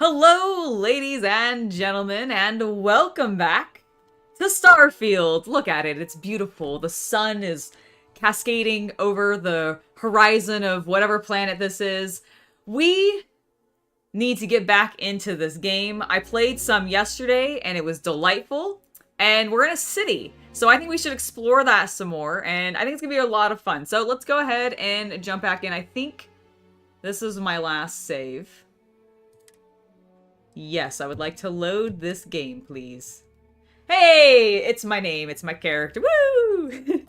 Hello, ladies and gentlemen, and welcome back to Starfield. Look at it, it's beautiful. The sun is cascading over the horizon of whatever planet this is. We need to get back into this game. I played some yesterday, and it was delightful, and we're in a city. So I think we should explore that some more, and I think it's gonna be a lot of fun. So let's go ahead and jump back in. I think this is my last save. Yes, I would like to load this game, please. Hey, it's my name, it's my character. Woo!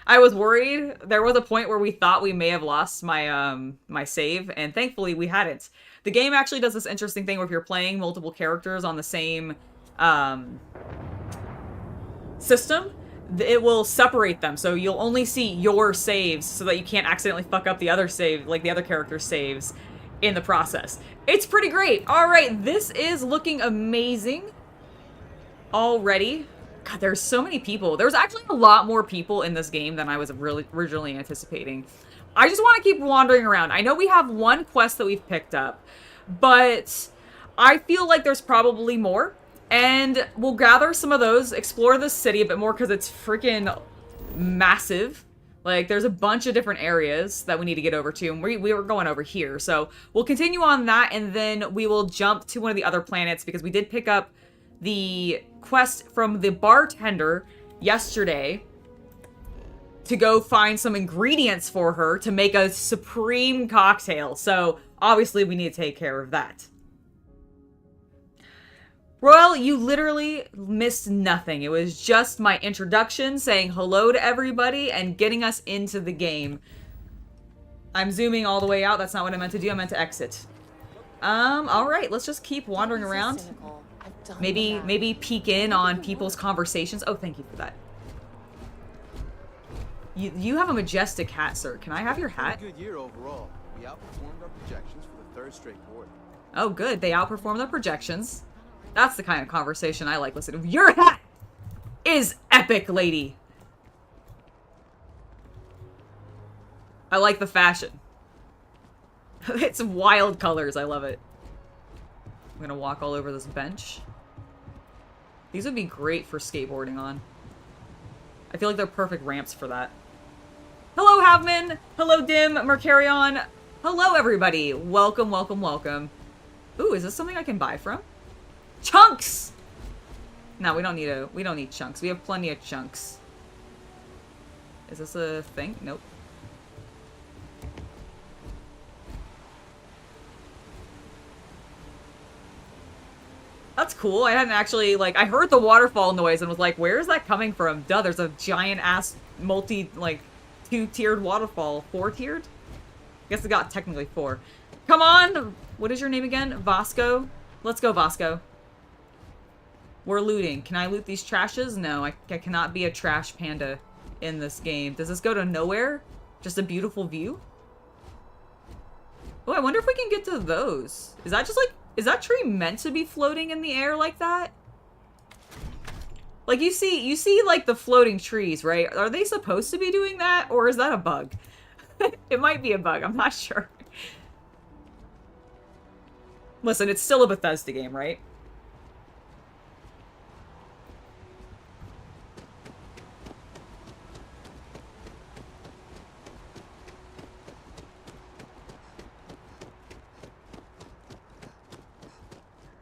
I was worried. There was a point where we thought we may have lost my my save, and thankfully we hadn't. The game actually does this interesting thing where if you're playing multiple characters on the same system, it will separate them. So you'll only see your saves so that you can't accidentally fuck up the other save, like the other character's saves in the process. It's pretty great. All right, this is looking amazing already. God, there's so many people. There's actually a lot more people in this game than I was really originally anticipating. I just want to keep wandering around. I know we have one quest that we've picked up, but I feel like there's probably more, and we'll gather some of those, explore this city a bit more because it's freaking massive. Like, there's a bunch of different areas that we need to get over to, and we were going over here. So we'll continue on that, and then we will jump to one of the other planets, because we did pick up the quest from the bartender yesterday to go find some ingredients for her to make a supreme cocktail. So obviously we need to take care of that. Royal, you literally missed nothing. It was just my introduction, saying hello to everybody, and getting us into the game. I'm zooming all the way out. That's not what I meant to do. I meant to exit. Alright, let's just keep wandering around. Maybe peek in on people's conversations. Oh, thank you for that. You have a majestic hat, sir. Can I have your hat? Good year overall. We outperformed our projections for the third straight quarter. Oh, good. They outperformed their projections. That's the kind of conversation I like listening to. Your hat is epic, lady. I like the fashion. It's wild colors. I love it. I'm gonna walk all over this bench. These would be great for skateboarding on. I feel like they're perfect ramps for that. Hello, Havman. Hello, Dim. Mercarion. Hello, everybody. Welcome, welcome, welcome. Ooh, is this something I can buy from? Chunks! No, we don't need chunks. We have plenty of chunks. Is this a thing? Nope. That's cool. I hadn't actually, like, I heard the waterfall noise and was like, where is that coming from? Duh, there's a giant ass two-tiered waterfall. Four-tiered? I guess it got technically four. Come on! What is your name again? Vasco? Let's go, Vasco. We're looting. Can I loot these trashes? No, I cannot be a trash panda in this game. Does this go to nowhere? Just a beautiful view? Oh, I wonder if we can get to those. Is that just like, is that tree meant to be floating in the air like that? Like, you see like the floating trees, right? Are they supposed to be doing that, or is that a bug? It might be a bug, I'm not sure. Listen, it's still a Bethesda game, right?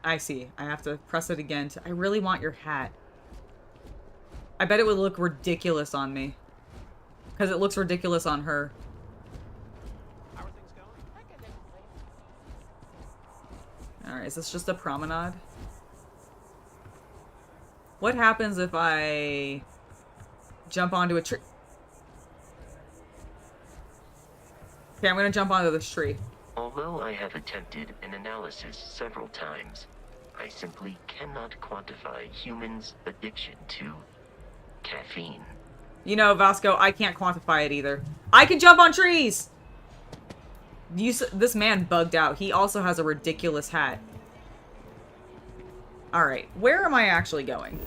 I see. I have to press it again. I really want your hat. I bet it would look ridiculous on me. Because it looks ridiculous on her. How are things going? Alright, is this just a promenade? What happens if I jump onto a tree? Okay, I'm gonna jump onto this tree. Although I have attempted an analysis several times, I simply cannot quantify humans' addiction to caffeine. You know, Vasco, I can't quantify it either. I can jump on trees! This man bugged out. He also has a ridiculous hat. Alright, where am I actually going?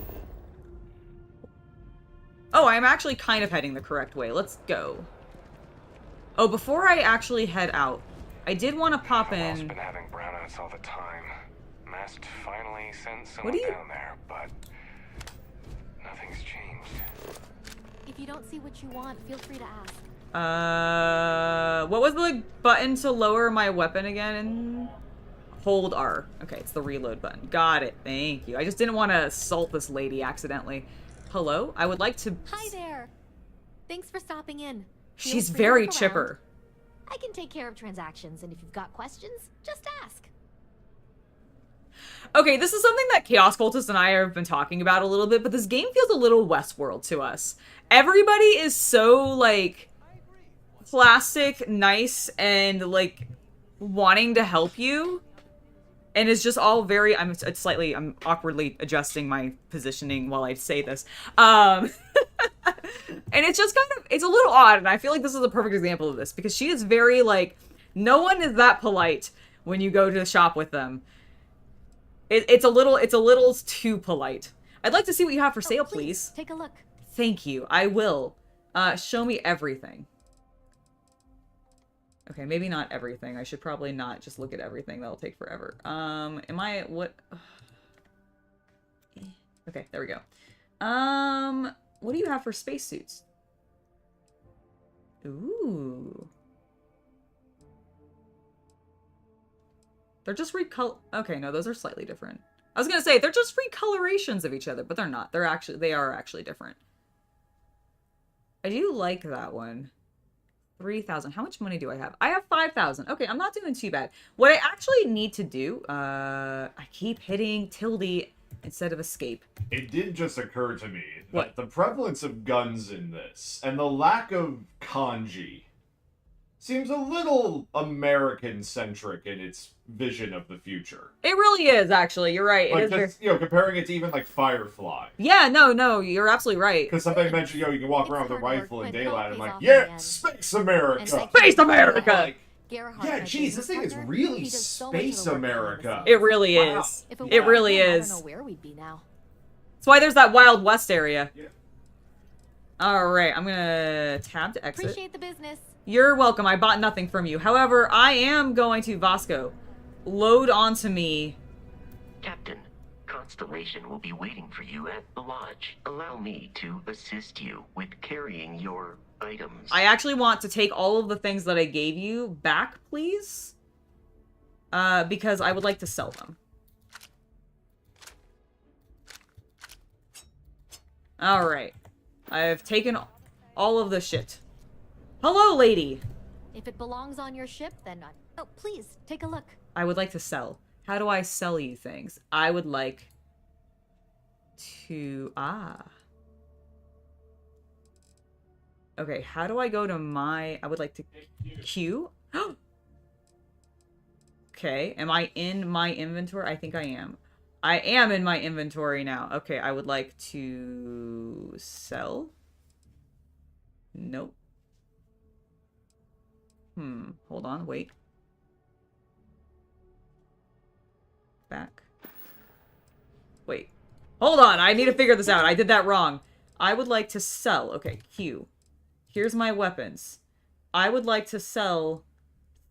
Oh, I'm actually kind of heading the correct way. Let's go. Oh, before I actually head out, I did want to pop I've in. been having brownouts all the time. Mast finally sent What someone do you? down there, but nothing's changed. If you don't see what you want, feel free to ask. What was the button to lower my weapon again? Hold R. Okay, it's the reload button. Got it. Thank you. I just didn't want to assault this lady accidentally. Hello? I would like to... Hi there. Thanks for stopping in. Feel She's free to very look chipper. around. I can take care of transactions, and if you've got questions, just ask. Okay, this is something that Chaos Cultist and I have been talking about a little bit, but this game feels a little Westworld to us. Everybody is so, like, plastic, nice, and, like, wanting to help you. And it's just all very, I'm awkwardly adjusting my positioning while I say this. And it's just kind of, it's a little odd, and I feel like this is a perfect example of this, because she is very, like, no one is that polite when you go to the shop with them. It's a little too polite. I'd like to see what you have for sale, please. Take a look. Thank you. I will. Show me everything. Okay, maybe not everything. I should probably not just look at everything. That'll take forever. What? Okay, there we go. What do you have for spacesuits? Ooh. They're just okay, no, those are slightly different. I was gonna say, they're just recolorations of each other, but they're not. They are actually different. I do like that one. 3,000. How much money do I have? I have 5,000. Okay, I'm not doing too bad. What I actually need to do, I keep hitting tilde instead of escape. It did just occur to me What? that the prevalence of guns in this and the lack of kanji seems a little American-centric in its vision of the future. It really is, actually. You're right. Like, It is just, you know, comparing it to even, like, Firefly. Yeah, no, you're absolutely right. Because somebody mentioned, you know, you can walk It's around with a hard work, rifle in but it daylight. all I'm like, pays off in yeah, the end. Space America! And like- Space America! Like, Gerhard, yeah, my geez, business this thing is partner, really he does so much of Space the work behind the America. scenes. It really Wow. is. If It weren't really for him, is. I don't know where we'd be now. That's why there's that Wild West area. Yeah. Alright, I'm gonna tab to exit. Appreciate the business. You're welcome. I bought nothing from you. However, I am going to Vasco. Load onto me. Captain, Constellation will be waiting for you at the lodge. Allow me to assist you with carrying your items. I actually want to take all of the things that I gave you back, please. Because I would like to sell them. Alright. I've taken all of the shit. Hello, lady! If it belongs on your ship, then not. Oh, please, take a look. I would like to sell. How do I sell you things? I would like to... Okay, how do I go to my... I would like to... Q? Okay, am I in my inventory? I think I am. I am in my inventory now. Okay, I would like to sell. Nope. Hold on, wait. Back. Wait. Hold on, I need to figure this out. I did that wrong. I would like to sell. Okay, Q. Here's my weapons. I would like to sell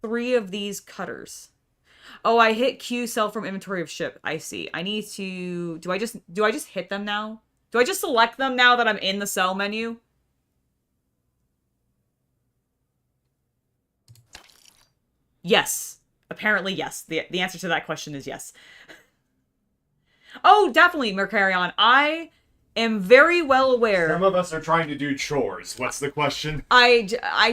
3 of these cutters. Oh, I hit Q, sell from inventory of ship. I see. I need to... Do I just hit them now? Do I just select them now that I'm in the sell menu? Yes. Apparently, yes. The answer to that question is yes. Oh, definitely, Mercarion. I am very well aware. Some of us are trying to do chores. What's the question? I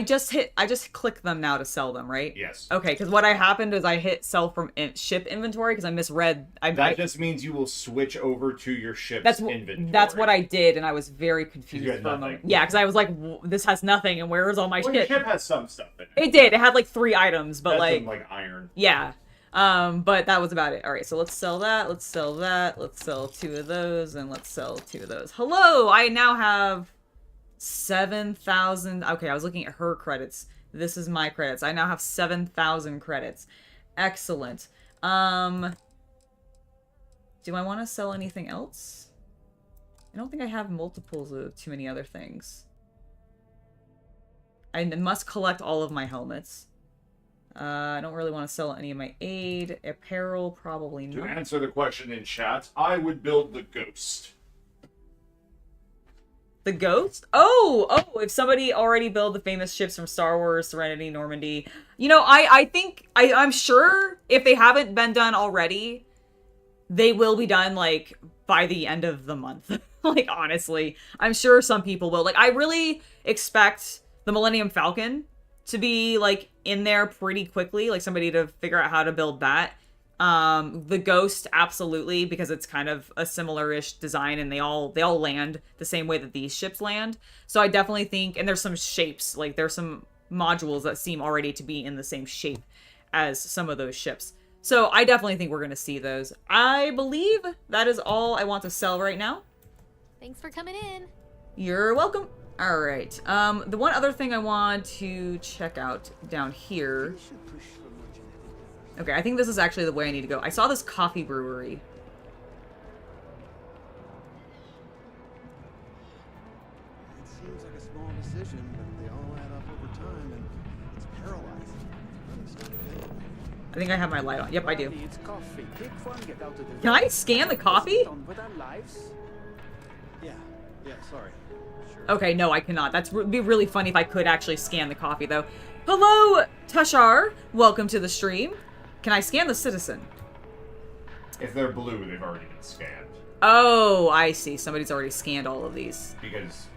just click them now to sell them, right? Yes. Okay, because what happened is I hit sell from ship inventory because I misread. That just means you will switch over to your ship's inventory. That's what I did, and I was very confused You had for a nothing. moment. Yeah, because I was like, this has nothing, and where is all my Well, your shit? ship has some stuff in it. It did. It had like 3 items, but That's like, like iron. yeah. But that was about it. All right, so let's sell that. Let's sell that. Let's sell 2 of those, and let's sell 2 of those. Hello, I now have 7,000. Okay, I was looking at her credits. This is my credits. I now have 7,000 credits. Excellent. Do I want to sell anything else? I don't think I have multiples of too many other things. I must collect all of my helmets. I don't really want to sell any of my aid. Apparel, probably To not. answer the question in chat, I would build the Ghost. The Ghost? Oh, if somebody already built the famous ships from Star Wars, Serenity, Normandy. You know, I'm sure if they haven't been done already, they will be done, like, by the end of the month. Like, honestly. I'm sure some people will. Like, I really expect the Millennium Falcon to be, like, in there pretty quickly. Like, somebody to figure out how to build that. The Ghost, absolutely, because it's kind of a similar-ish design, and they all land the same way that these ships land. So I definitely think, and there's some shapes, like there's some modules that seem already to be in the same shape as some of those ships. So I definitely think we're going to see those. I believe that is all I want to sell right now. Thanks for coming in. You're welcome. All right. The one other thing I want to check out down here. Okay, I think this is actually the way I need to go. I saw this coffee brewery. It seems like a small decision, but they all add up over time, and it's paralyzing. It's not good. I think I have my light on. Yep, I do. It's coffee. Take one, get out of the Can I scan the coffee? on with our lives. Yeah, sorry. Sure. Okay, no, I cannot. Would be really funny if I could actually scan the coffee, though. Hello, Tashar. Welcome to the stream. Can I scan the citizen? If they're blue, they've already been scanned. Oh, I see. Somebody's already scanned all of these. Because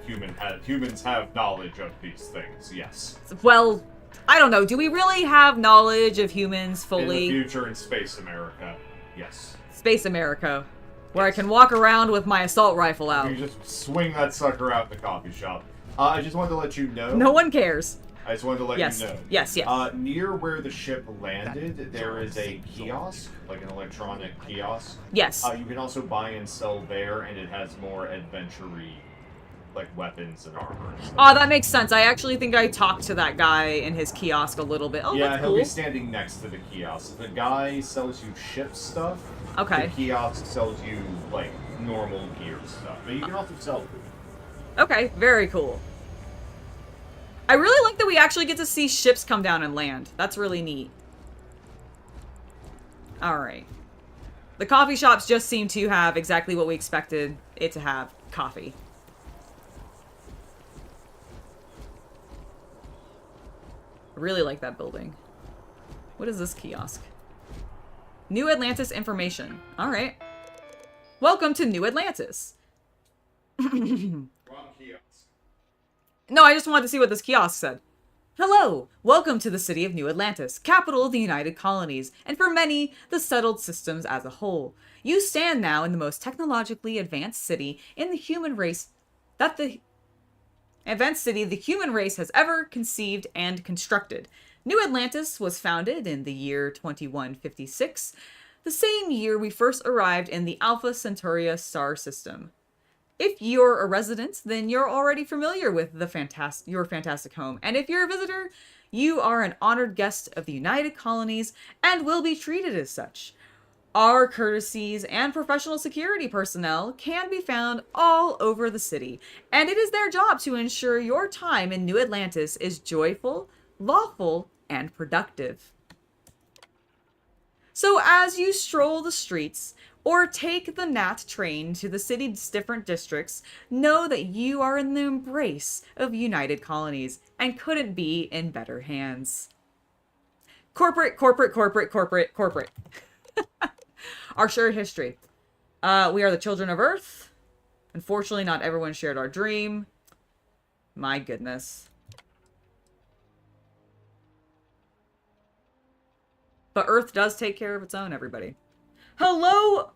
humans have knowledge of these things, yes. Well, I don't know. Do we really have knowledge of humans fully? In the future in Space America, yes. Space America, where I can walk around with my assault rifle out. You just swing that sucker out in the coffee shop. I just wanted to let you know. No one cares. I just wanted to let you know. Yes. Near where the ship landed, there is a kiosk, like an electronic kiosk. Yes. You can also buy and sell there, and it has more adventure-y, like, weapons and armor and stuff. Oh, that makes sense. I actually think I talked to that guy in his kiosk a little bit. Oh, yeah, that's he'll cool. be standing next to the kiosk. The guy sells you ship stuff. Okay. The kiosk sells you, like, normal gear stuff. But you can also sell food. Okay, very cool. I really like that we actually get to see ships come down and land. That's really neat. Alright. The coffee shops just seem to have exactly what we expected it to have. Coffee. I really like that building. What is this kiosk? New Atlantis information. Alright. Welcome to New Atlantis. Wrong kiosk. No, I just wanted to see what this kiosk said. Hello! Welcome to the city of New Atlantis, capital of the United Colonies, and for many, the settled systems as a whole. You stand now in the most technologically advanced city in the human race the human race has ever conceived and constructed. New Atlantis was founded in the year 2156, the same year we first arrived in the Alpha Centauri star system. If you're a resident, then you're already familiar with your fantastic home. And if you're a visitor, you are an honored guest of the United Colonies and will be treated as such. Our courtesies and professional security personnel can be found all over the city, and it is their job to ensure your time in New Atlantis is joyful, lawful, and productive. So as you stroll the streets, or take the Nat train to the city's different districts, know that you are in the embrace of United Colonies and couldn't be in better hands. Corporate. Our shared history. We are the children of Earth. Unfortunately, not everyone shared our dream. My goodness. But Earth does take care of its own, everybody. Hello,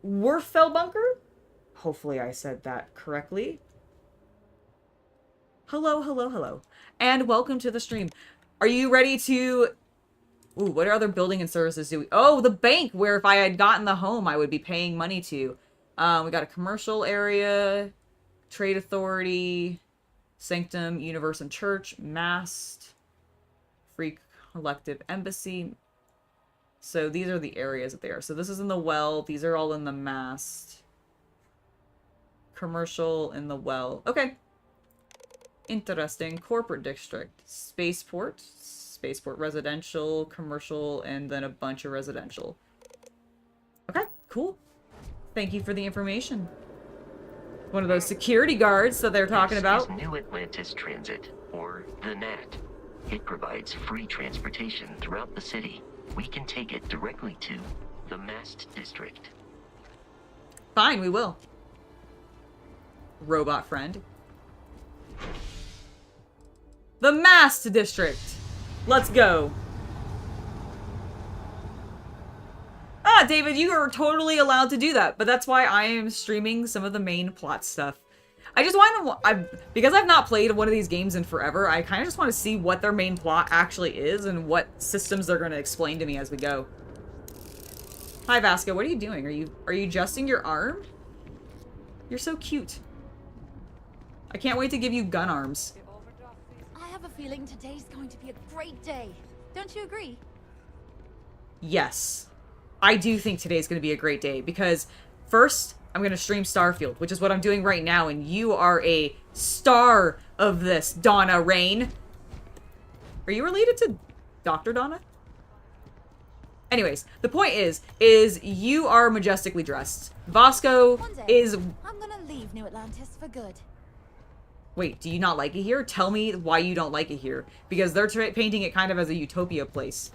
Warfell Bunker? Hopefully I said that correctly. Hello. And welcome to the stream. Are you ready to... Ooh, what other building and services do we... Oh, the bank, where if I had gotten the home, I would be paying money to. We got a commercial area, trade authority, sanctum, universe and church, mast, free collective embassy. So these are the areas that they are. So this is in the well. These are all in the mast. Commercial in the well. Okay. Interesting. Corporate district. Spaceport. spaceport. Residential, commercial, and then a bunch of residential. Okay, cool. Thank you for the information. One of those security guards that they're talking about. This is New Atlantis Transit, or the NAT. It provides free transportation throughout the city. We can take it directly to the Mast District. Fine, we will. Robot friend. The Mast District. Let's go. Ah, David, you are totally allowed to do that, but that's why I am streaming some of the main plot stuff. I just want to, because I've not played one of these games in forever, I kind of just want to see what their main plot actually is and what systems they're going to explain to me as we go. Hi, Vasco. What are you doing? Are you adjusting your arm? You're so cute. I can't wait to give you gun arms. I have a feeling today's going to be a great day. Don't you agree? Yes. I do think today's going to be a great day because first, I'm going to stream Starfield, which is what I'm doing right now, and you are a star of this, Donna Rain. Are you related to Dr. Donna? Anyways, the point is you are majestically dressed. Vasco One day, is... I'm gonna leave New Atlantis for good. Wait, do you not like it here? Tell me why you don't like it here. Because they're painting it kind of as a utopia place.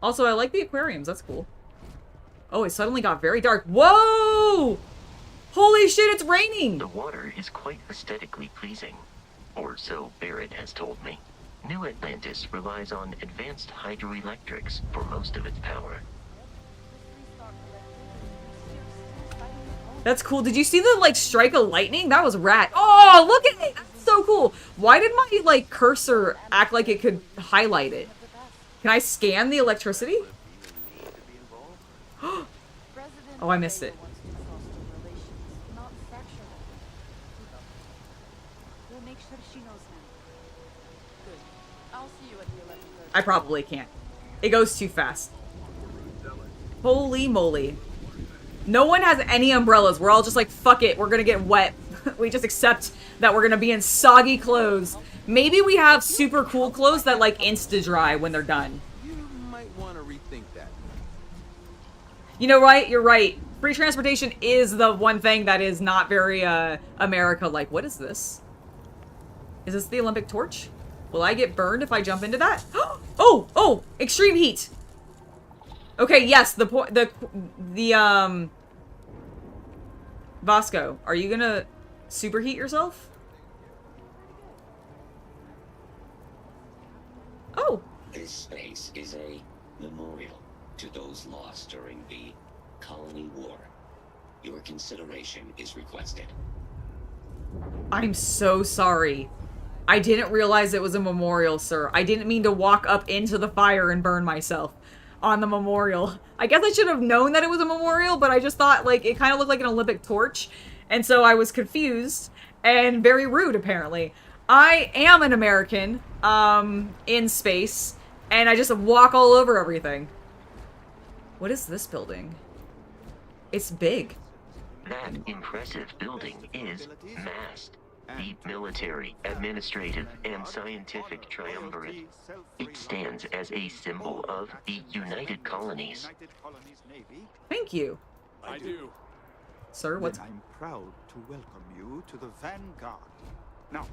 Also, I like the aquariums. That's cool. Oh, it suddenly got very dark. Whoa! Holy shit, it's raining! The water is quite aesthetically pleasing. Or so Barrett has told me. New Atlantis relies on advanced hydroelectrics for most of its power. That's cool. Did you see the, like, strike of lightning? That was rad. Oh, look at it! That's so cool. Why did my, like, cursor act like it could highlight it? Can I scan the electricity? Oh, I missed it. I probably can't. It goes too fast. Holy moly. No one has any umbrellas. We're all just like, fuck it, we're gonna get wet. We just accept that we're gonna be in soggy clothes. Maybe we have super cool clothes that like insta-dry when they're done. You might want to rethink that. You know, right? You're right. Free transportation is the one thing that is not very, America-like. What is this? Is this the Olympic torch? Will I get burned if I jump into that? Oh! Extreme heat! Okay, yes, Vasco, are you gonna superheat yourself? Oh! This space is a memorial to those lost during the Colony War. Your consideration is requested. I'm so sorry. I didn't realize it was a memorial, sir. I didn't mean to walk up into the fire and burn myself on the memorial. I guess I should have known that it was a memorial, but I just thought, like, it kind of looked like an Olympic torch. And so I was confused and very rude, apparently. I am an American, in space, and I just walk all over everything. What is this building? It's big. That impressive building is MAST, the military, administrative, and scientific triumvirate. It stands as a symbol of the United Colonies. Thank you. I do. Sir, what's... Then I'm proud to welcome you to the Vanguard. Now,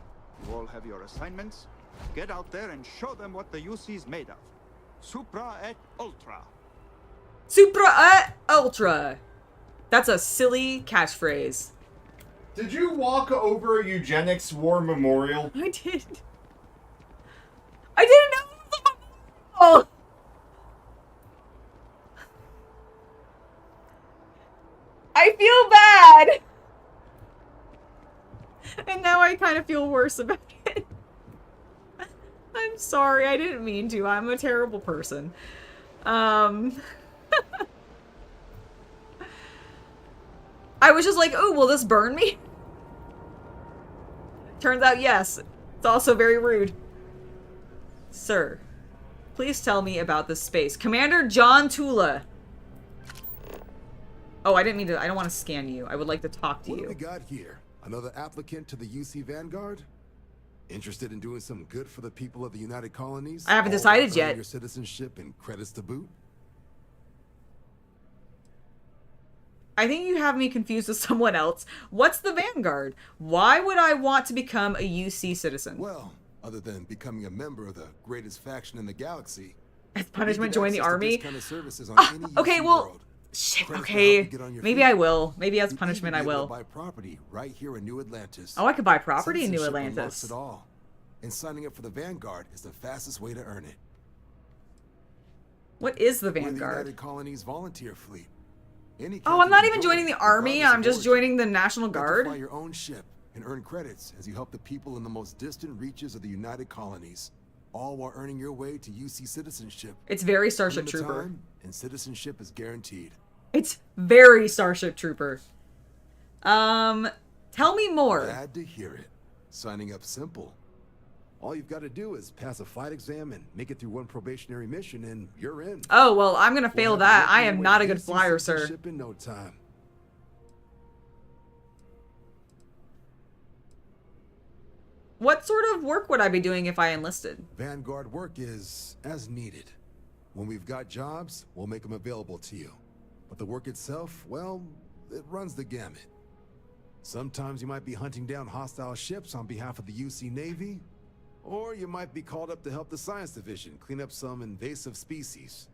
you all have your assignments. Get out there and show them what the UC's made of. Supra et Ultra. Supra et Ultra. That's a silly catchphrase. Did you walk over a eugenics war memorial? I did. I didn't know it was a memorial. I feel bad. And now I kind of feel worse about it. I'm sorry, I didn't mean to. I'm a terrible person. I was just like, oh, will this burn me? Turns out, yes. It's also very rude. Sir, please tell me about this space. Commander John Tula. Oh, I didn't mean to. I don't want to scan you. I would like to talk to What you. do we got here? Another applicant to the UC Vanguard? Interested in doing some good for the people of the United Colonies? I haven't All decided while yet. earning your citizenship and credits to boot? I think you have me confused with someone else. What's the Vanguard? Why would I want to become a UC citizen? Well, other than becoming a member of the greatest faction in the galaxy, As punishment, you join get the access to army? discounted services on any Okay, UC well, world. shit, Credits to okay. help you get on your Maybe feet. I will. Maybe as You'd punishment I even be able will. to buy property right here in New Atlantis. Oh, I could buy property in New Citizenship unlocks Atlantis. it all. And signing up for the Vanguard is the fastest way to earn it. What is the We're the Vanguard? United Colonies volunteer fleet. Any Oh, I'm captain not can even join, joining the army. regardless I'm of just origin. joining the National You have to fly Guard. your own ship and earn credits as you help the people in the most distant reaches of the United Colonies, all while earning your way to UC citizenship. It's very Starship Limited Trooper. time, and citizenship is guaranteed. It's very Starship Trooper. Tell me more. Glad to hear it. Signing up simple. All you've got to do is pass a flight exam and make it through one probationary mission, and you're in. Oh, well, I'm gonna fail We'll have that. you I working am your not way a to good UC flyer, sir. citizenship in no time. What sort of work would I be doing if I enlisted? Vanguard work is as needed. When we've got jobs, we'll make them available to you. But the work itself, well, it runs the gamut. Sometimes you might be hunting down hostile ships on behalf of the UC Navy, or you might be called up to help the Science Division clean up some invasive species.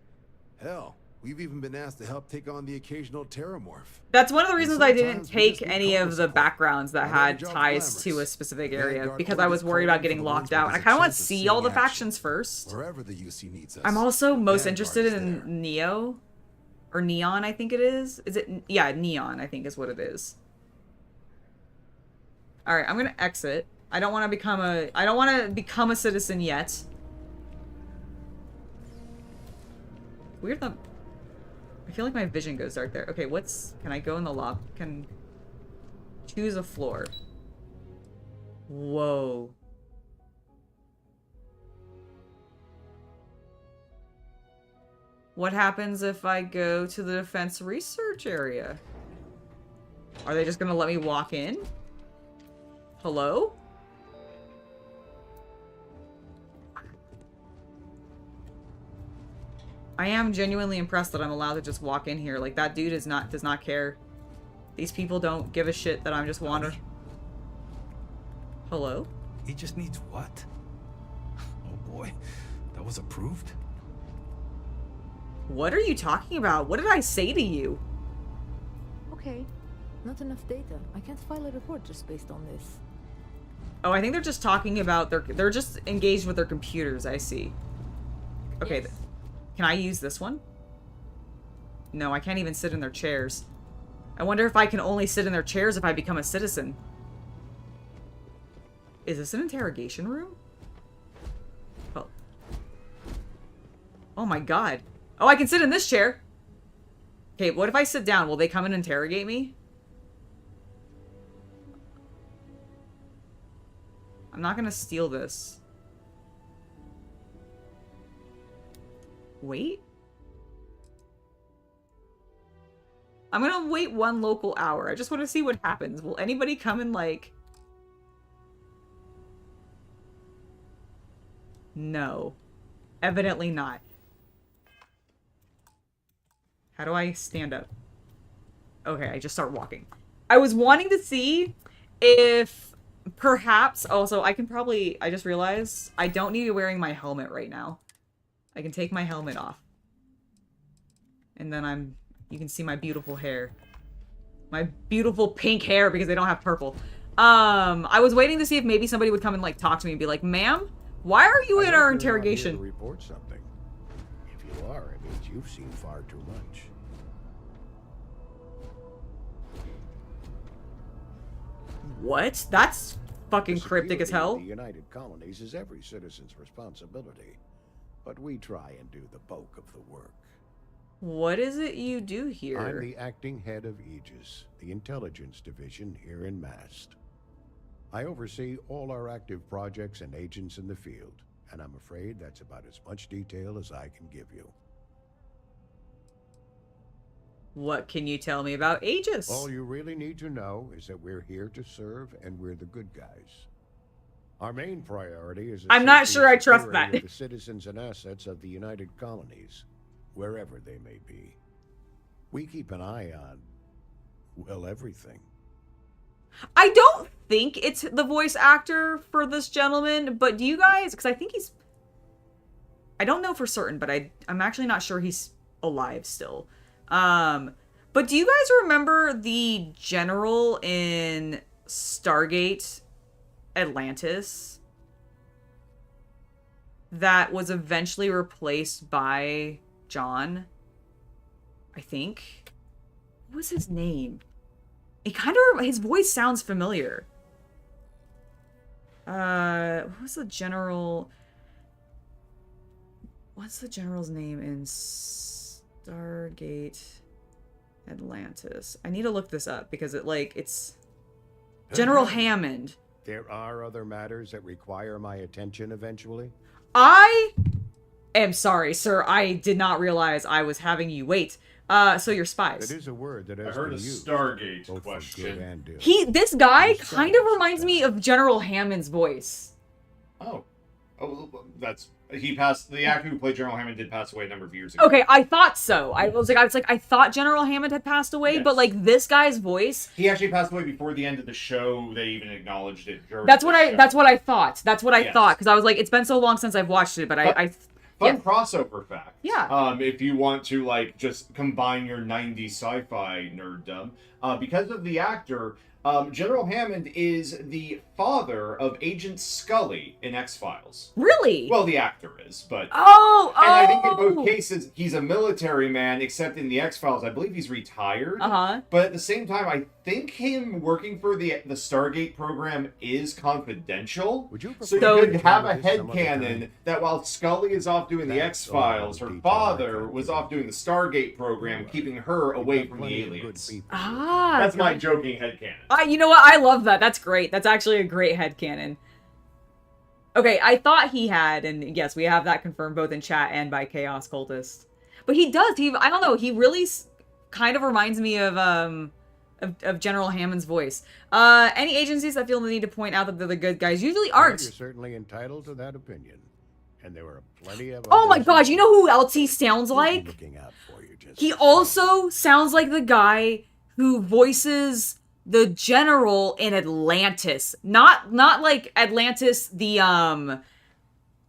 Hell, we've even been asked to help take on the occasional terramorph. That's one of the reasons I didn't sometimes we take just need any of commerce the support. backgrounds that Not every had job's ties to a glamorous. specific area Vanguard because only I was gets worried called about in getting for the ones locked where out. And I there's a kind of want to chance of see all the seeing action. factions first. Wherever the UC needs us. I'm also most Vanguard interested is there. in Neo. Or Neon, I think it is. Is it? Yeah, Neon, I think is what it is. Alright, I'm gonna exit. I don't want to become a citizen yet. Weird that... I feel like my vision goes dark there. Okay, can I go in the lobby? Choose a floor. Whoa. What happens if I go to the defense research area? Are they just gonna let me walk in? Hello? I am genuinely impressed that I'm allowed to just walk in here. Like, that dude does not care. These people don't give a shit that I'm just wandering. Hello? He just needs what? Oh boy, that was approved? What are you talking about? What did I say to you? Okay, not enough data. I can't file a report just based on this. Oh, I think they're just talking about they're just engaged with their computers, I see. Okay, Yes. Can I use this one? No, I can't even sit in their chairs. I wonder if I can only sit in their chairs if I become a citizen. Is this an interrogation room? Oh. Oh my god. Oh, I can sit in this chair! Okay, what if I sit down? Will they come and interrogate me? I'm not gonna steal this. Wait? I'm gonna wait 1 local hour. I just want to see what happens. Will anybody come and, like... No. Evidently not. How do I stand up? Okay, I just start walking. I was wanting to see if perhaps... Also, I can probably... I just realized I don't need to be wearing my helmet right now. I can take my helmet off. And then you can see my beautiful hair. My beautiful pink hair because they don't have purple. I was waiting to see if maybe somebody would come and, like, talk to me and be like, ma'am, why are you in our interrogation? Report something. If you are, it means you've seen far too much. What? That's fucking cryptic as hell. The United Colonies is every citizen's responsibility, but we try and do the bulk of the work. What is it you do here? I'm the acting head of Aegis, the intelligence division here in Mast. I oversee all our active projects and agents in the field, and I'm afraid that's about as much detail as I can give you. What can you tell me about Aegis? All you really need to know is that we're here to serve and we're the good guys. Our main priority is I'm not the sure I trust security that. of the citizens and assets of the United Colonies, wherever they may be. We keep an eye on, well, everything. I don't think it's the voice actor for this gentleman, but do you guys, because I think he's, I don't know for certain, but I'm actually not sure he's alive still. But do you guys remember the general in Stargate Atlantis that was eventually replaced by John? I think. What was his name? It kind of, his voice sounds familiar. What was the general? What's the general's name in Stargate Atlantis? I need to look this up because it's General Hammond. There are other matters that require my attention eventually? I am sorry, sir. I did not realize I was having you wait. So you're spies. It is a word that I has heard a been used, Stargate both for good question. and ill. This guy kind of reminds me of General Hammond's voice. Oh, that's he passed. The actor who played General Hammond did pass away a number of years ago. Okay, I thought so. I thought General Hammond had passed away, Yes. but like this guy's voice. He actually passed away before the end of the show. They even acknowledged it. That's what I thought. That's what I Yes. thought because I was like, it's been so long since I've watched it, but Fun crossover fact. Yeah. If you want to like just combine your 90s sci-fi nerddom, because of the actor, General Hammond is the father of Agent Scully in X-Files. Really? Well, the actor is, but... And I think in both cases, he's a military man, except in the X-Files, I believe he's retired. Uh-huh. But at the same time, I think him working for the Stargate program is confidential. So you could have a headcanon that while Scully is off doing the X-Files, her father was off doing the Stargate program, keeping her away from the aliens. That's my joking headcanon. You know what? I love that. That's great. That's actually a great headcanon. Okay, I thought he had, and yes, we have that confirmed both in chat and by Chaos Cultist. But he does. I don't know. He really kind of reminds me of General Hammond's voice. Any agencies that feel the need to point out that they're the good guys usually aren't. You're certainly entitled to that opinion. And there are plenty of Oh my others gosh, you know who else he sounds who'll be like? looking out for you just He also sounds like the guy who voices the general in Atlantis. Not like Atlantis, the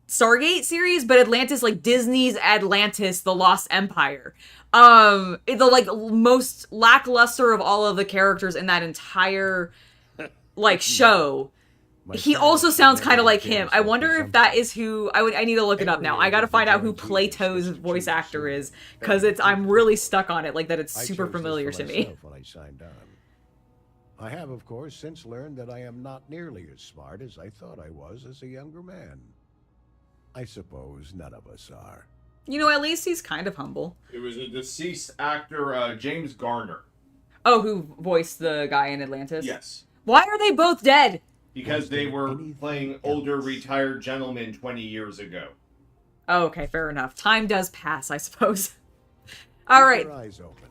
Stargate series, but Atlantis, like Disney's Atlantis, the Lost Empire. The like most lackluster of all of the characters in that entire like show. He also sounds kind of like him. I wonder if that is who I need to look it up now. I got to find out who Plato's voice actor is because I'm really stuck on it, like that it's super familiar to me. When I signed on. I have, of course, since learned that I am not nearly as smart as I thought I was as a younger man. I suppose none of us are. You know, at least he's kind of humble. It was a deceased actor, James Garner. Oh, who voiced the guy in Atlantis? Yes. Why are they both dead? Because they were playing older retired gentlemen 20 years ago. Oh, okay, fair enough. Time does pass, I suppose. All right. Keep your eyes open.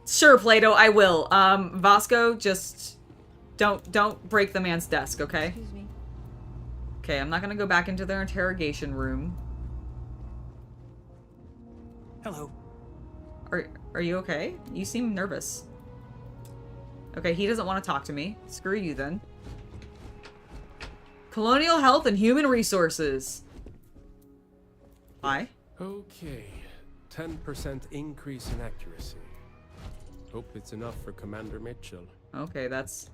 Sure, Plato, I will. Vasco, just don't break the man's desk, okay? Excuse me. Okay, I'm not gonna go back into their interrogation room. Hello. Are you okay? You seem nervous. Okay, he doesn't want to talk to me. Screw you then. Colonial Health and Human Resources. Hi. Okay. 10% increase in accuracy. Hope it's enough for Commander Mitchell. Okay, that's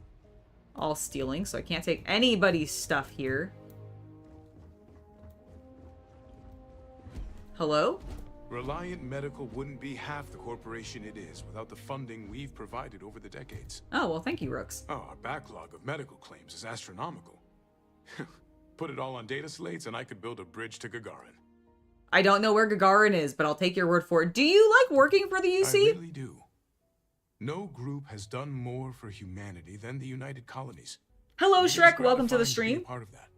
all stealing, so I can't take anybody's stuff here. Hello? Reliant Medical wouldn't be half the corporation it is without the funding we've provided over the decades. Oh, well, thank you, Rooks. Oh, our backlog of medical claims is astronomical. Put it all on data slates and I could build a bridge to Gagarin. I don't know where Gagarin is, but I'll take your word for it. Do you like working for the UC? I really do. No group has done more for humanity than the United Colonies. Hello, It is Shrek. Welcome to the gratifying to be stream. a part of that.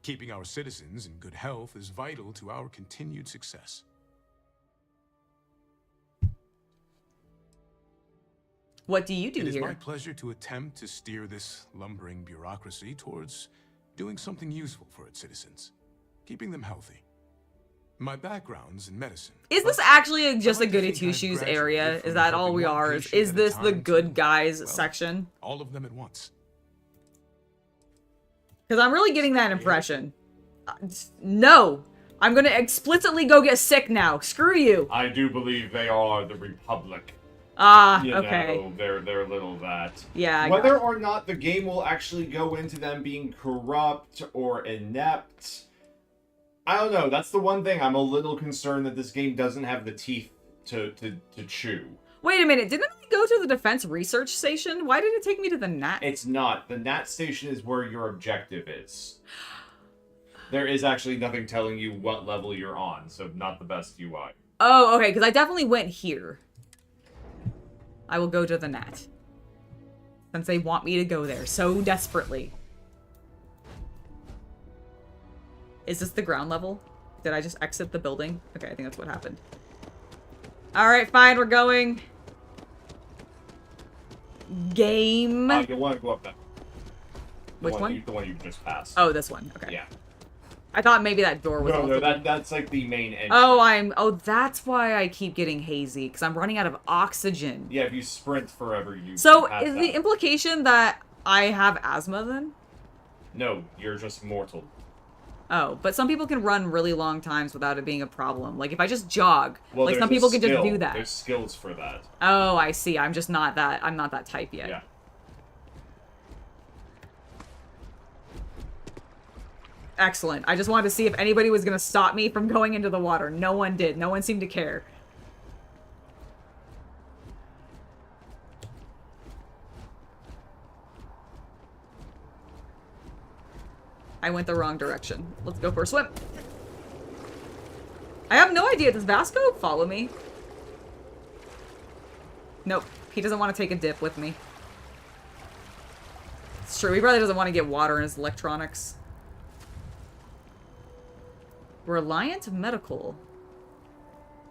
Keeping our citizens in good health is vital to our continued success. What do you do It is here? my pleasure to attempt to steer this lumbering bureaucracy towards doing something useful for its citizens, keeping them healthy. My background's in medicine. Is this actually just a goody two-shoes area? Is that all we are? Is this the good guys section? All of them at once. Because I'm really getting that impression. No! I'm gonna explicitly go get sick now. Screw you! I do believe they are the Republic. Ah, You okay. know, they're little that. Yeah, I Whether or not the game will actually go into them being corrupt or inept, I don't know. That's the one thing I'm a little concerned that this game doesn't have the teeth to chew. Wait a minute, didn't I go to the Defense Research Station? Why did it take me to the NAT? It's not. The NAT station is where your objective is. There is actually nothing telling you what level you're on, so not the best UI. Oh, okay, because I definitely went here. I will go to the NAT. Since they want me to go there so desperately. Is this the ground level? Did I just exit the building? Okay, I think that's what happened. Alright, fine, we're going. Game. You'll want to go up that. Which one? The one you just passed. Oh, this one. Okay. Yeah. I thought maybe that door was No, that's like the main entrance. Oh, that's why I keep getting hazy, because I'm running out of oxygen. Yeah, if you sprint forever, you So, pass is out. the implication that I have asthma then? No, you're just mortal. Oh, but some people can run really long times without it being a problem. Like, if I just jog, Well, like, there's some a people can just skill. do that. There's skills for that. Oh, I see. I'm just not that, I'm not that type yet. Yeah. Excellent. I just wanted to see if anybody was going to stop me from going into the water. No one did. No one seemed to care. I went the wrong direction. Let's go for a swim. I have no idea. Does Vasco follow me? Nope. He doesn't want to take a dip with me. It's true. He probably doesn't want to get water in his electronics. Reliant Medical.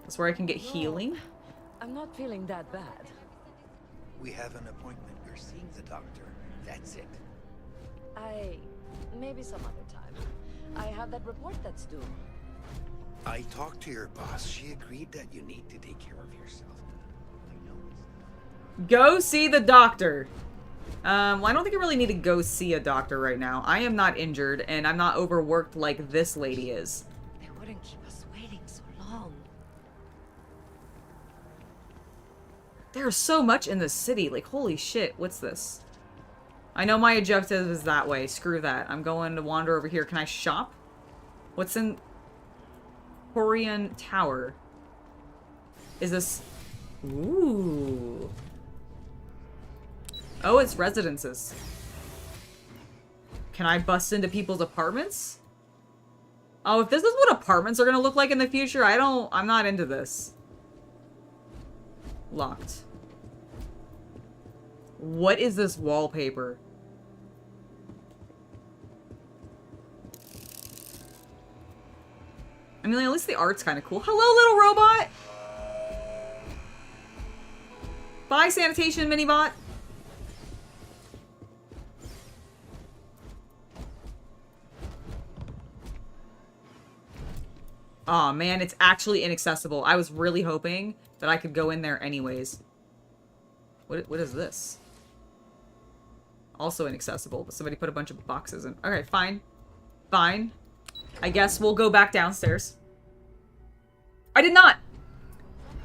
That's where I can get healing. I'm not feeling that bad. We have an appointment. You're seeing the doctor. That's it. Maybe some other time. I have that report that's due. I talked to your boss. She agreed that you need to take care of yourself. I know. Go see the doctor. Well, I don't think I really need to go see a doctor right now. I am not injured, and I'm not overworked like this lady is. They wouldn't keep us waiting so long. There's so much in this city. Like, holy shit, what's this? I know my objective is that way. Screw that. I'm going to wander over here. Can I shop? What's in Corian Tower? Is this... Ooh. Oh, it's residences. Can I bust into people's apartments? Oh, if this is what apartments are gonna look like in the future, I'm not into this. Locked. What is this wallpaper? I mean, at least the art's kind of cool. Hello, little robot! Bye, sanitation minibot! Aw, man, it's actually inaccessible. I was really hoping that I could go in there anyways. What is this? Also inaccessible, but somebody put a bunch of boxes in. Okay, fine. Fine. I guess we'll go back downstairs. I did not!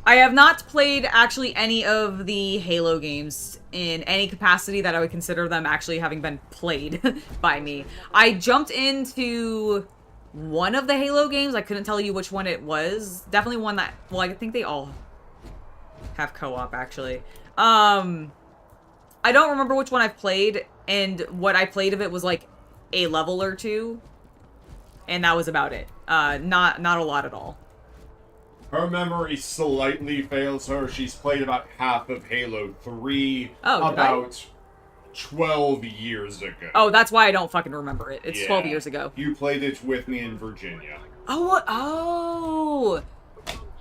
I have not played actually any of the Halo games in any capacity that I would consider them actually having been played by me. I jumped into one of the Halo games. I couldn't tell you which one it was. Definitely one that... Well, I think they all have co-op, actually. I don't remember which one I've played, and what I played of it was like a level or two. And that was about it. Not a lot at all. Her memory slightly fails her. She's played about half of Halo 3 Oh, about 12 years ago. Oh, that's why I don't fucking remember it. It's 12 years ago. You played it with me in Virginia. Oh, what? Oh!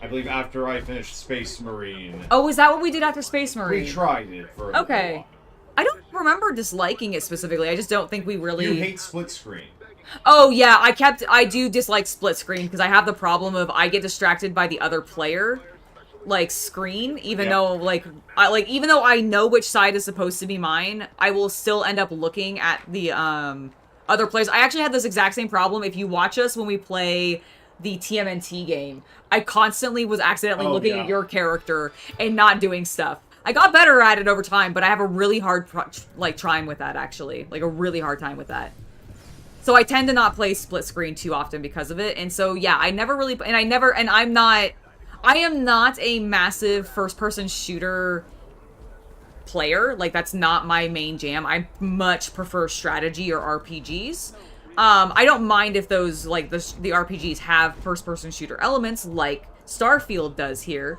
I believe after I finished Space Marine. Oh, is that what we did after Space Marine? We tried it for a Okay. while. I don't remember disliking it specifically. I just don't think we really... You hate split screen. Oh, yeah, I do dislike split screen because I have the problem of I get distracted by the other player, like, screen, even though, even though I know which side is supposed to be mine, I will still end up looking at the, other players. I actually had this exact same problem. If you watch us when we play the TMNT game, I constantly was accidentally looking at your character and not doing stuff. I got better at it over time, but I have a really hard, time with that, actually. Like, a really hard time with that. So I tend to not play split screen too often because of it. And so, yeah, I never really... I am not a massive first-person shooter player. Like, that's not my main jam. I much prefer strategy or RPGs. I don't mind if those, like, the RPGs have first-person shooter elements, like Starfield does here.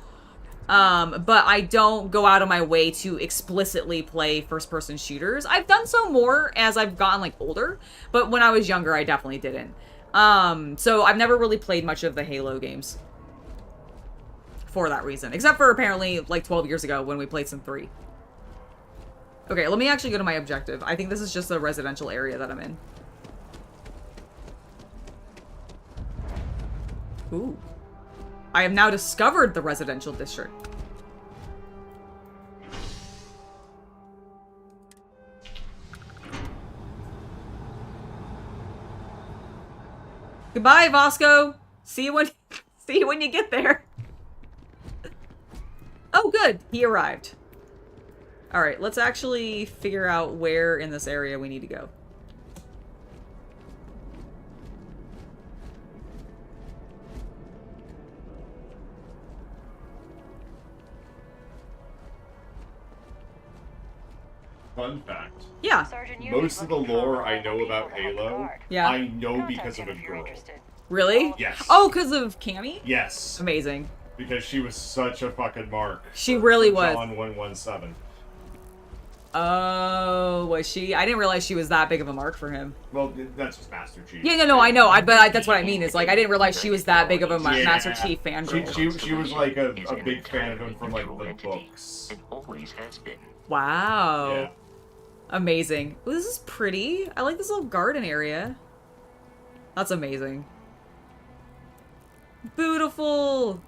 But I don't go out of my way to explicitly play first-person shooters. I've done so more as I've gotten, like, older, but when I was younger, I definitely didn't. So I've never really played much of the Halo games for that reason, except for apparently, like, 12 years ago when we played some 3. Okay, let me actually go to my objective. I think this is just a residential area that I'm in. Ooh. I have now discovered the residential district. Goodbye, Vasco. See you when you get there. Oh, good. He arrived. All right, let's actually figure out where in this area we need to go. Fun fact. Yeah. Most of the lore I know about Halo, I know because of a girl. Really? Yes. Oh, because of Cammy? Yes. Amazing. Because she was such a fucking mark. She really was. John 117. Oh, was she? I didn't realize she was that big of a mark for him. Well, that's just Master Chief. Yeah, no, I know. But that's what I mean. Is like I didn't realize she was that big of a Master Chief fangirl. She was like a big fan of him from like the books. It always has been. Wow. Yeah. Amazing. Ooh, this is pretty. I like this little garden area. That's amazing. Beautiful.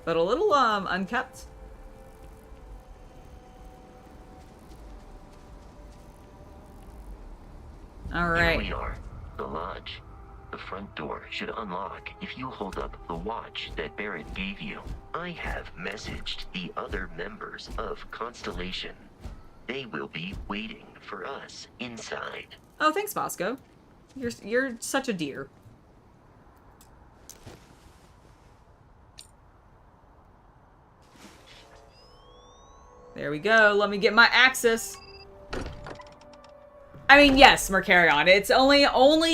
But a little, unkept. Alright. Here we are. The lodge. The front door should unlock if you hold up the watch that Barrett gave you. I have messaged the other members of Constellation. They will be waiting for us inside. Oh, thanks, Bosco. You're such a dear. There we go. Let me get my access. I mean, yes, Mercarion. It's only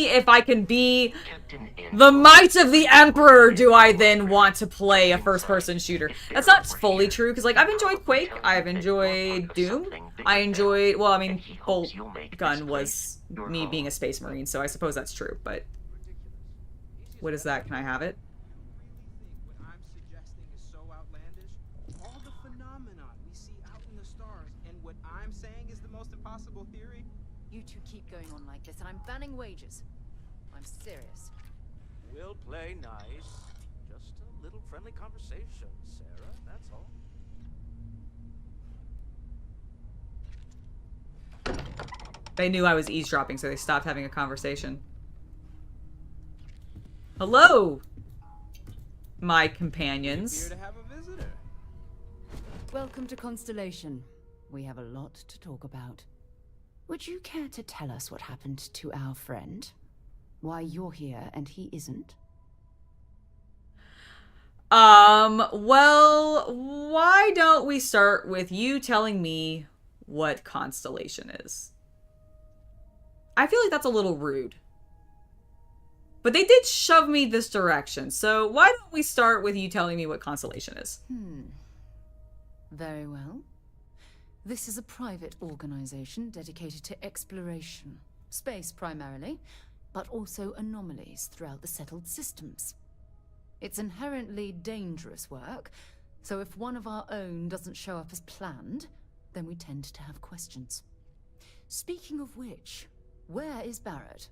if I can be the might of the Emperor do I then want to play a first-person shooter. That's not fully true, because, like, I've enjoyed Quake. I've enjoyed Doom. I enjoyed... Well, I mean, Bolt Gun was me being a Space Marine, so I suppose that's true, but... What is that? Can I have it? You two keep going on like this, and I'm banning wages. I'm serious. We'll play nice. Just a little friendly conversation, Sarah, that's all. They knew I was eavesdropping, so they stopped having a conversation. Hello, my companions. Here to have a visitor. Welcome to Constellation. We have a lot to talk about. Would you care to tell us what happened to our friend? Why you're here and he isn't? Well, why don't we start with you telling me what Constellation is? I feel like that's a little rude. But they did shove me this direction, so why don't we start with you telling me what Constellation is? Very well. This is a private organization dedicated to exploration. Space primarily, but also anomalies throughout the settled systems. It's inherently dangerous work, So if one of our own doesn't show up as planned, then we tend to have questions. Speaking of which, where is Barrett?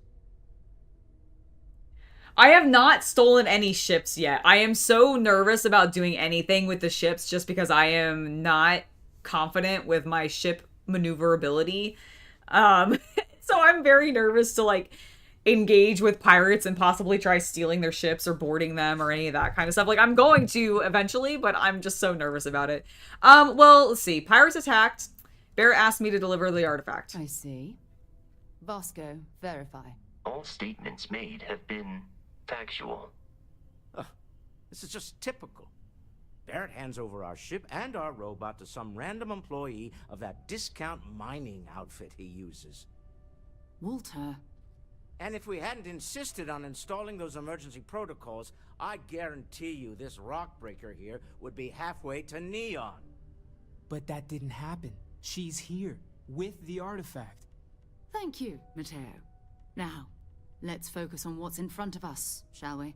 I have not stolen any ships yet. I am so nervous about doing anything with the ships just because I am not confident with my ship maneuverability. So I'm very nervous to like engage with pirates and possibly try stealing their ships or boarding them or any of that kind of stuff. Like, I'm going to eventually, but I'm just so nervous about it. Well, let's see. Pirates attacked. Barrett asked me to deliver the artifact. I see. Vasco, verify. All statements made have been factual. This is just typical. Barrett hands over our ship and our robot to some random employee of that discount mining outfit he uses. Walter. And if we hadn't insisted on installing those emergency protocols, I guarantee you this rock breaker here would be halfway to Neon. But that didn't happen. She's here, with the artifact. Thank you, Matteo. Now, let's focus on what's in front of us, shall we?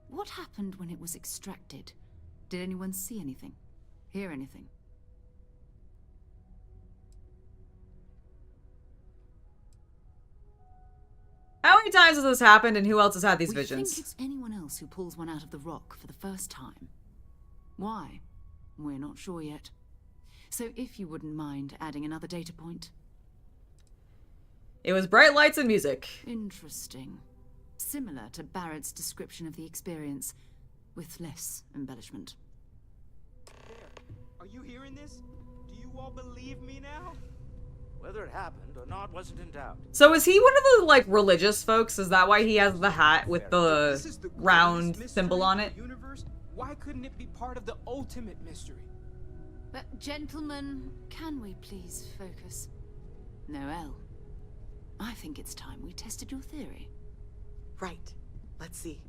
What happened when it was extracted? Did anyone see anything? Hear anything? How many times has this happened and who else has had these visions? We think it's anyone else who pulls one out of the rock for the first time. Why? We're not sure yet. So if you wouldn't mind adding another data point. It was bright lights and music. Interesting. Similar to Barrett's description of the experience, with less embellishment. Are you hearing this? Do you all believe me now? Whether it happened or not wasn't in doubt. So is he one of the, like, religious folks? Is that why he has the hat with the round symbol on it? Universe? Why couldn't it be part of the ultimate mystery? But gentlemen, can we please focus? Noel, I think it's time we tested your theory. Right. Let's see.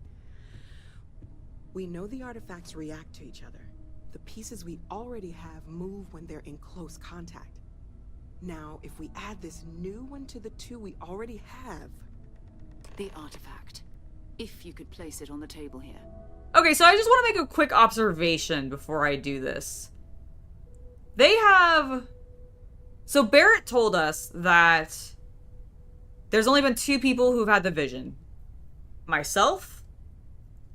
We know the artifacts react to each other. The pieces we already have move when they're in close contact. Now, if we add this new one to the two we already have... The artifact. If you could place it on the table here. Okay, so I just want to make a quick observation before I do this. They have... So Barrett told us that there's only been 2 people who've had the vision. Myself,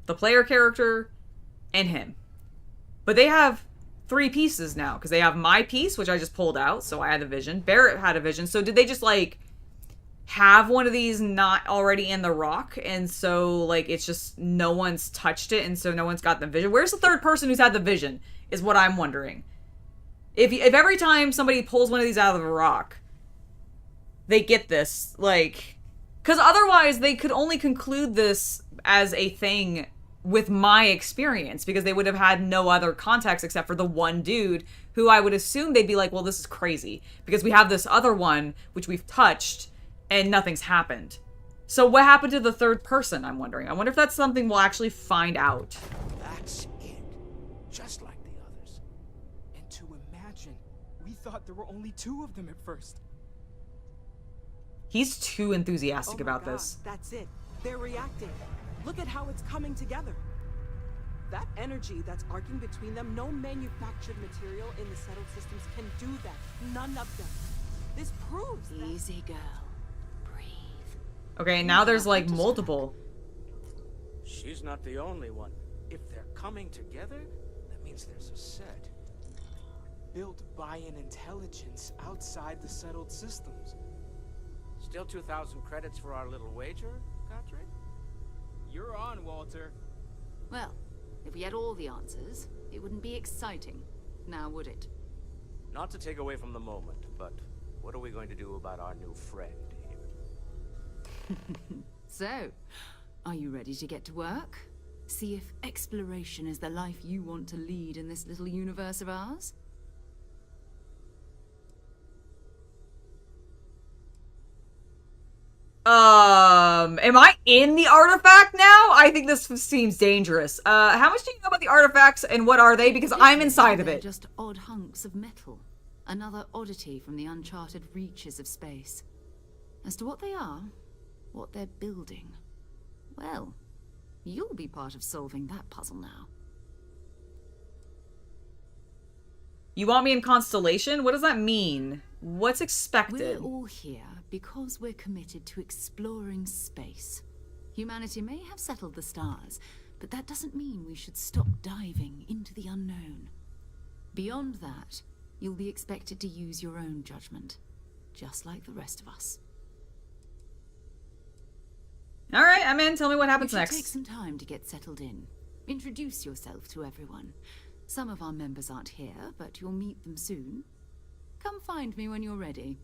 the player character, and him. But they have 3 pieces now, because they have my piece, which I just pulled out, so I had the vision. Barrett had a vision, so did they just, like, have one of these not already in the rock, and so, like, it's just no one's touched it, and so no one's got the vision? Where's the third person who's had the vision, is what I'm wondering. If every time somebody pulls one of these out of the rock, they get this, like... Because otherwise, they could only conclude this as a thing with my experience, because they would have had no other context except for the one dude who I would assume they'd be like, well, this is crazy because we have this other one which we've touched and nothing's happened. So what happened to the third person, I'm wondering. I wonder if that's something we'll actually find out. That's it. Just like the others. And to imagine, we thought there were only 2 of them at first. He's too enthusiastic about this. That's it. They're reacting. Look at how it's coming together. That energy that's arcing between them, no manufactured material in the settled systems can do that. None of them. This proves that... Easy, girl. Okay, now there's like multiple. She's not the only one. If they're coming together, that means there's a set. Built by an intelligence outside the settled systems. Still 2,000 credits for our little wager, Godric? You're on, Walter. Well, if we had all the answers, it wouldn't be exciting, now would it? Not to take away from the moment, but what are we going to do about our new friend here? So, are you ready to get to work? See if exploration is the life you want to lead in this little universe of ours? Am I in the artifact now? I think this seems dangerous. How much do you know about the artifacts and what are they? Because I'm inside of it. Just odd hunks of metal. Another oddity from the uncharted reaches of space. As to what they are, what they're building, well, you'll be part of solving that puzzle now. You want me in Constellation? What does that mean? What's expected? We're all here because we're committed to exploring space. Humanity may have settled the stars, but that doesn't mean we should stop diving into the unknown. Beyond that, you'll be expected to use your own judgment, just like the rest of us. All right, I'm in. Tell me what happens You should next. take some time to get settled in. Introduce yourself to everyone. Some of our members aren't here, but you'll meet them soon. Come find me when you're ready.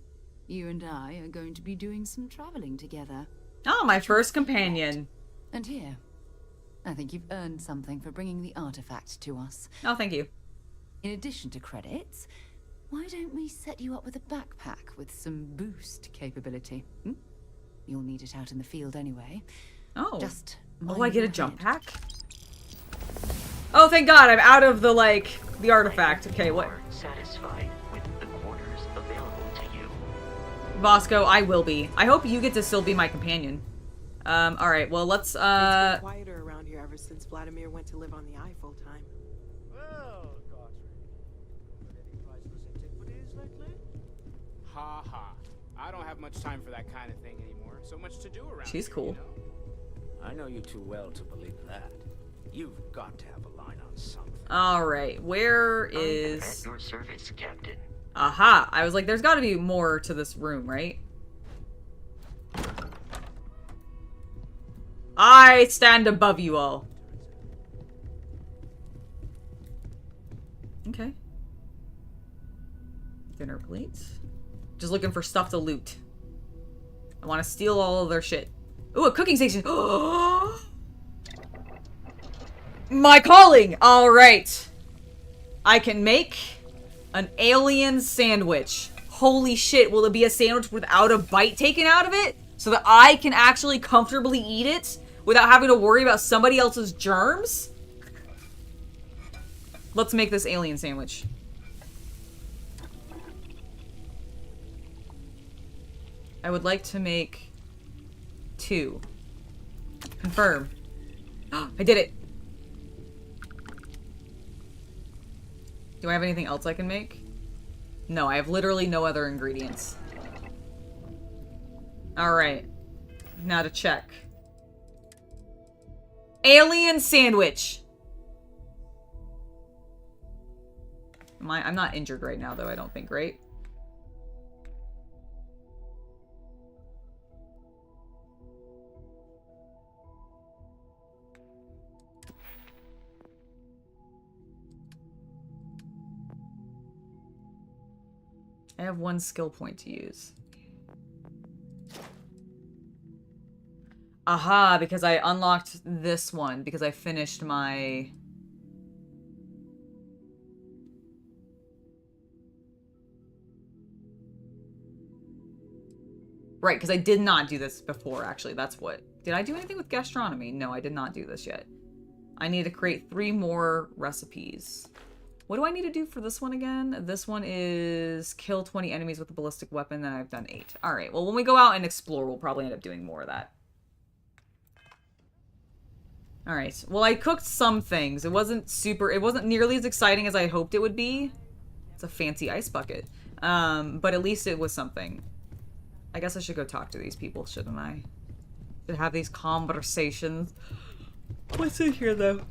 You and I are going to be doing some traveling together. Oh, my first companion. And here, I think you've earned something for bringing the artifact to us. Oh, thank you. In addition to credits, why don't we set you up with a backpack with some boost capability? You'll need it out in the field anyway. Oh. Just oh, I get a jump pack? Oh, thank God, I'm out of the, like, the artifact. Okay, what? Satisfied with the quarters available to you. Bosco, I will be. I hope you get to still be my companion. Alright, well, let's, It's been quieter around here ever since Vladimir went to live on the eye full time. Well, Godfrey, got any priceless antiquities lately? Ha ha. I don't have much time for that kind of thing anymore. So much to do around She's here, cool. you know? I know you too well to believe that. You've got to have a line on something. Alright, where At is... your service, Captain. Aha! I was like, there's gotta be more to this room, right? I stand above you all. Okay. Dinner plates. Just looking for stuff to loot. I want to steal all of their shit. Ooh, a cooking station! My calling! Alright. I can make an alien sandwich. Holy shit, will it be a sandwich without a bite taken out of it? So that I can actually comfortably eat it without having to worry about somebody else's germs? Let's make this alien sandwich. I would like to make 2. Confirm. I did it. Do I have anything else I can make? No, I have literally no other ingredients. Alright. Now to check. Alien sandwich! I'm not injured right now, though, I don't think, right? I have 1 skill point to use. Aha, because I unlocked this one, because I finished my... Right, because I did not do this before, actually. That's what... Did I do anything with gastronomy? No, I did not do this yet. I need to create 3 more recipes. What do I need to do for this one again? This one is kill 20 enemies with a ballistic weapon, then I've done 8. Alright, well, when we go out and explore, we'll probably end up doing more of that. Alright, well, I cooked some things. It wasn't nearly as exciting as I hoped it would be. It's a fancy ice bucket. But at least it was something. I guess I should go talk to these people, shouldn't I? Should have these conversations. What's in here, though?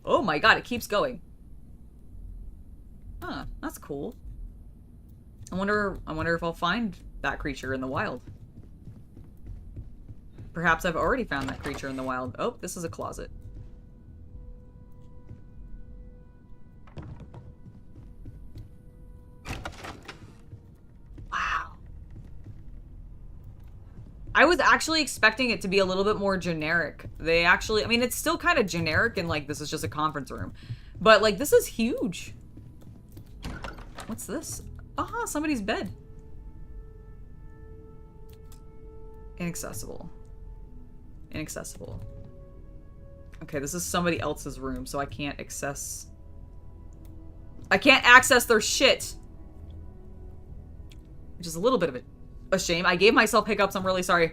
Oh my god, it keeps going. Huh, that's cool. I wonder if I'll find that creature in the wild. Perhaps I've already found that creature in the wild. Oh, this is a closet. Wow. I was actually expecting it to be a little bit more generic. They actually, I mean, it's still kind of generic and like this is just a conference room. But like this is huge. What's this? Aha, somebody's bed. Inaccessible. Inaccessible. Okay, this is somebody else's room, so I can't access... I can't access their shit! Which is a little bit of a shame. I gave myself hiccups, I'm really sorry.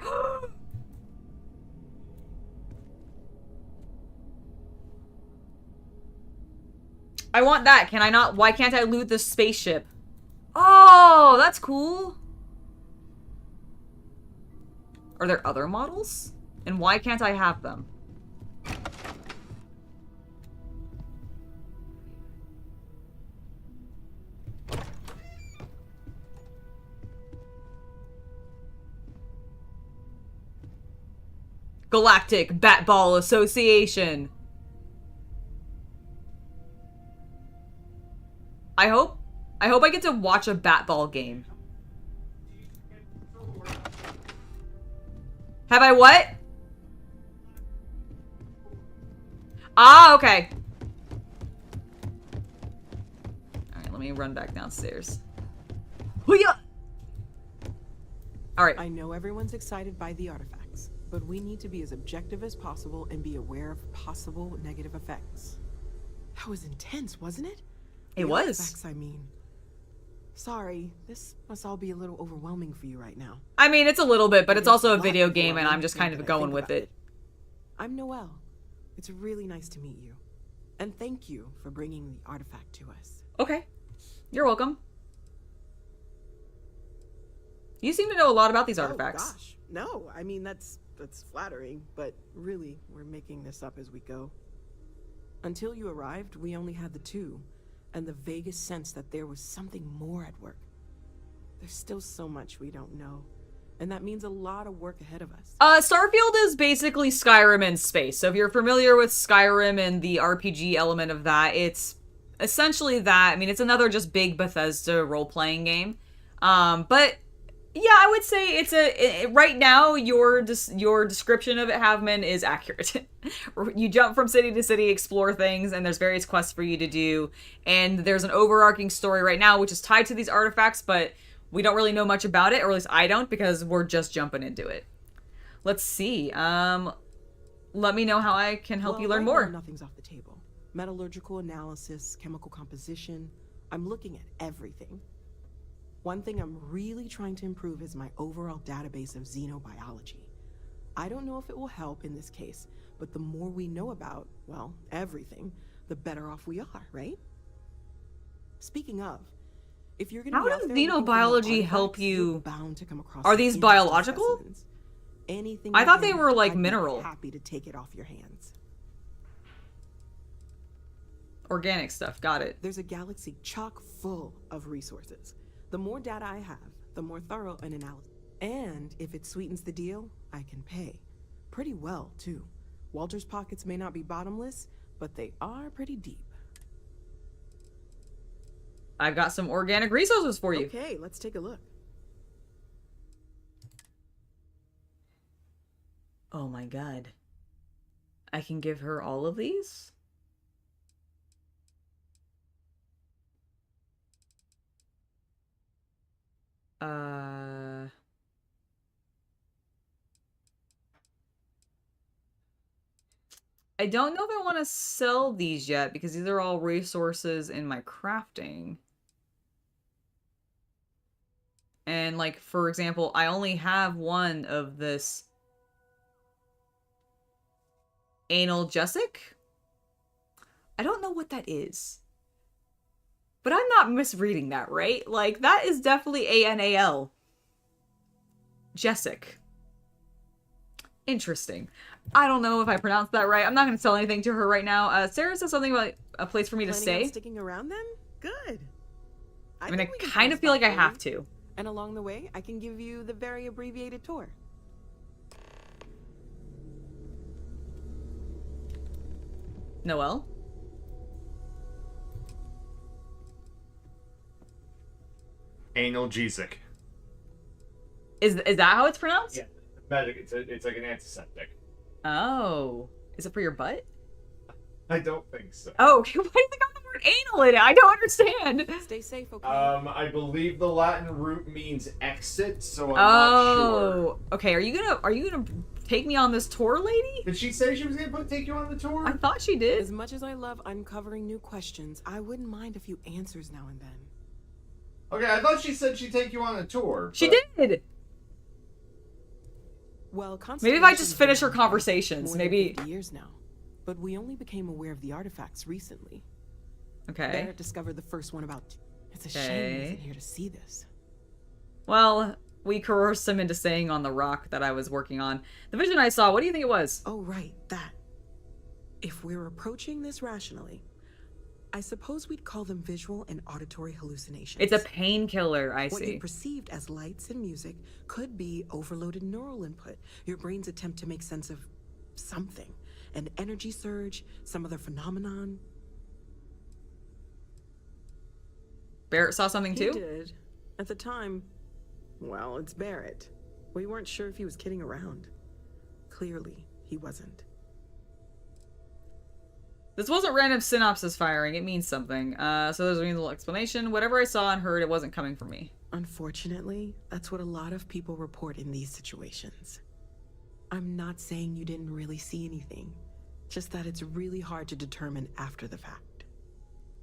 I want that. Can I not? Why can't I loot the spaceship? Oh, that's cool. Are there other models? And why can't I have them? Galactic Bat-Ball Association. I hope I get to watch a bat-ball game. Have I what? Ah, okay. Alright, let me run back downstairs. Hoo-yah! Alright. I know everyone's excited by the artifacts, but we need to be as objective as possible and be aware of possible negative effects. That was intense, wasn't it? It was. Artifacts, I mean. Sorry, this must all be a little overwhelming for you right now. I mean, it's a little bit, but it's also a video game and I'm just kind of going with it. I'm Noelle. It's really nice to meet you. And thank you for bringing the artifact to us. Okay. You're welcome. You seem to know a lot about these artifacts. Oh, gosh. No, I mean, that's flattering, but really, we're making this up as we go. Until you arrived, we only had the two, and the vaguest sense that there was something more at work. There's still so much we don't know, and that means a lot of work ahead of us. Starfield is basically Skyrim in space. So if you're familiar with Skyrim and the RPG element of that, it's essentially that. I mean, it's another just big Bethesda role-playing game. But yeah, I would say right now your description of it, Havman, is accurate. You jump from city to city, explore things, and there's various quests for you to do. And there's an overarching story right now which is tied to these artifacts, but we don't really know much about it, or at least I don't, because we're just jumping into it. Let's see. Let me know how I can help you learn more. Nothing's off the table. Metallurgical analysis, chemical composition. I'm looking at everything. One thing I'm really trying to improve is my overall database of xenobiology. I don't know if it will help in this case, but the more we know about, well, everything, the better off we are, right? Speaking of, if you're going to How does xenobiology help you? Bound to come across Are these biological? Anything I thought they again, were like I'd be mineral. Happy to take it off your hands. Organic stuff, got it. There's a galaxy chock full of resources. The more data I have, the more thorough an analysis. And if it sweetens the deal, I can pay. Pretty well, too. Walter's pockets may not be bottomless, but they are pretty deep. I've got some organic resources for you. Okay, let's take a look. Oh my god. I can give her all of these? I don't know if I want to sell these yet because these are all resources in my crafting. And like, for example, I only have one of this analgesic. I don't know what that is. But I'm not misreading that, right? Like, that is definitely A-N-A-L. Jessic. Interesting. I don't know if I pronounced that right. I'm not going to sell anything to her right now. Sarah says something about a place for me to Planning on stay. sticking around then? Good. I mean, I kind of feel like I have to. And along the way, I can give you the very abbreviated tour. Noelle? Analgesic. Is that how it's pronounced? Yeah. Medic. It's like an antiseptic. Oh. Is it for your butt? I don't think so. Oh, why do you got the word anal in it? I don't understand. Stay safe, okay? I believe the Latin root means exit, so I'm not sure. Okay. Are you gonna take me on this tour, lady? Did she say she was gonna take you on the tour? I thought she did. As much as I love uncovering new questions, I wouldn't mind a few answers now and then. Okay, I thought she said she'd take you on a tour. She did. Well, maybe if I just finish her conversations, more maybe. than 50 years now, but we only became aware of the artifacts recently. Okay. Barrett discovered the first one about... It's a shame he isn't here to see this. Well, we coerced him into saying on the rock that I was working on. The vision I saw, what do you think it was? Oh, right, that. If we're approaching this rationally, I suppose we'd call them visual and auditory hallucinations. It's a painkiller, I see. What you perceived as lights and music could be overloaded neural input, your brain's attempt to make sense of something. An energy surge, some other phenomenon. Barrett saw something too? He did. At the time, well, it's Barrett. We weren't sure if he was kidding around. Clearly, he wasn't. This wasn't random synopsis firing. It means something. So there's a reasonable explanation. Whatever I saw and heard, it wasn't coming from me. Unfortunately, that's what a lot of people report in these situations. I'm not saying you didn't really see anything. Just that it's really hard to determine after the fact.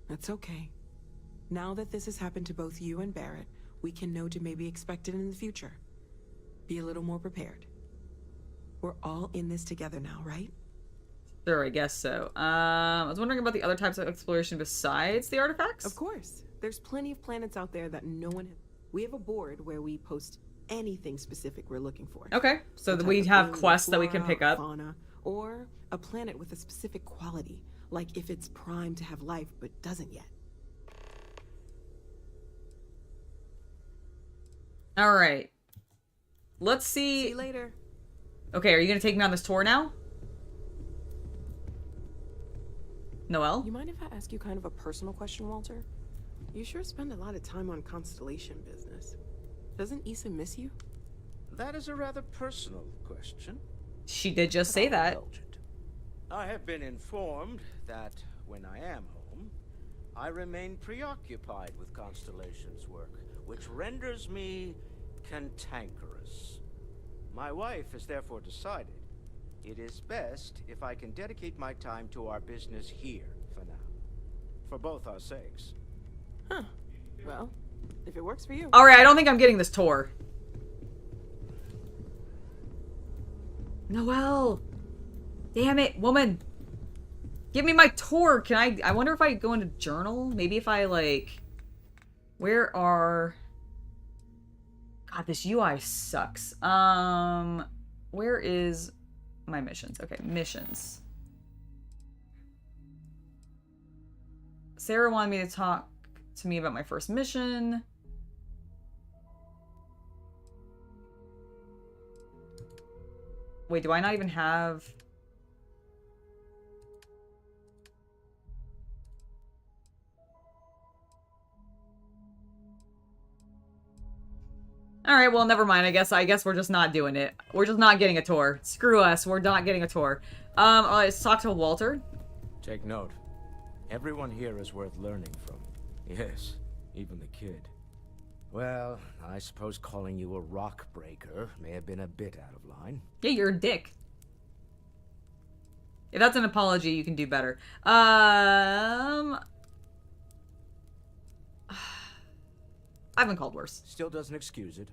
That's okay. Now that this has happened to both you and Barrett, we can know to maybe expect it in the future. Be a little more prepared. We're all in this together now, right? Sure, I guess so. I was wondering about the other types of exploration besides the artifacts? Of course. There's plenty of planets out there that no one... We have a board where we post anything specific we're looking for. Okay, so we have quests that we can pick up. Fauna, or a planet with a specific quality, like if it's primed to have life but doesn't yet. All right. Let's see. See you later. Okay, are you going to take me on this tour now? Noelle? You mind if I ask you kind of a personal question, Walter? You sure spend a lot of time on Constellation business. Doesn't Issa miss you? That is a rather personal question. She did just say that. I have been informed that when I am home, I remain preoccupied with Constellation's work, which renders me cantankerous. My wife has therefore decided it is best if I can dedicate my time to our business here for now. For both our sakes. Huh. Well, if it works for you. Alright, I don't think I'm getting this tour. Noelle! Damn it, woman! Give me my tour! I wonder if I go into journal? Maybe if I, like... Where are... God, this UI sucks. Where is my missions? Okay, missions. Sarah wanted me to talk to me about my first mission. Wait, do I not even have... Alright, well, never mind. I guess we're just not doing it. We're just not getting a tour. Screw us. We're not getting a tour. Alright, let's talk to Walter. Take note. Everyone here is worth learning from. Yes, even the kid. Well, I suppose calling you a rock breaker may have been a bit out of line. Yeah, you're a dick. If that's an apology, you can do better. I've been called worse. Still doesn't excuse it.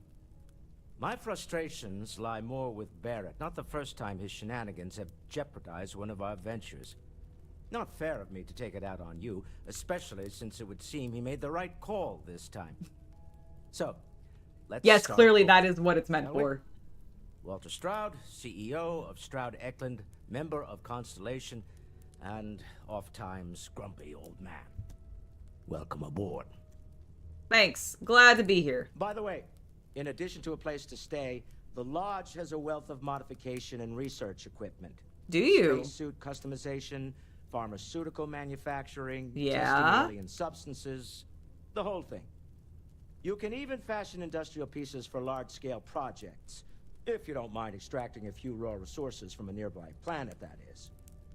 My frustrations lie more with Barrett. Not the first time his shenanigans have jeopardized one of our ventures. Not fair of me to take it out on you, especially since it would seem he made the right call this time. So, let's Yes, start clearly over, that is what it's meant shall we? for. Walter Stroud, CEO of Stroud Eklund, member of Constellation, and oft-times grumpy old man. Welcome aboard. Thanks. Glad to be here. By the way, in addition to a place to stay, the Lodge has a wealth of modification and research equipment. Do you? Spacesuit customization, pharmaceutical manufacturing, Yeah? testing alien substances, the whole thing. You can even fashion industrial pieces for large-scale projects, if you don't mind extracting a few raw resources from a nearby planet, that is.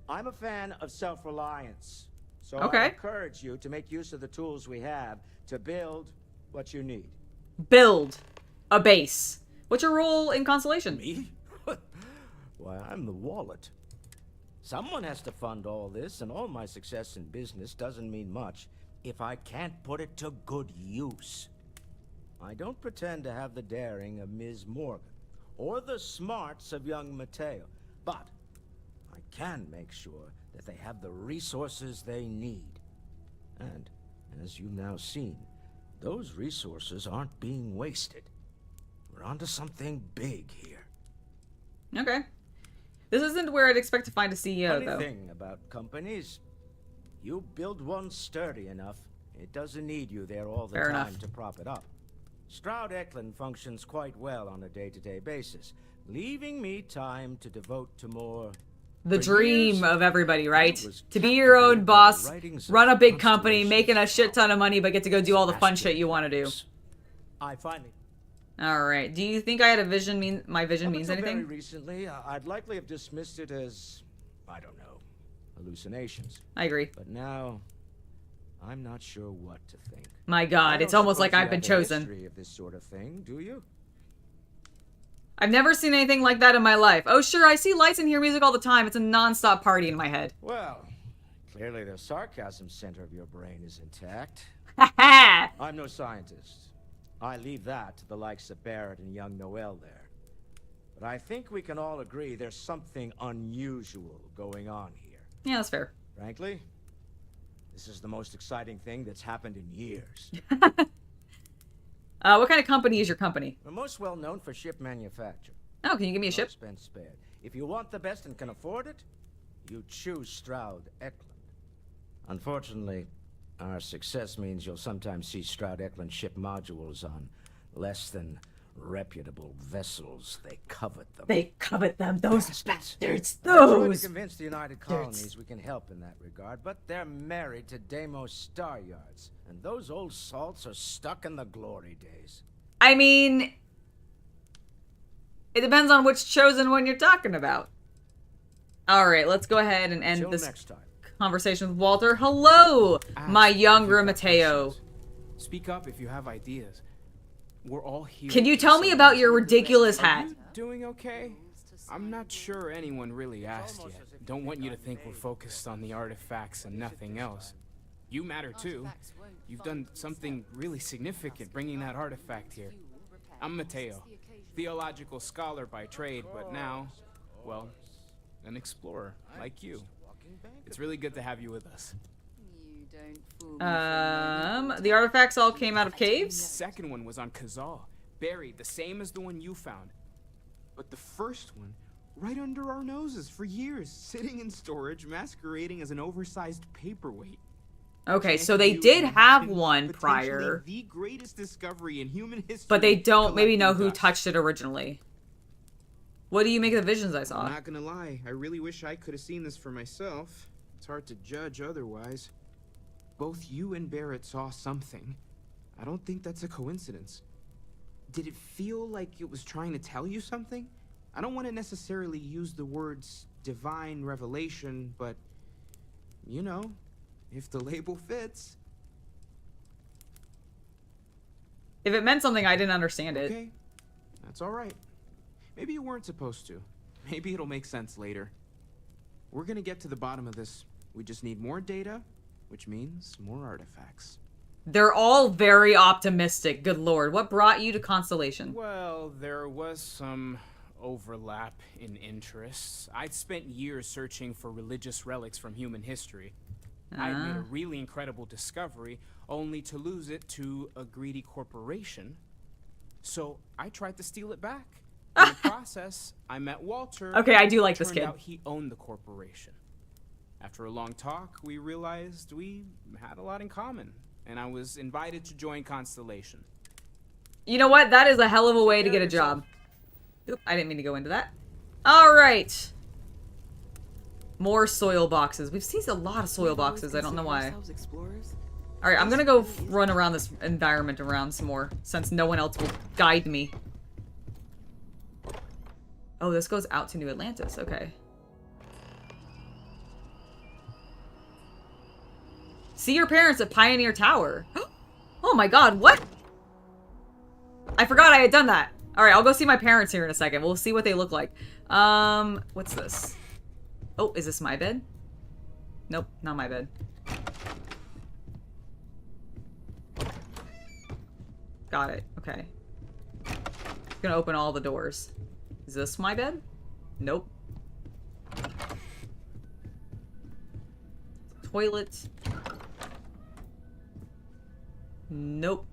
I'm a fan of self-reliance, so I encourage you to make use of the tools we have to build what you need. Build a base. What's your role in Constellation? Me? Why, I'm the wallet. Someone has to fund all this, and all my success in business doesn't mean much if I can't put it to good use. I don't pretend to have the daring of Ms. Morgan, or the smarts of young Mateo, but I can make sure that they have the resources they need. And, as you've now seen, those resources aren't being wasted. We're onto something big here. Okay. This isn't where I'd expect to find a CEO, Funny though. thing about companies, you build one sturdy enough, it doesn't need you there all the Fair time enough. to prop it up. Stroud Eklund functions quite well on a day-to-day basis, leaving me time to devote to more... The For dream years, of everybody, right? I was To be your own captivated by boss, the writings of run a big company, making a shit ton of money, but get to go do all the fun shit you want to do. I finally... Alright, do you think I had a vision my vision means Up until anything? Very recently, I'd likely have dismissed it as, I don't know, hallucinations. I agree. But now, I'm not sure what to think. My I god, don't it's almost like suppose you I've been have a chosen. history of this sort of thing, do you? I've never seen anything like that in my life. Oh sure, I see lights and hear music all the time. It's a non-stop party in my head. Well, clearly the sarcasm center of your brain is intact. Ha I'm no scientist. I leave that to the likes of Barrett and young Noel there. But I think we can all agree there's something unusual going on here. Yeah, that's fair. Frankly, this is the most exciting thing that's happened in years. What kind of company is your company? We're most well known for ship manufacture. Oh, can you give me a No ship? expense spared. If you want the best and can afford it, you choose Stroud Eklund. Unfortunately, our success means you'll sometimes see Stroud Eklund ship modules on less than reputable vessels. They covet them. They covet them, those bastards. I tried Those to convince the United Colonies we can help in that regard, but they're married to Deimos Star Yards, and those old salts are stuck in the glory days. I mean, it depends on which chosen one you're talking about. Alright, let's go ahead and end Till this next time. conversation with Walter. Hello, my younger Mateo. Speak up if you have ideas. We're all here. Can you tell me about your ridiculous hat? Doing okay? I'm not sure anyone really asked yet. Don't want you to think we're focused on the artifacts and nothing else. You matter too. You've done something really significant bringing that artifact here. I'm Mateo, theological scholar by trade, but now, well, an explorer like you. It's really good to have you with us. The artifacts all came out of caves? The second one was on Kazal, buried, the same as the one you found. But the first one, right under our noses for years, sitting in storage, masquerading as an oversized paperweight. Okay, so they did have one prior, The greatest discovery in human history. but they don't maybe know who touched it originally. What do you make of the visions I saw? I'm not gonna lie, I really wish I could have seen this for myself. It's hard to judge otherwise. Both you and Barrett saw something. I don't think that's a coincidence. Did it feel like it was trying to tell you something? I don't want to necessarily use the words divine revelation, but, you know, if the label fits. If it meant something, I didn't understand it. Okay, that's all right. Maybe you weren't supposed to. Maybe it'll make sense later. We're gonna get to the bottom of this. We just need more data, which means more artifacts. They're all very optimistic. Good lord. What brought you to Constellation? Well, there was some overlap in interests. I'd spent years searching for religious relics from human history. I'd made a really incredible discovery, only to lose it to a greedy corporation. So I tried to steal it back. In the process, I met Walter. Okay, I do like this Turned kid. out he owned the corporation. After a long talk, we realized we had a lot in common, and I was invited to join Constellation. You know what? That is a hell of a way to get a job. Oop, I didn't mean to go into that. Alright. More soil boxes. We've seen a lot of soil boxes. I don't know why. Alright, I'm gonna go run around this environment around some more, since no one else will guide me. Oh, this goes out to New Atlantis. Okay. See your parents at Pioneer Tower. Oh my god, what? I forgot I had done that. Alright, I'll go see my parents here in a second. We'll see what they look like. What's this? Oh, is this my bed? Nope, not my bed. Got it. Okay. Gonna open all the doors. Is this my bed? Nope. Toilet. Nope.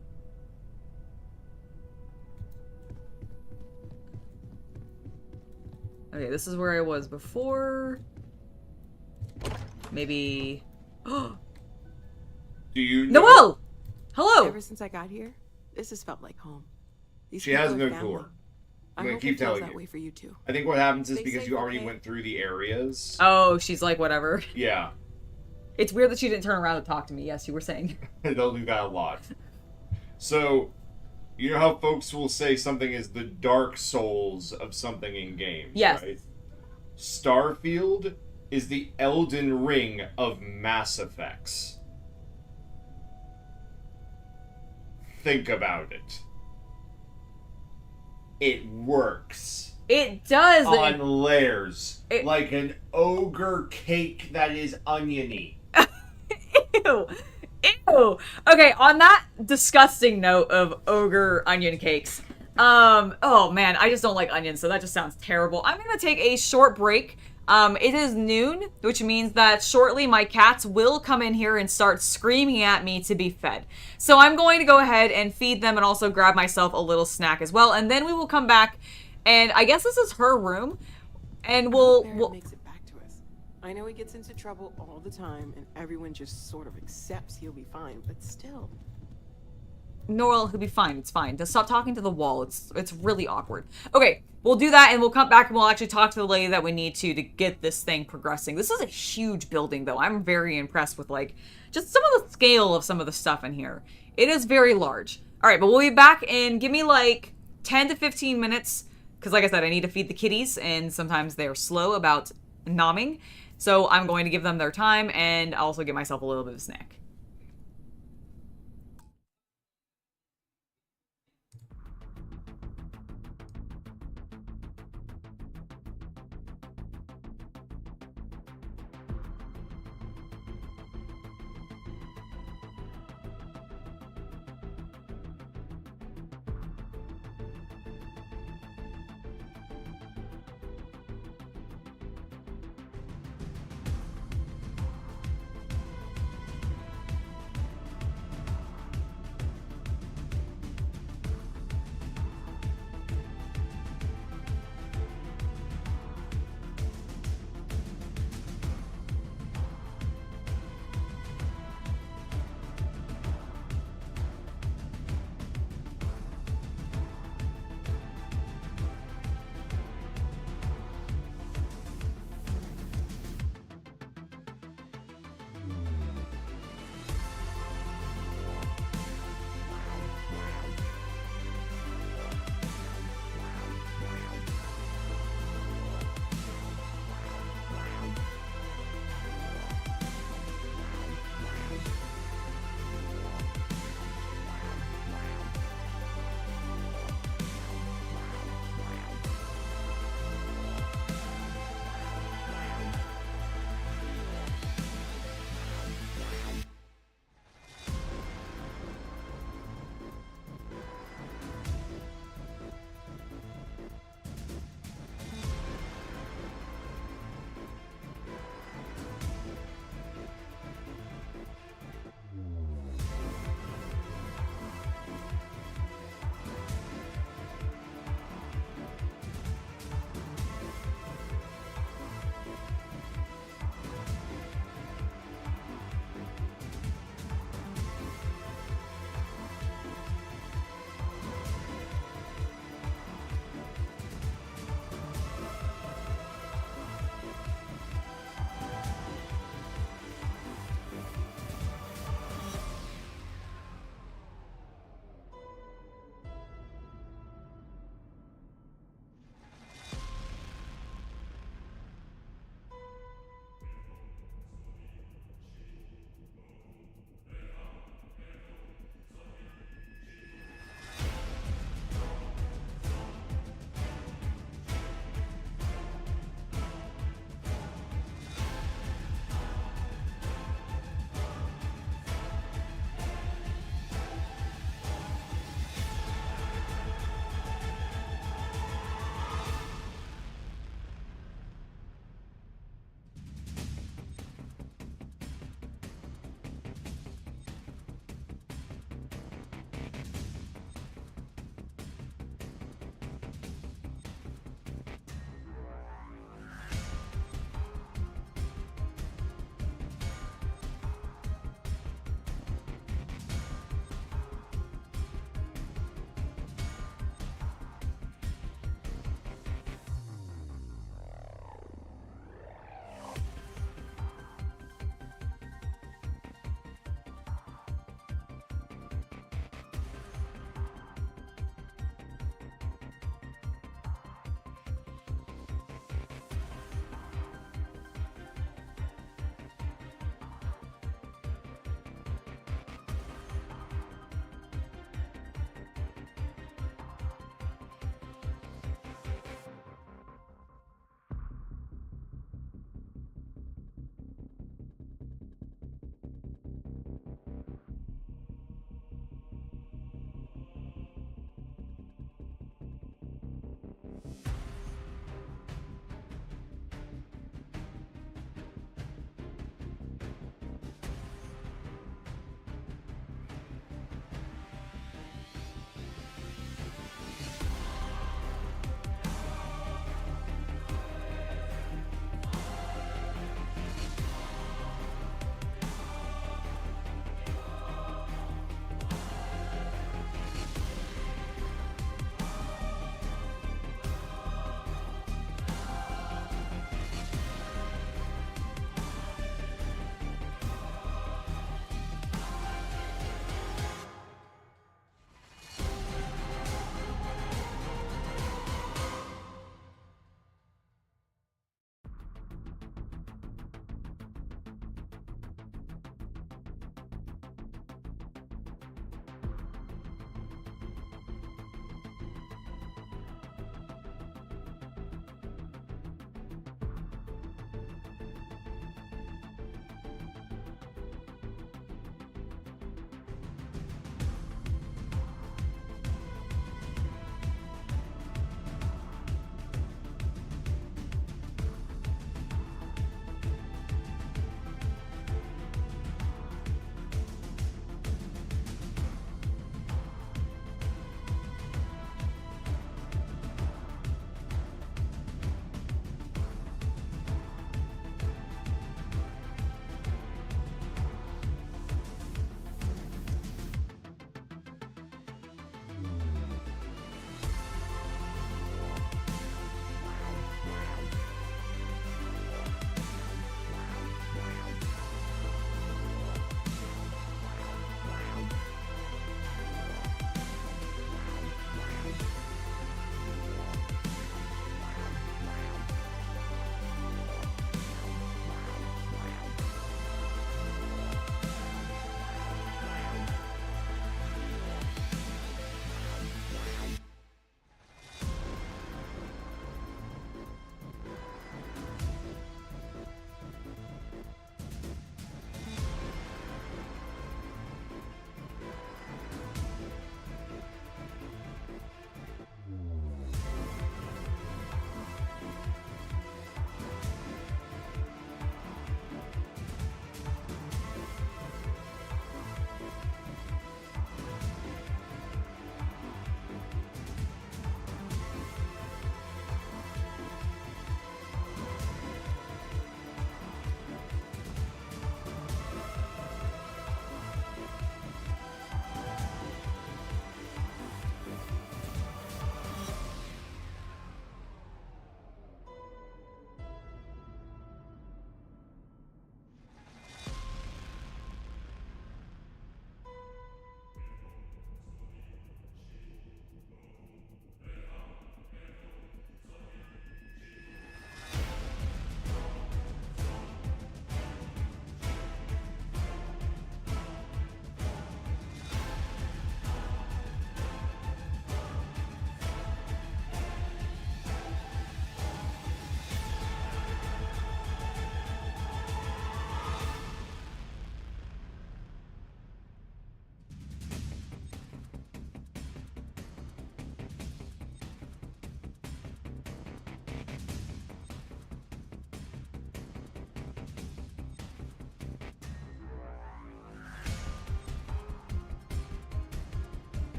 Okay, this is where I was before. Maybe... Do you know? Noelle! Hello! Ever since I got here, this has felt like home. These She people has are no family. tour. I I'm gonna hope keep it feels telling that you. way for you too. I think what happens is Stay because safe, you already okay? went through the areas. Oh, she's like, whatever. Yeah. It's weird that she didn't turn around to talk to me. Yes, you were saying. They'll do that a lot. So, you know how folks will say something is the Dark Souls of something in games, yes. right? Starfield is the Elden Ring of Mass Effects. Think about it. It works. It does. On layers. Like an ogre cake that is oniony. Ew. Ew. Okay, on that disgusting note of ogre onion cakes, oh man, I just don't like onions, so that just sounds terrible. I'm gonna take a short break. It is noon, which means that shortly my cats will come in here and start screaming at me to be fed. So I'm going to go ahead and feed them and also grab myself a little snack as well, and then we will come back, and I guess this is her room, and we'll Makes it back to us. I know he gets into trouble all the time, and everyone just sort of accepts he'll be fine, but still. Noelle, he'll be fine. It's fine. Just stop talking to the wall. It's really awkward. Okay, we'll do that, and we'll come back and we'll actually talk to the lady that we need to get this thing progressing. This is a huge building, though. I'm very impressed with, like, just some of the scale of some of the stuff in here. It is very large. All right, but we'll be back in, give me, like, 10 to 15 minutes, because, like I said, I need to feed the kitties, and sometimes they're slow about nomming. So I'm going to give them their time, and also give myself a little bit of a snack.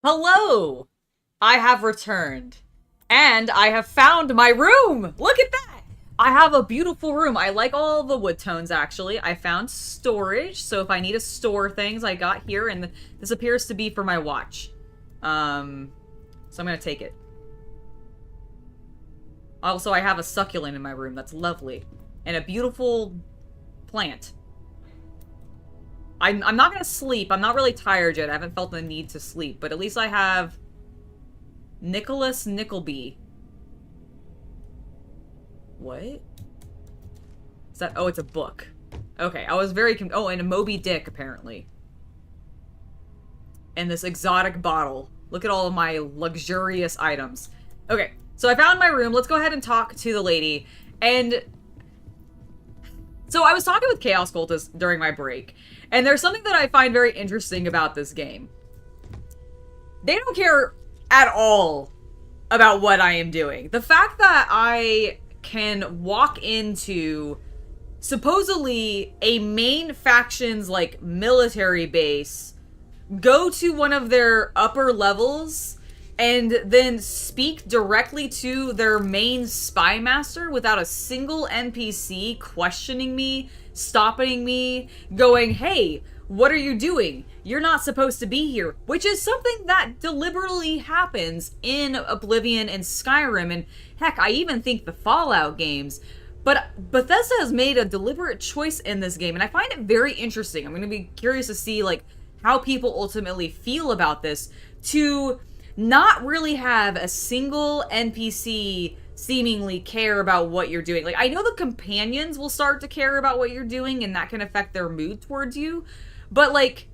Hello! I have returned. And I have found my room! Look at that! I have a beautiful room. I like all the wood tones, actually. I found storage, so if I need to store things, I got here, and this appears to be for my watch. So I'm gonna take it. Also, I have a succulent in my room. That's lovely. And a beautiful plant. I'm not gonna sleep. I'm not really tired yet. I haven't felt the need to sleep, but at least I have Nicholas Nickleby. What? Is that? Oh, it's a book. Okay, I was very oh, and a Moby Dick, apparently. And this exotic bottle. Look at all of my luxurious items. Okay, so I found my room. Let's go ahead and talk to the lady. And so I was talking with Chaos Cultist during my break, and there's something that I find very interesting about this game. They don't care at all about what I am doing. The fact that I can walk into supposedly a main faction's like military base, go to one of their upper levels, and then speak directly to their main spy master without a single NPC questioning me, stopping me, going, hey, what are you doing? You're not supposed to be here. Which is something that deliberately happens in Oblivion and Skyrim, and heck, I even think the Fallout games. But Bethesda has made a deliberate choice in this game, and I find it very interesting. I'm going to be curious to see like how people ultimately feel about this, to not really have a single NPC seemingly care about what you're doing. Like, I know the companions will start to care about what you're doing, and that can affect their mood towards you, but like,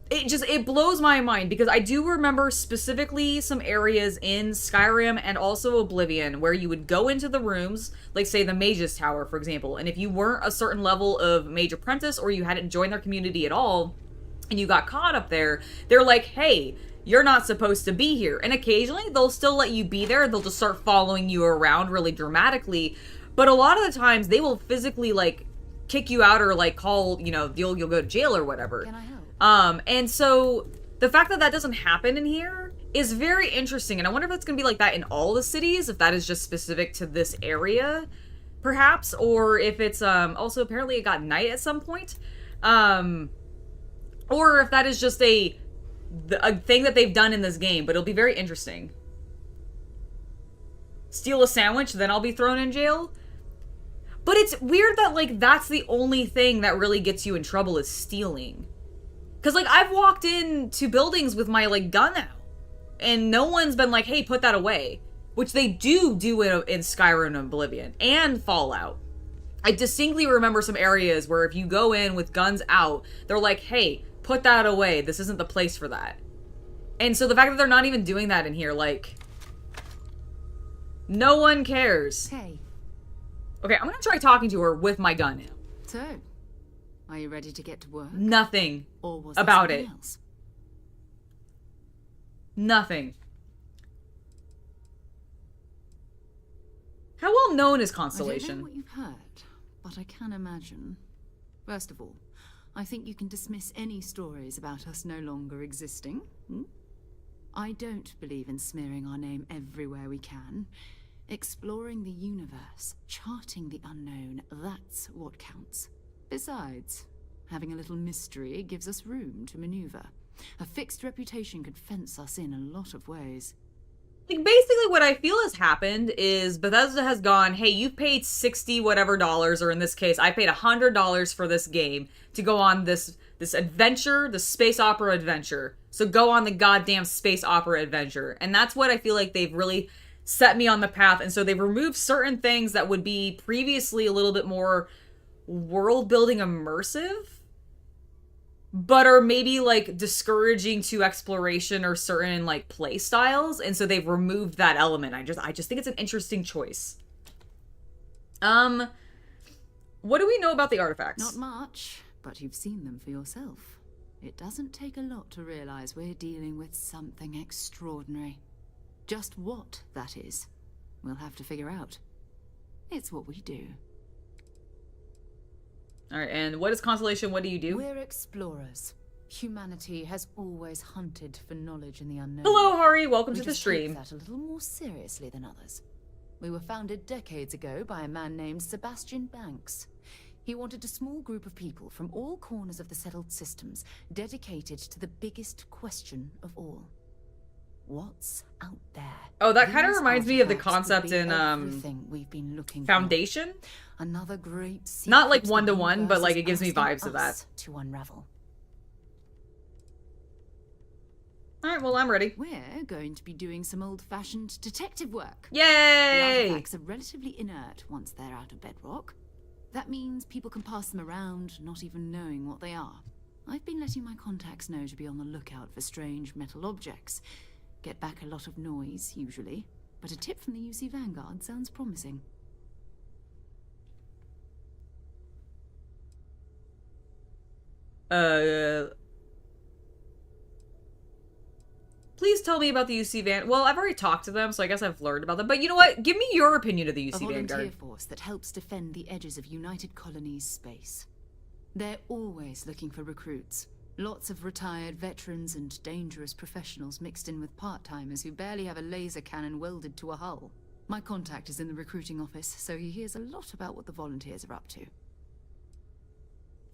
it blows my mind, because I do remember specifically some areas in Skyrim and also Oblivion where you would go into the rooms, like say the Mage's Tower, for example, and if you weren't a certain level of Mage Apprentice, or you hadn't joined their community at all, and you got caught up there, they're like, hey, you're not supposed to be here. And occasionally they'll still let you be there. They'll just start following you around really dramatically. But a lot of the times they will physically like kick you out, or like call, you know, you'll go to jail or whatever. Can I help? And so the fact that that doesn't happen in here is very interesting. And I wonder if it's going to be like that in all the cities, if that is just specific to this area, perhaps, or if it's, also apparently it got night at some point. Or if that is just a thing that they've done in this game, but it'll be very interesting. Steal a sandwich, then I'll be thrown in jail? But it's weird that, like, that's the only thing that really gets you in trouble, is stealing. Because, like, I've walked into buildings with my, like, gun out, and no one's been like, hey, put that away. Which they do in Skyrim and Oblivion, and Fallout. I distinctly remember some areas where if you go in with guns out, they're like, hey, put that away. This isn't the place for that. And so the fact that they're not even doing that in here, like, no one cares. Hey. Okay, I'm gonna try talking to her with my gun now. So, are you ready to get to work? Nothing Or was about there it. something else? Nothing. How well known is I Constellation? don't know what you've heard, but I can imagine. First of all, I think you can dismiss any stories about us no longer existing. I don't believe in smearing our name everywhere we can. Exploring the universe, charting the unknown, that's what counts. Besides, having a little mystery gives us room to maneuver. A fixed reputation could fence us in a lot of ways. Like, basically what I feel has happened is Bethesda has gone, hey, you've paid $60 whatever dollars, or in this case, I paid $100 for this game to go on this adventure, the space opera adventure. So go on the goddamn space opera adventure. And that's what I feel like they've really set me on the path. And so they've removed certain things that would be previously a little bit more world-building immersive, but are maybe like discouraging to exploration or certain like play styles, and so they've removed that element. I just think it's an interesting choice. What do we know about the artifacts? Not much, but you've seen them for yourself. It doesn't take a lot to realize we're dealing with something extraordinary. Just what that is, we'll have to figure out. It's what we do. All right, and what is Constellation? What do you do? We're explorers. Humanity has always hunted for knowledge in the unknown. Hello, Hari. Welcome We to the just stream. take that a little more seriously than others. We were founded decades ago by a man named Sebastian Banks. He wanted a small group of people from all corners of the settled systems dedicated to the biggest question of all. What's out there? Oh, that kind of These reminds me of the artifacts concept could be in everything we've been looking Foundation. for. Another great Not like secret one-to-one, but like it gives me asking vibes of that. us to unravel. All right, well, I'm ready. We're going to be doing some old-fashioned detective work. Yay! The artifacts are relatively inert once they're out of bedrock. That means people can pass them around, not even knowing what they are. I've been letting my contacts know to be on the lookout for strange metal objects. Get back a lot of noise, usually, but a tip from the UC Vanguard sounds promising. Please tell me about the UC Van. Well, I've already talked to them, so I guess I've learned about them. But you know what? Give me your opinion of the UC A volunteer Vanguard. force that helps defend the edges of United Colonies space. They're always looking for recruits. Lots of retired veterans and dangerous professionals mixed in with part-timers who barely have a laser cannon welded to a hull. My contact is in the recruiting office, so he hears a lot about what the volunteers are up to.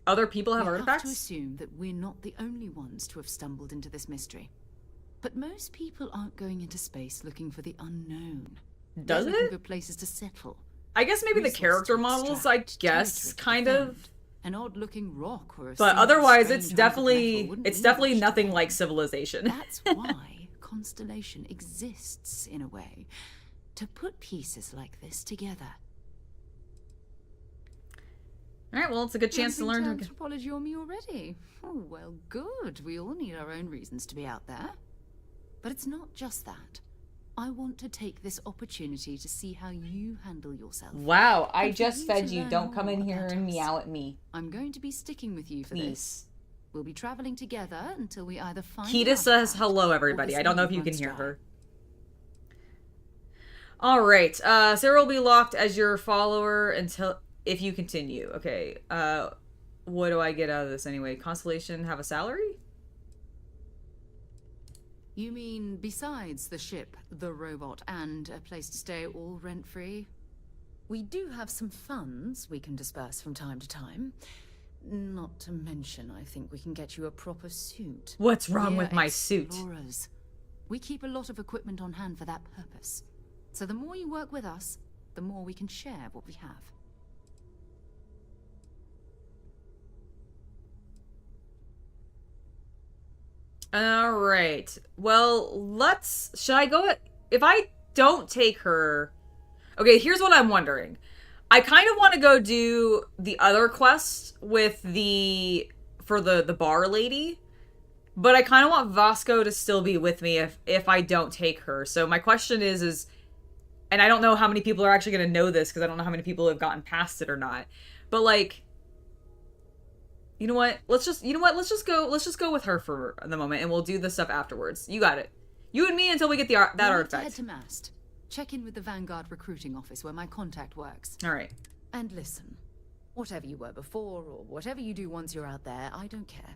Other people have We artifacts? have to assume that we're not the only ones to have stumbled into this mystery. But most people aren't going into space looking for the unknown. Does They're looking it? for places to settle. I guess maybe the Resources character to models, I extract, guess, territory to kind of. defend. An odd-looking rock or a But single otherwise, strange it's hunk of definitely metal wouldn't it's mean definitely much to nothing them. like Civilization. That's why Constellation exists, in a way, to put pieces like this together. All right, well, it's a good chance to Jumping learn. anthropology on me already. Oh, well, good. We all need our own reasons to be out there. But it's not just that. I want to take this opportunity to see how you handle yourself. Wow, I And for just fed to you. learn Don't come more in here about and us. meow at me. I'm going to be sticking with you for Please. this. We'll be traveling together until we either find Kita out says about hello, or everybody. this I don't know if meeting you can runs hear dry. her. All right, Sarah will be locked as your follower until if you continue. Okay. What do I get out of this anyway? Constellation have a salary? You mean besides the ship, the robot, and a place to stay all rent-free? We do have some funds we can disperse from time to time. Not to mention, I think we can get you a proper suit. What's wrong We're with my suit? explorers. We keep a lot of equipment on hand for that purpose. So the more you work with us, the more we can share what we have. All right. Well, should I go if I don't take her? Okay, here's what I'm wondering. I kind of want to go do the other quest with for the bar lady, but I kind of want Vasco to still be with me if I don't take her. So my question is and I don't know how many people are actually going to know this because I don't know how many people have gotten past it or not. But like, you know what? Let's just go with her for the moment, and we'll do the stuff afterwards. You got it. You and me until we get that We'll need to artifact. head to Mast. Check in with the Vanguard recruiting office where my contact works. All right. And listen, whatever you were before or whatever you do once you're out there, I don't care.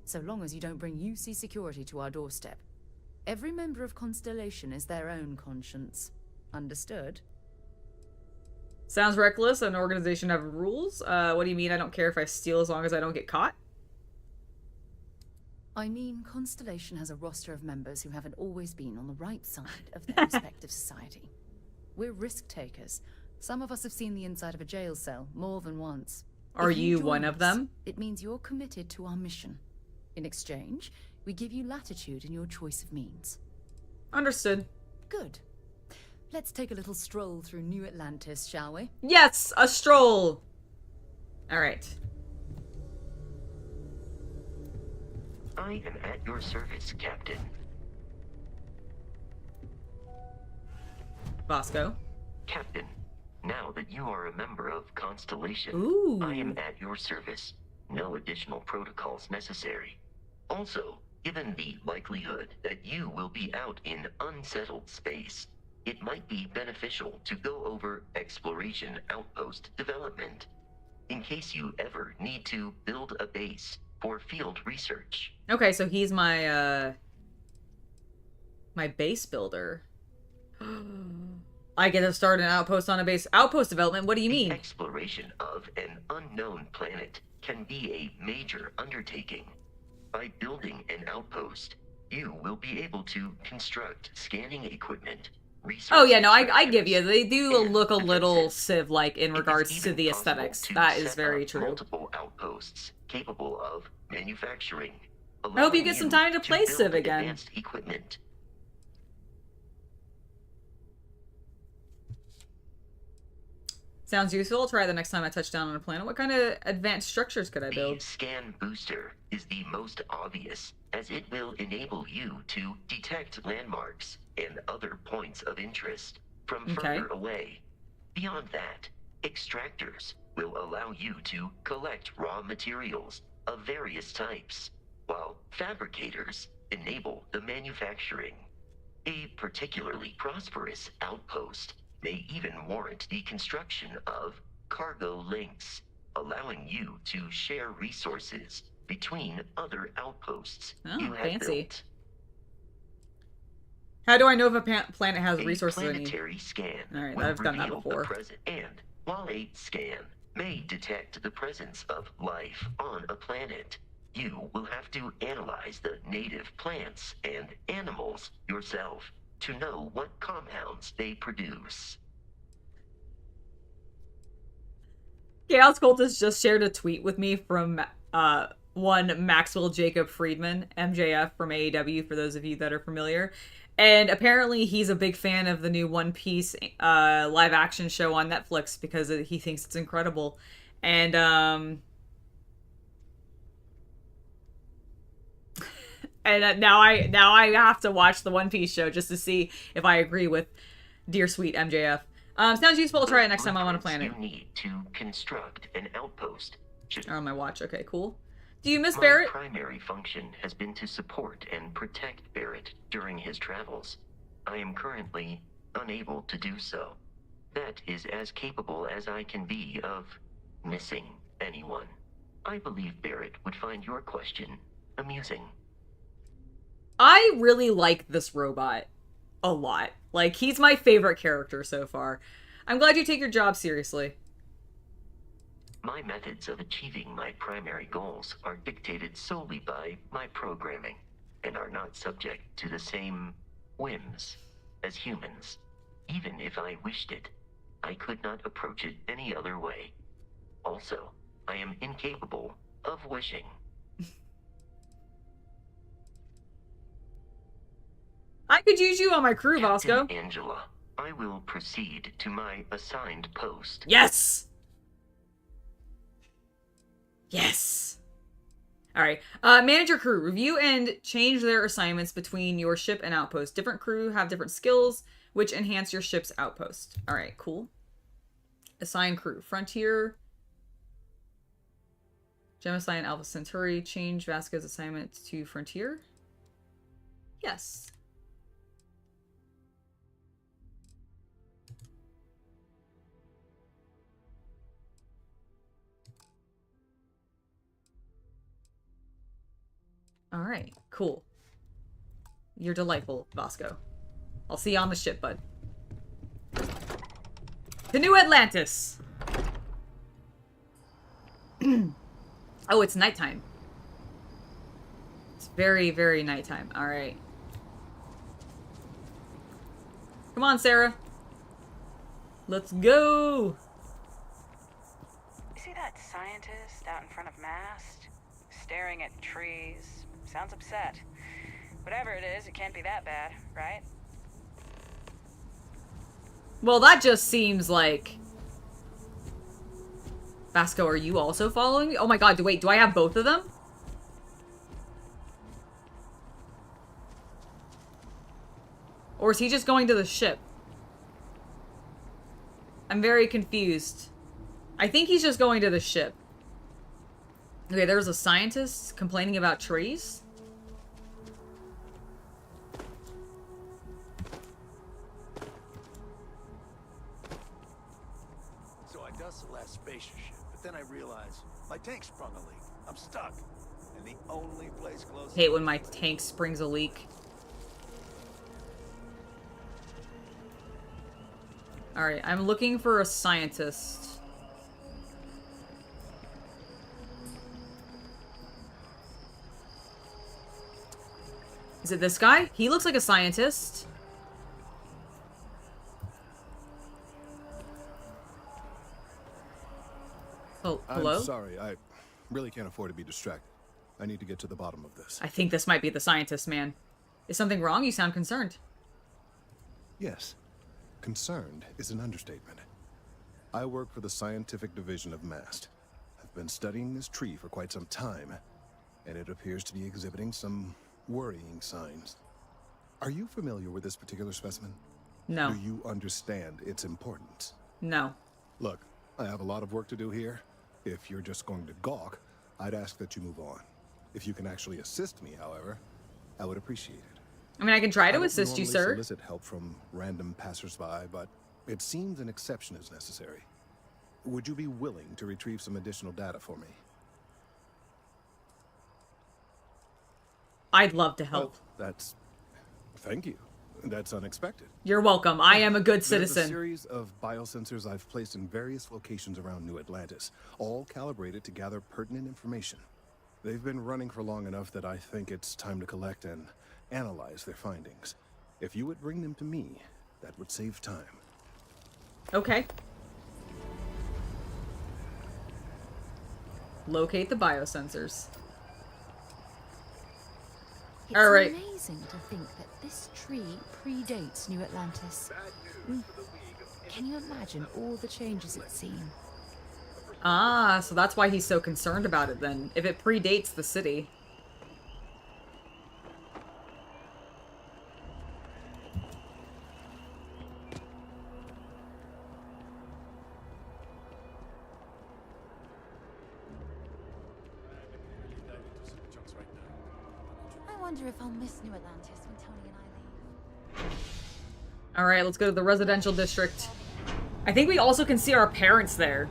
So long as you don't bring UC security to our doorstep. Every member of Constellation is their own conscience. Understood? Sounds reckless. An organization have rules. What do you mean? I don't care if I steal as long as I don't get caught. I mean, Constellation has a roster of members who haven't always been on the right side of their respective society. We're risk takers. Some of us have seen the inside of a jail cell more than once. Are If you join one of us, them? It means you're committed to our mission. In exchange, we give you latitude in your choice of means. Understood. Good. Let's take a little stroll through New Atlantis, shall we? Yes, a stroll. All right. I am at your service, Captain. Vasco. Captain, now that you are a member of Constellation, Ooh. I am at your service. No additional protocols necessary. Also, given the likelihood that you will be out in unsettled space, it might be beneficial to go over exploration outpost development. In case you ever need to build a base, for field research. Okay, so he's my my base builder. I get to start an outpost on a base. Outpost development? What do you mean? The exploration of an unknown planet can be a major undertaking. By building an outpost, you will be able to construct scanning equipment. Oh yeah, no, I give you. They do look a little Civ-like in regards to the aesthetics. That is very true. Multiple outposts capable of manufacturing. I hope you get some time to play Civ again. Advanced equipment. Sounds useful. I'll try it the next time I touch down on a planet. What kind of advanced structures could I build? The scan booster is the most obvious, as it will enable you to detect landmarks and other points of interest from further away. Beyond that, extractors will allow you to collect raw materials of various types, while fabricators enable the manufacturing. A particularly prosperous outpost may even warrant the construction of cargo links, allowing you to share resources between other outposts you have built. How do I know if a planet has resources I need? Planetary scan Alright, will I've done that reveal before. the present, and while a scan may detect the presence of life on a planet, you will have to analyze the native plants and animals yourself to know what compounds they produce. Chaos Cultist just shared a tweet with me from one Maxwell Jacob Friedman, MJF from AEW, for those of you that are familiar. And apparently he's a big fan of the new One Piece live action show on Netflix because he thinks it's incredible. And and now I have to watch the One Piece show just to see if I agree with dear sweet MJF. Sounds useful. I'll try it next time I'm on a planet. You need to construct an outpost. On my watch. Okay, cool. Do you miss Barrett? My primary function has been to support and protect Barrett during his travels. I am currently unable to do so. That is as capable as I can be of missing anyone. I believe Barrett would find your question amusing. I really like this robot a lot. Like, he's my favorite character so far. I'm glad you take your job seriously. My methods of achieving my primary goals are dictated solely by my programming and are not subject to the same whims as humans. Even if I wished it, I could not approach it any other way. Also, I am incapable of wishing. I could use you on my crew, Vasco. Angela, I will proceed to my assigned post. Yes! Yes! Alright. Manage your crew. Review and change their assignments between your ship and outpost. Different crew have different skills, which enhance your ship's outpost. Alright, cool. Assign crew. Frontier. Gem assign Alpha Centauri. Change Vasco's assignment to Frontier. Yes. Alright, cool. You're delightful, Vasco. I'll see you on the ship, bud. The new Atlantis! Oh, it's nighttime. It's very, very nighttime. Alright. Come on, Sarah. Let's go! You see that scientist out in front of Mast? Staring at trees. Sounds upset. Whatever it is, it can't be that bad, right? Well, that just seems like... Vasco, are you also following me? Oh my god, wait, do I have both of them? Or is he just going to the ship? I'm very confused. I think he's just going to the ship. Okay, there's a scientist complaining about trees. So I dust the last spacer ship, but then I realized my tank sprung a leak. I'm stuck. and the only place close. Hate when my tank springs a leak. Alright, I'm looking for a scientist. Is it this guy? He looks like a scientist. Oh, hello? I'm sorry, I really can't afford to be distracted. I need to get to the bottom of this. I think this might be the scientist, man. Is something wrong? You sound concerned. Yes. Concerned is an understatement. I work for the scientific division of MAST. I've been studying this tree for quite some time, and it appears to be exhibiting some worrying signs. Are you familiar with this particular specimen? No. Do you understand its importance? No. Look, I have a lot of work to do here. If you're just going to gawk, I'd ask that you move on. If you can actually assist me, however, I would appreciate it. I mean, I can try to assist you, I sir. solicit help from random passersby, but it seems an exception is necessary. Would you be willing to retrieve some additional data for me? I'd love to help. Well, thank you. That's unexpected. You're welcome. I am a good There's citizen. a series of biosensors I've placed in various locations around New Atlantis, all calibrated to gather pertinent information. They've been running for long enough that I think it's time to collect and analyze their findings. If you would bring them to me, that would save time. Okay. Locate the biosensors. It's Alright. amazing to think that this tree predates New Atlantis. Can you imagine all the changes it's seen? Ah, so that's why he's so concerned about it then. If it predates the city. I wonder if I'll miss New Atlantis when Tony and I leave. Alright, let's go to the residential district. I think we also can see our parents there.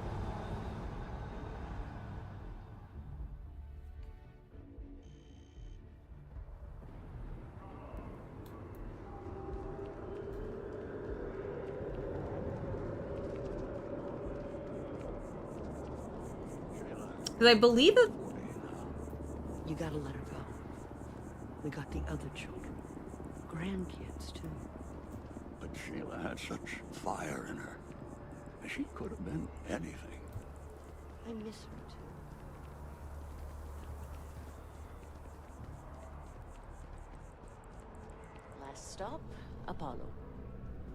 Because I believe that... You gotta let her go. We got the other children. Grandkids, too. But Sheila had such fire in her. She could have been anything. I miss her, too. Last stop, Apollo.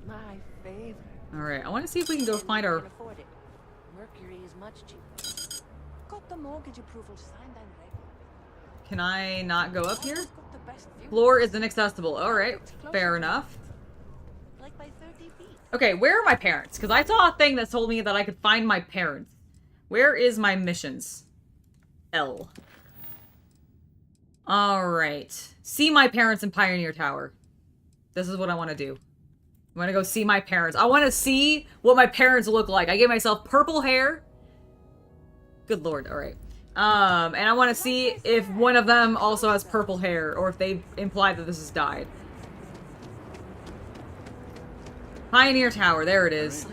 My favorite. Alright, I want to see if we can go find our... Can afford it. Mercury is much cheaper. Got the mortgage approval signed and ready. Can I not go up here? Floor is inaccessible. Alright, fair enough. Like by 30 feet. Okay, where are my parents? Because I saw a thing that told me that I could find my parents. Where is my missions? L. Alright. See my parents in Pioneer Tower. This is what I want to do. I want to go see my parents. I want to see what my parents look like. I gave myself purple hair. Good lord, alright. And I want to see if one of them also has purple hair, or if they imply that this has died. Pioneer Tower, there it is.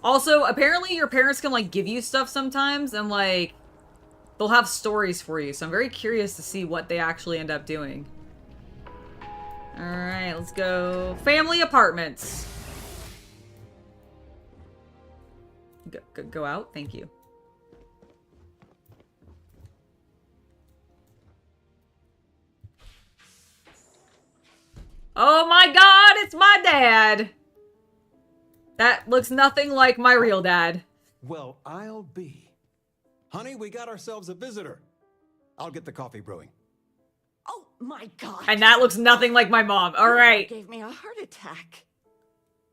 Also, apparently your parents can, like, give you stuff sometimes, and, like, they'll have stories for you, so I'm very curious to see what they actually end up doing. Alright, let's go. Family apartments. Go out? Thank you. Oh my god, it's my dad! That looks nothing like my real dad. Well, I'll be. Honey, we got ourselves a visitor. I'll get the coffee brewing. Oh my god. And that looks nothing like my mom. Alright. Gave me a heart attack.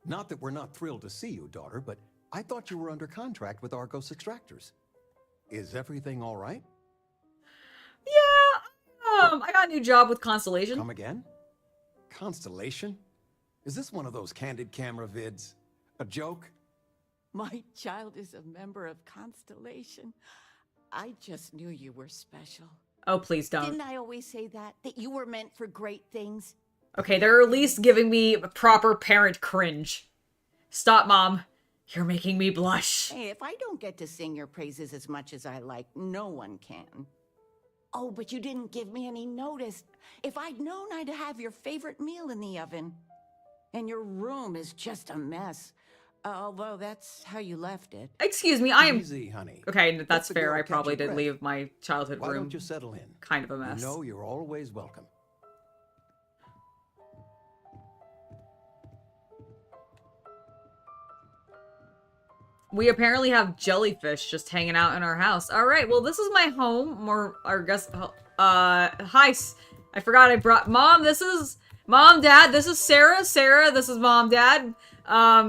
Not that we're not thrilled to see you, daughter, but I thought you were under contract with Argos Extractors. Is everything all right? Yeah, I got a new job with Constellation. Come again? Constellation? Is this one of those candid camera vids? A joke? My child is a member of Constellation. I just knew you were special. Oh, please don't. Didn't I always say that? That you were meant for great things? Okay, they're at least giving me proper parent cringe. Stop, Mom. You're making me blush. Hey, if I don't get to sing your praises as much as I like, no one can. Oh, but you didn't give me any notice. If I'd known I'd have your favorite meal in the oven. And your room is just a mess. Although that's how you left it. Excuse me, I am... Easy, honey. Okay, that's the fair. girl I probably catch your did breath. leave my childhood Why room don't you settle in? kind of a mess. You know you're always welcome. We apparently have jellyfish just hanging out in our house. All right, well, this is my home, or our guest. Hi, I forgot I brought Mom. This is Mom, Dad. This is Sarah. Sarah, this is Mom, Dad.